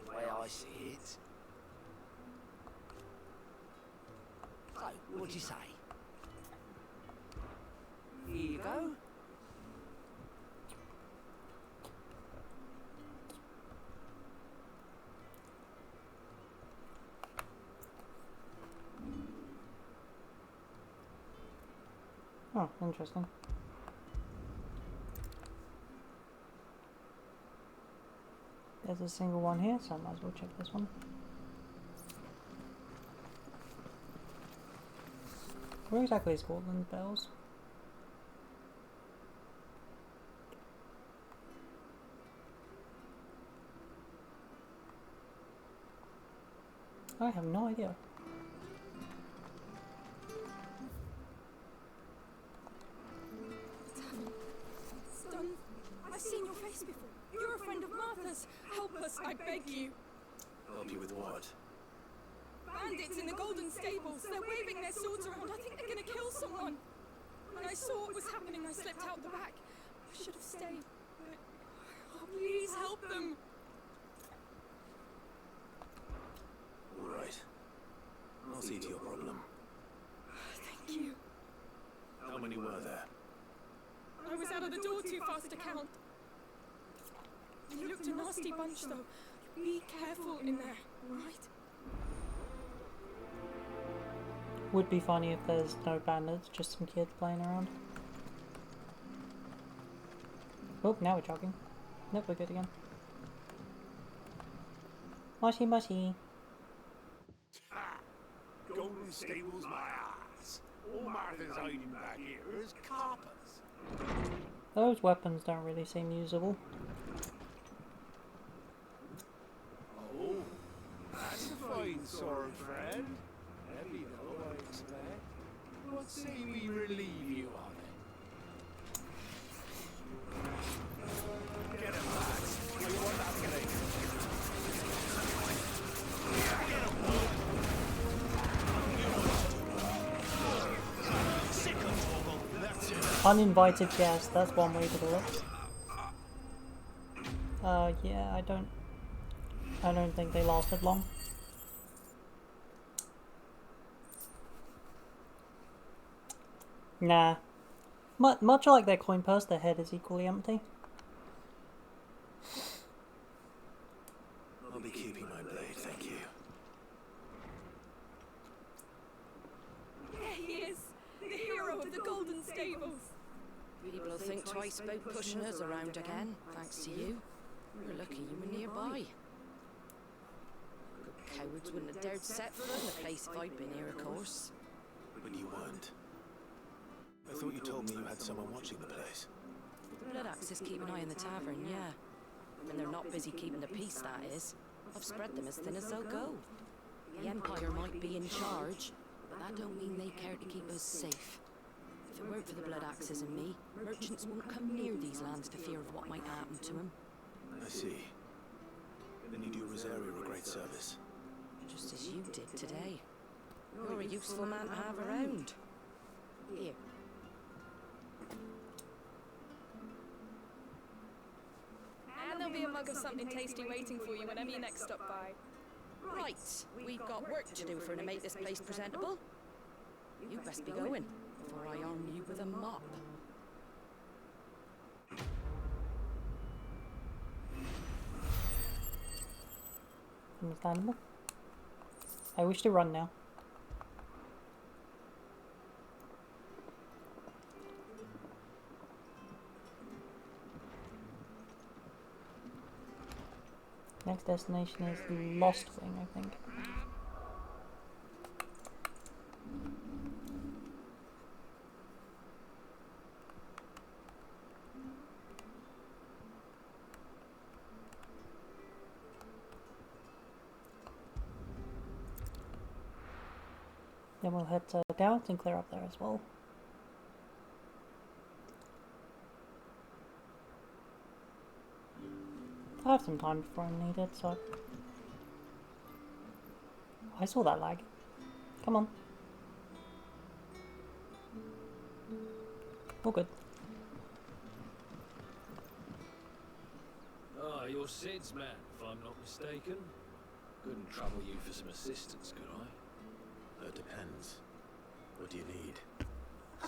The way I see it. So, what'd you say? Here you go. Oh, interesting. There's a single one here, so I might as well check this one. Where exactly is Cortland Bells? I have no idea. Stun, I've seen your face before. You're a friend of Martha's. Help us, I beg you. Help you with what? Bandits in the Golden Stables. They're waving their swords around. I think they're gonna kill someone. When I saw what was happening, I slipped out the back. I should have stayed, but... Oh, please help them. All right. I'll see to your problem. Thank you. How many were there? I was out of the door too fast to count. They looked a nasty bunch, though. Be careful in there, right? Would be funny if there's no bandits, just some kids playing around. Oh, now we're jogging. Nope, we're good again. Mushy mushy. Golden Stables my ass. All Martha's hiding back here is coppers. Those weapons don't really seem usable. Oh, that's a fine sword, friend. Heavy though, I expect. What say we relieve you of it? Get him, lads. I want that grenade. Get him, boy. Sick of trouble. That's it. Uninvited guest, that's one way to do it. Yeah, I don't think they lasted long. Nah. Much like their coin purse, their head is equally empty. I'll be keeping my blade, thank you. There he is, the hero of the Golden Stables. People will think twice about pushing us around again, thanks to you. We're lucky you were nearby. Good cowards wouldn't have dared set foot in the place if I'd been here, of course. But you weren't. I thought you told me you had someone watching the place. The Blood Axes keep an eye on the tavern, yeah. When they're not busy keeping the peace, that is. I've spread them as thin as they'll go. The Empire might be in charge, but that don't mean they care to keep us safe. If it weren't for the Blood Axes and me, merchants won't come near these lands for fear of what might happen to them. I see. Then you do Rosario a great service. Just as you did today. You're a useful man to have around. Here. And there'll be a mug of something tasty waiting for you whenever you next stop by. Right, we've got work to do to make this place presentable. You best be going, before I arm you with a mop. Understandable. I wish to run now. Next destination is Lost Wing, I think. Then we'll head to Doubt and clear up there as well. I have some time before I need it, so... I saw that lag. Come on. All good. Ah, you're Sid's man, if I'm not mistaken. Couldn't trouble you for some assistance, could I? That depends. What do you need?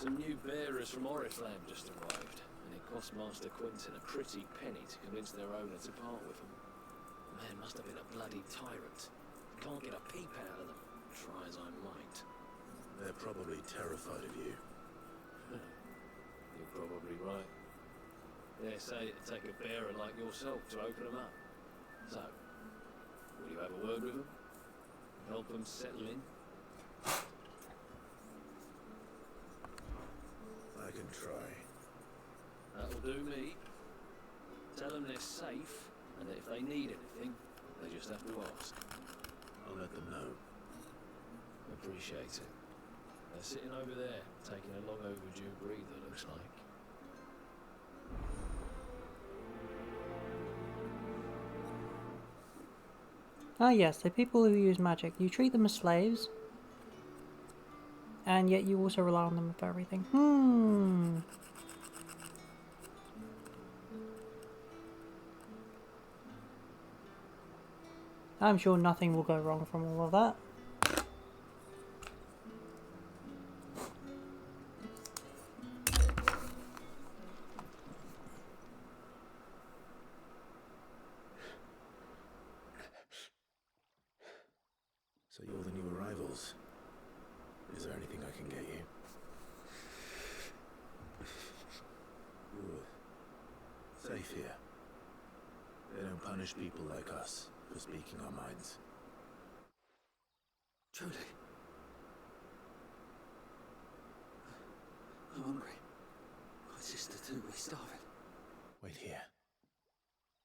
Some new bearers from Oriflamme just arrived, and it cost Master Quentin a pretty penny to convince their owner to part with them. The man must have been a bloody tyrant. Can't get a peep out of them, try as I might. They're probably terrified of you. You're probably right. They say it'd take a bearer like yourself to open them up. So, will you have a word with them? Help them settle in? I can try. That'll do me. Tell them they're safe, and that if they need anything, they just have to ask. I'll let them know. Appreciate it. They're sitting over there, taking a long overdue breather, looks like. Ah yes, the people who use magic. You treat them as slaves, and yet you also rely on them for everything. I'm sure nothing will go wrong from all of that. So you're the new arrivals. Is there anything I can get you? Ooh. Safe here. They don't punish people like us for speaking our minds. Truly. I'm hungry. My sister too, we're starving. Wait here.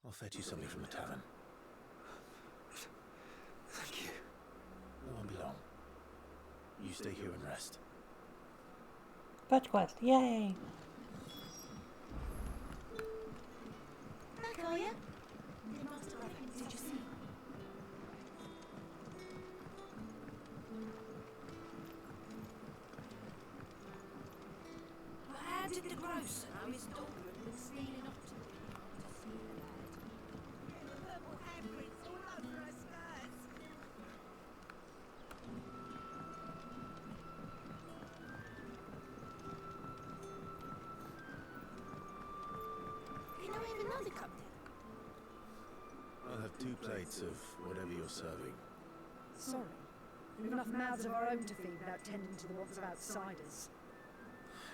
I'll fetch you something from the tavern. Thank you. It won't be long. You stay here and rest. Fetch quest, yay! Back, are you? Did Master Reverend, did you see? But how did the grocer know his daughter had been stealing up to me? The purple handprints all over her skirts. Can I have another cup then? I'll have 2 plates of whatever you're serving. Sorry. We've enough mouths of our own to feed without tending to the wants of outsiders.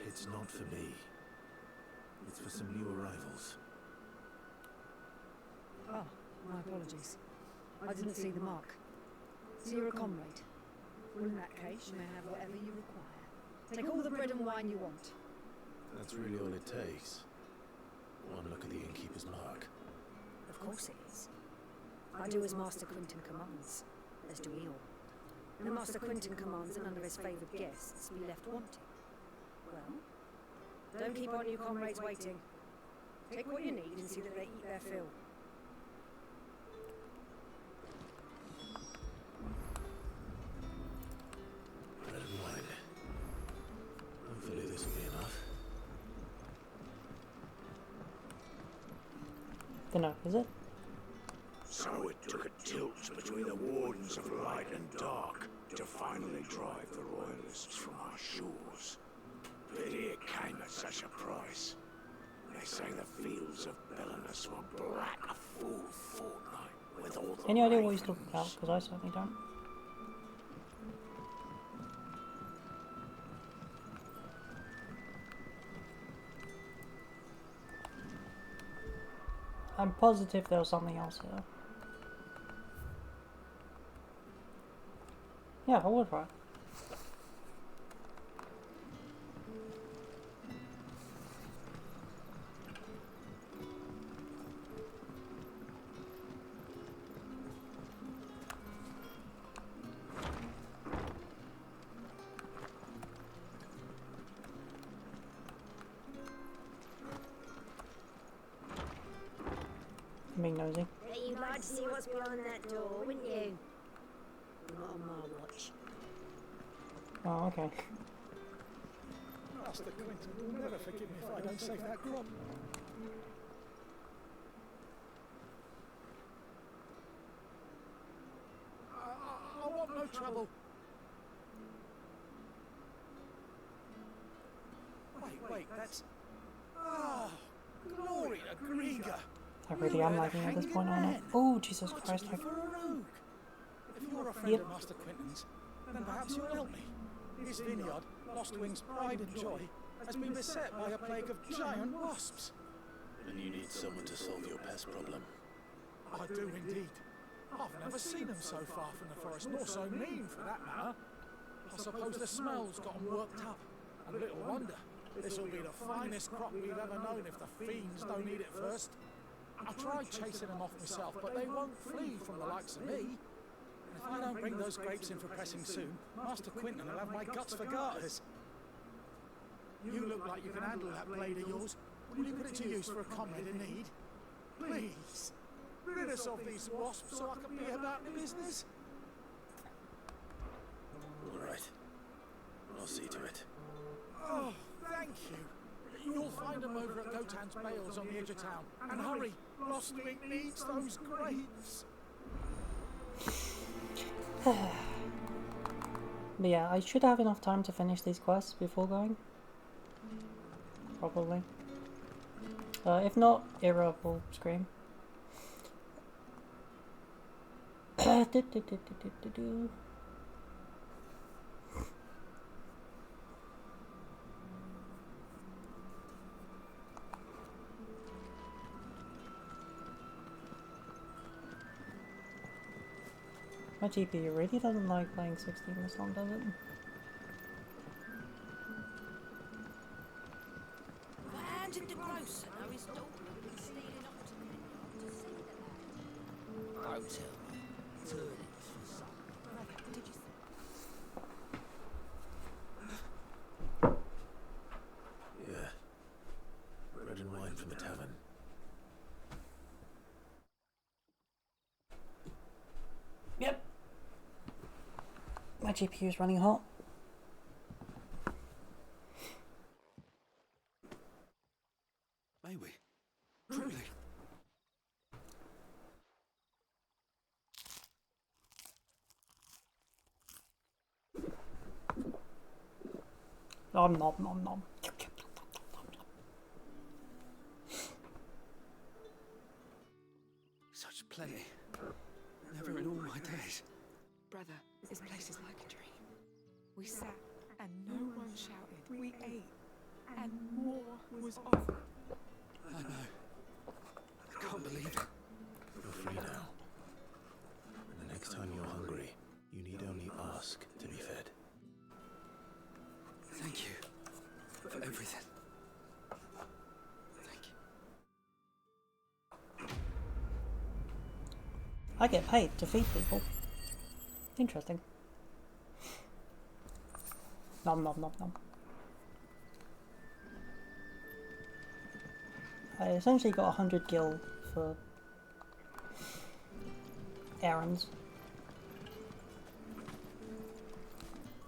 It's not for me. It's for some new arrivals. Ah, my apologies. I didn't see the mark. So you're a comrade. Well, in that case, you may have whatever you require. Take all the bread and wine you want. That's really all it takes. One look at the innkeeper's mark. Of course it is. I do as Master Quinton commands, as do we all. And Master Quinton commands that none of his favoured guests be left wanting. Well, don't keep our new comrades waiting. Take what you need and see that they eat their fill. Bread and wine. Hopefully this will be enough. Dunno, is it? So it took a tilt between the Wardens of Light and Dark to finally drive the Royalists from our shores. Pity it came at such a price. They say the fields of Belenus were black a full fortnight with all the Any idea what he's talking about? Because I certainly don't. I'm positive there was something else here. Yeah, I would right. Being nosy. Bet you'd like to see what's behind that door, wouldn't you? Not on my watch. Oh, okay. Master Quinton will never forgive me if I don't save that crop. I want no trouble. Wait, that's... Ah, glory to Griga. I really am lagging at this point, aren't I? Oh, Jesus Christ. For a rogue. If you're a friend Yep. of Master Quinton's, then perhaps you'll help me. His vineyard, Lostwing's pride and joy, has been beset by a plague of giant wasps. And you need someone to solve your pest problem. I do indeed. I've never seen them so far from the forest, nor so mean for that matter. I suppose the smell's got them worked up. And little wonder. This'll be the finest crop we've ever known if the fiends don't eat it first. I tried chasing them off myself, but they won't flee from the likes of me. And if I don't bring those grapes in for pressing soon, Master Quinton will have my guts for garters. You look like you can handle that blade of yours. Will you put it to use for a comrade in need? Please, rid us of these wasps so I can be about the business. All right. I'll see to it. Oh, thank you. You'll find them over at Gotan's Bales on the edge of town. And hurry, Lostwing needs those grapes. But yeah, I should have enough time to finish these quests before going. Probably. If not, Ira will scream. My GPU really doesn't like playing 16 this long, does it? Imagine the grocer now his daughter been stealing up to the to see the lad. Oh, tell me. Turnings for supper. Brother, did you Yeah. Bread and wine from the tavern. Yep. My GPU is running hot. May we? Truly. Nom nom nom nom. Such plenty. Never in all my days. Brother, this place is like a dream. We sat and no one shouted. We ate and more was offered. I know. I can't believe it. You're free now. And the next time you're hungry, you need only ask to be fed. Thank you for everything. Thank you. I get paid to feed people. Interesting. Nom nom nom nom. I essentially got 100 gil for errands.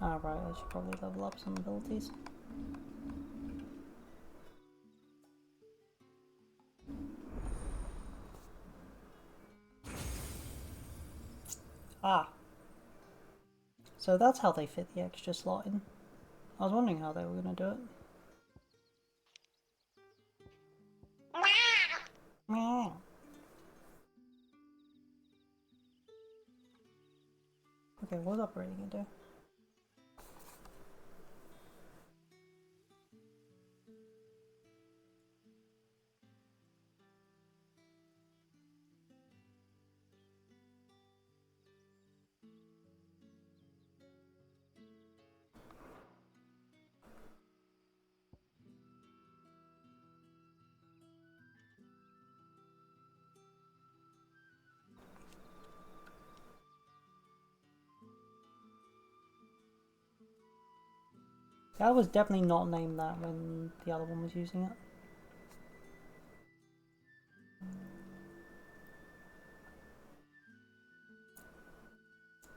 Ah, right, I should probably level up some abilities. Ah. So that's how they fit the extra slot in. I was wondering how they were going to do it. Meow. Okay, what's upgrading it do? I was definitely not named that when the other one was using it.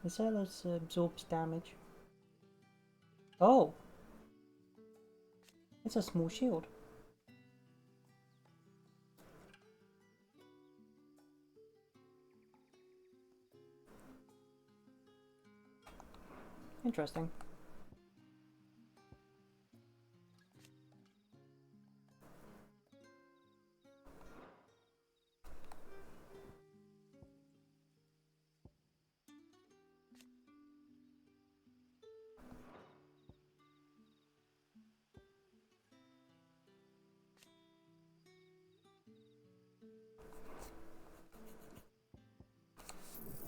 The sailors absorbs damage. Oh! It's a small shield. Interesting.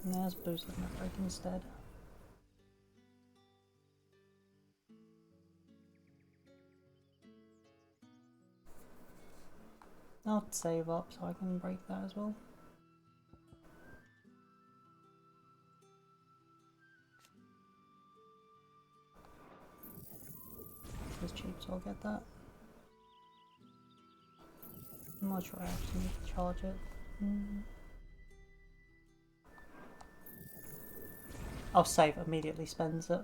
Now let's boost my break instead. I'll save up so I can break that as well. It's cheap, so I'll get that. I'm not sure I actually need to charge it. I'll save, immediately spends it.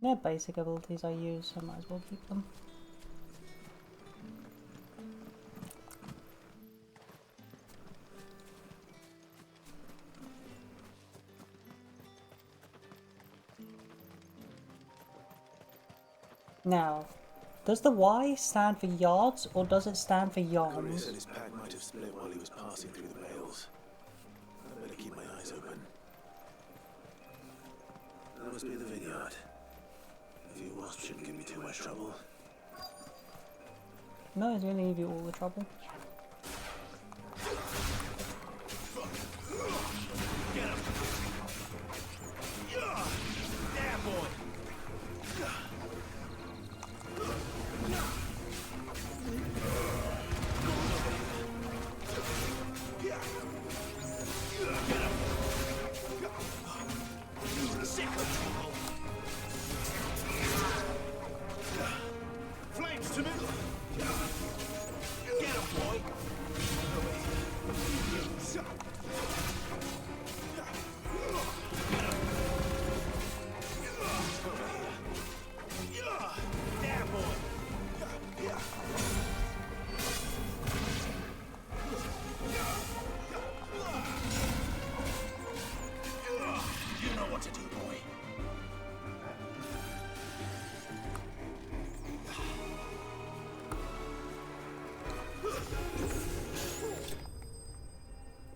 They're basic abilities I use, so I might as well keep them. Now, does the Y stand for yards or does it stand for Courier yarns? said his pack might have split while he was passing through the bales. I better keep my eyes open. That must be the vineyard. A few wasps shouldn't give me too much trouble. No, it's going to give you all the trouble. Get him! There, boy! Flames to middle! Get him, boy! There, boy! You know what to do, boy.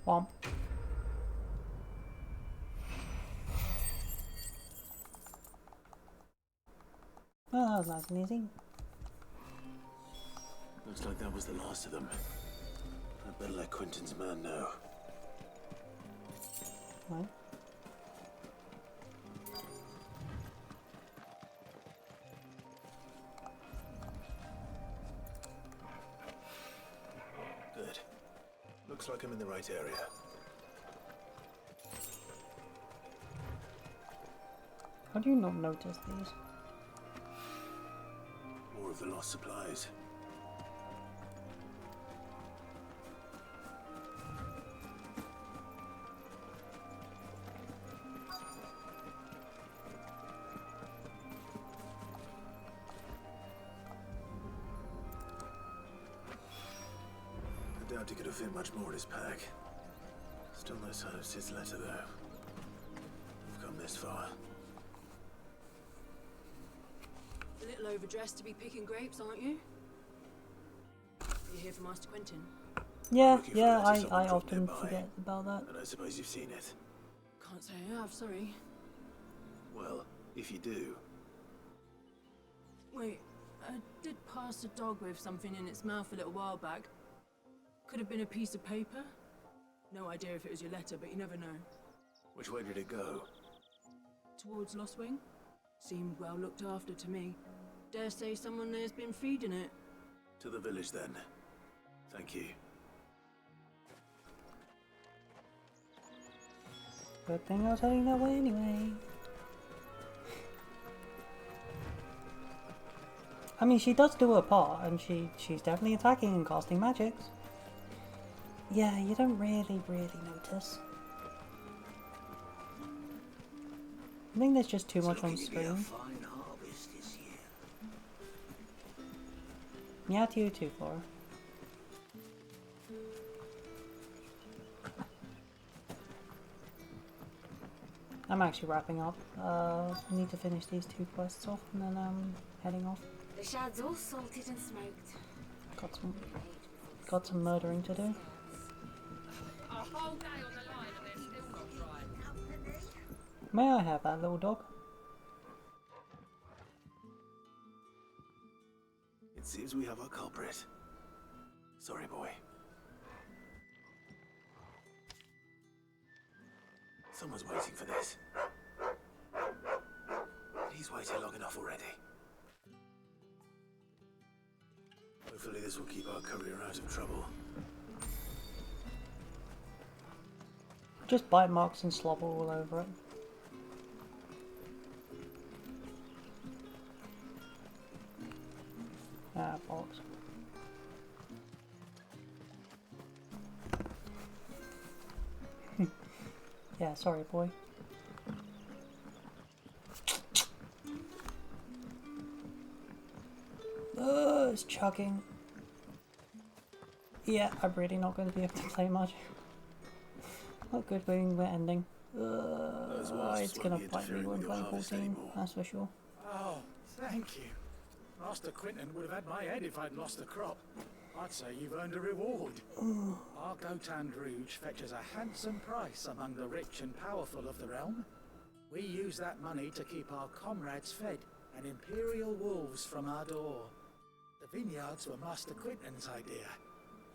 Womp. Oh, that was nice and easy. Looks like that was the last of them. I'd better let Quentin's man know. Right. Good. Looks like I'm in the right area. How do you not notice these? More of the lost supplies. I doubt he could have fit much more in his pack. Still no sign of Sid's letter, though. We've come this far. A little overdressed to be picking grapes, aren't you? You here for Master Quentin? Yeah, I often forget about that. And I suppose you've seen it. Can't say I have, sorry. Well, if you do, Wait, I did pass a dog with something in its mouth a little while back. Could have been a piece of paper. No idea if it was your letter, but you never know. which way did it go? Towards Lostwing? Seemed well looked after to me. Dare say someone there's been feeding it. To the village, then. Thank you. Good thing I was heading that way anyway. I mean, she does do her part, and she's definitely attacking and casting magics. Yeah, you don't really notice. I think there's just too much on screen. Yeah, to you too, Flora. I'm actually wrapping up. I need to finish these 2 quests off, and then I'm heading off. The shad's all salted and smoked. Got some murdering to do. A whole day on the line and they're still not dry. May I have that little dog? It seems we have our culprit. Sorry, boy. Someone's waiting for this. He's waited long enough already. Hopefully this will keep our courier out of trouble. Just bite marks and slobber all over it. Ah, bollocks. Yeah, sorry, boy. It's chugging. Yeah, I'm really not going to be able to play much. Not good when we're ending. It's going to bite me when playing 14, that's for sure. Oh, thank you. Master Quinton would have had my head if I'd lost the crop. I'd say you've earned a reward. Our Gotan Rouge fetches a handsome price among the rich and powerful of the realm. We use that money to keep our comrades fed and imperial wolves from our door. The vineyards were Master Quinton's idea.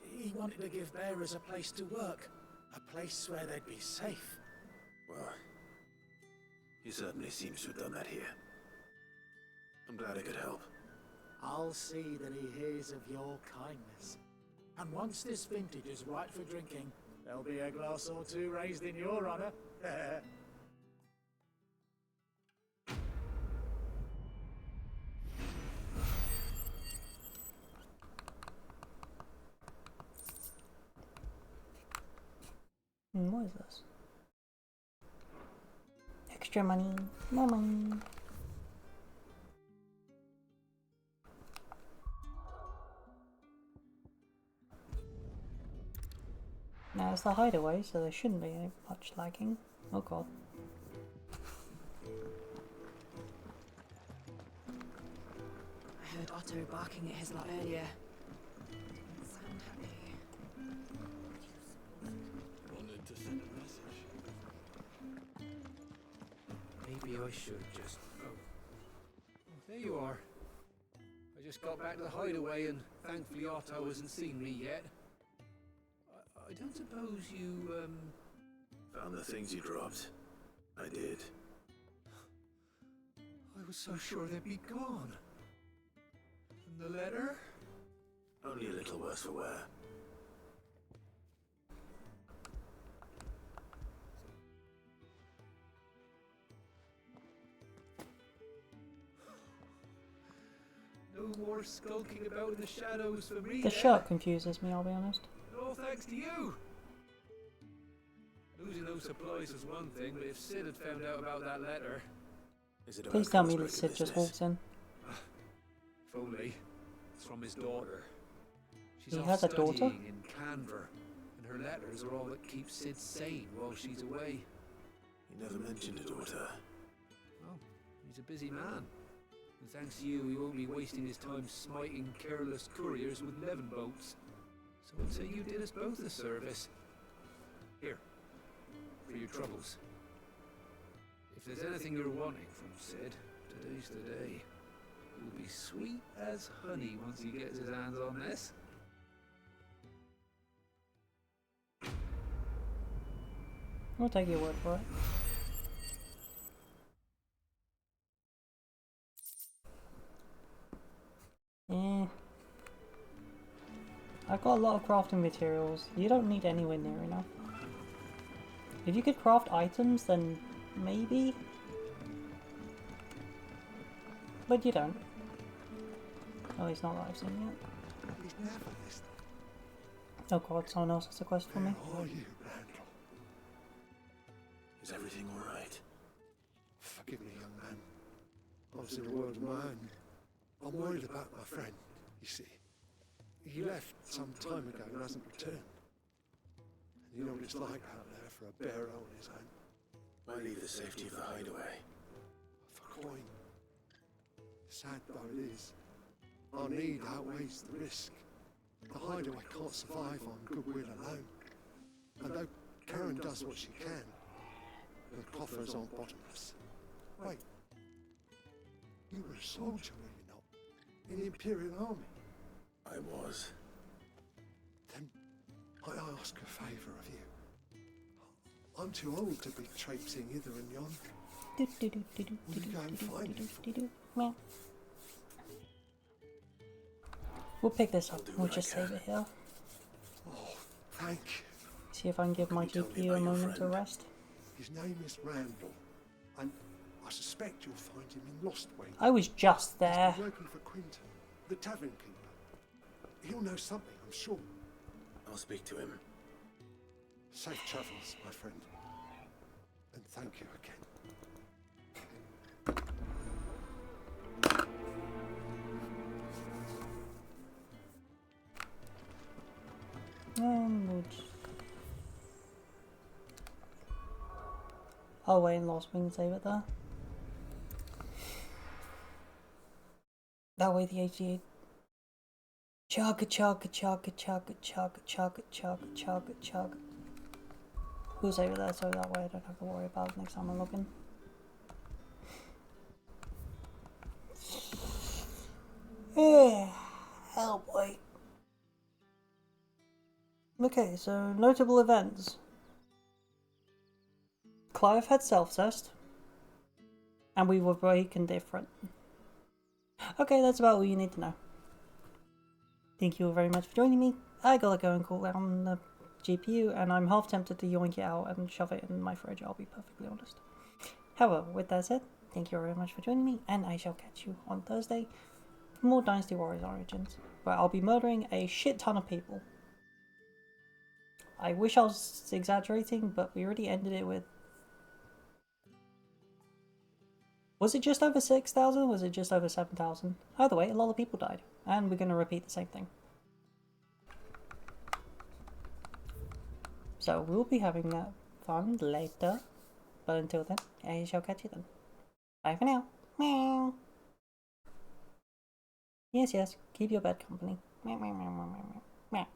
He wanted to give bearers a place to work, a place where they'd be safe. Well, he certainly seems to have done that here. I'm glad I could help. I'll see that he hears of your kindness. And once this vintage is right for drinking, there'll be a glass or two raised in your honor. What is this? Extra money. More money. Now it's the hideaway, so there shouldn't be much lagging. Oh god. I heard Otto barking at his lot earlier. Didn't sound happy. Wanted to send a message. Maybe I should just... Oh, there you are. I just got back to the hideaway and thankfully Otto hasn't seen me yet. I don't suppose you, Found the things you dropped. I did. I was so sure they'd be gone. And the letter? Only a little worse for wear. No more skulking about in the shadows for me. The shirt confuses me, I'll be honest. All thanks to you. Losing those supplies was one thing, but if Sid had found out about that letter... Is it Please tell me that Sid just walks in. If only. It's from his daughter. She's He off has a daughter? studying in Canver, and her letters are all that keeps Sid sane while she's away. He never mentioned a daughter. Oh, he's a busy man. And thanks to you, he won't be wasting his time smiting careless couriers with levin boats. So I'd say you did us both a service. Here, for your troubles. If there's anything you're wanting from Sid, today's the day. He'll be sweet as honey once he gets his hands on this. I'll take your word for it. I've got a lot of crafting materials. You don't need anywhere near enough. If you could craft items, then maybe? But you don't. At least not that I've seen yet. He's never listening. Oh god, someone else has a quest for me. Where are you, Randall? Is everything alright? Forgive me, young man. I was in a world of my own. I'm worried about my friend, you see. He left some time ago and hasn't returned. And you know what it's like out there for a bearer on his own. Why leave the safety of the hideaway? For coin. Sad though it is, our need outweighs the risk. The hideaway can't survive on goodwill alone. And though Karen does what she can, the coffers aren't bottomless. Wait. You were a soldier, were you not? In the Imperial Army? I was. Then I ask a favour of you. I'm too old to be traipsing hither and yon. Will you go and find him for me? Meow. We'll pick this up. We'll just save it here. Oh, thank you. See if I can give my GPU a moment to rest. His name is Randall, and I suspect you'll find him in Lostwing. I was just there. He's been working for Quinton, the tavern keeper. He'll know something, I'm sure. I'll speak to him. Safe travels, my friend. And thank you again. Oh wait, Lost Wing, save it there. That way the HD. Chug, chug, chug, chug, chug, chug, chug, chug, chug. Who's over there so that way I don't have to worry about it next time I'm looking. Oh boy. Okay, so notable events. Clive had self-cessed, and we were break and different. Okay, that's about all you need to know. Thank you very much for joining me. I gotta go and cool down the GPU, and I'm half tempted to yoink it out and shove it in my fridge, I'll be perfectly honest. However, with that said, thank you very much for joining me, and I shall catch you on Thursday for more Dynasty Warriors Origins, where I'll be murdering a shit ton of people. I wish I was exaggerating, but we already ended it with... Was it just over 6,000? Was it just over 7,000? Either way, a lot of people died, and we're going to repeat the same thing. So we'll be having that fun later, but until then, I shall catch you then. Bye for now. Meow. Yes, yes, keep your bed company. Meow, meow, meow, meow, meow, meow.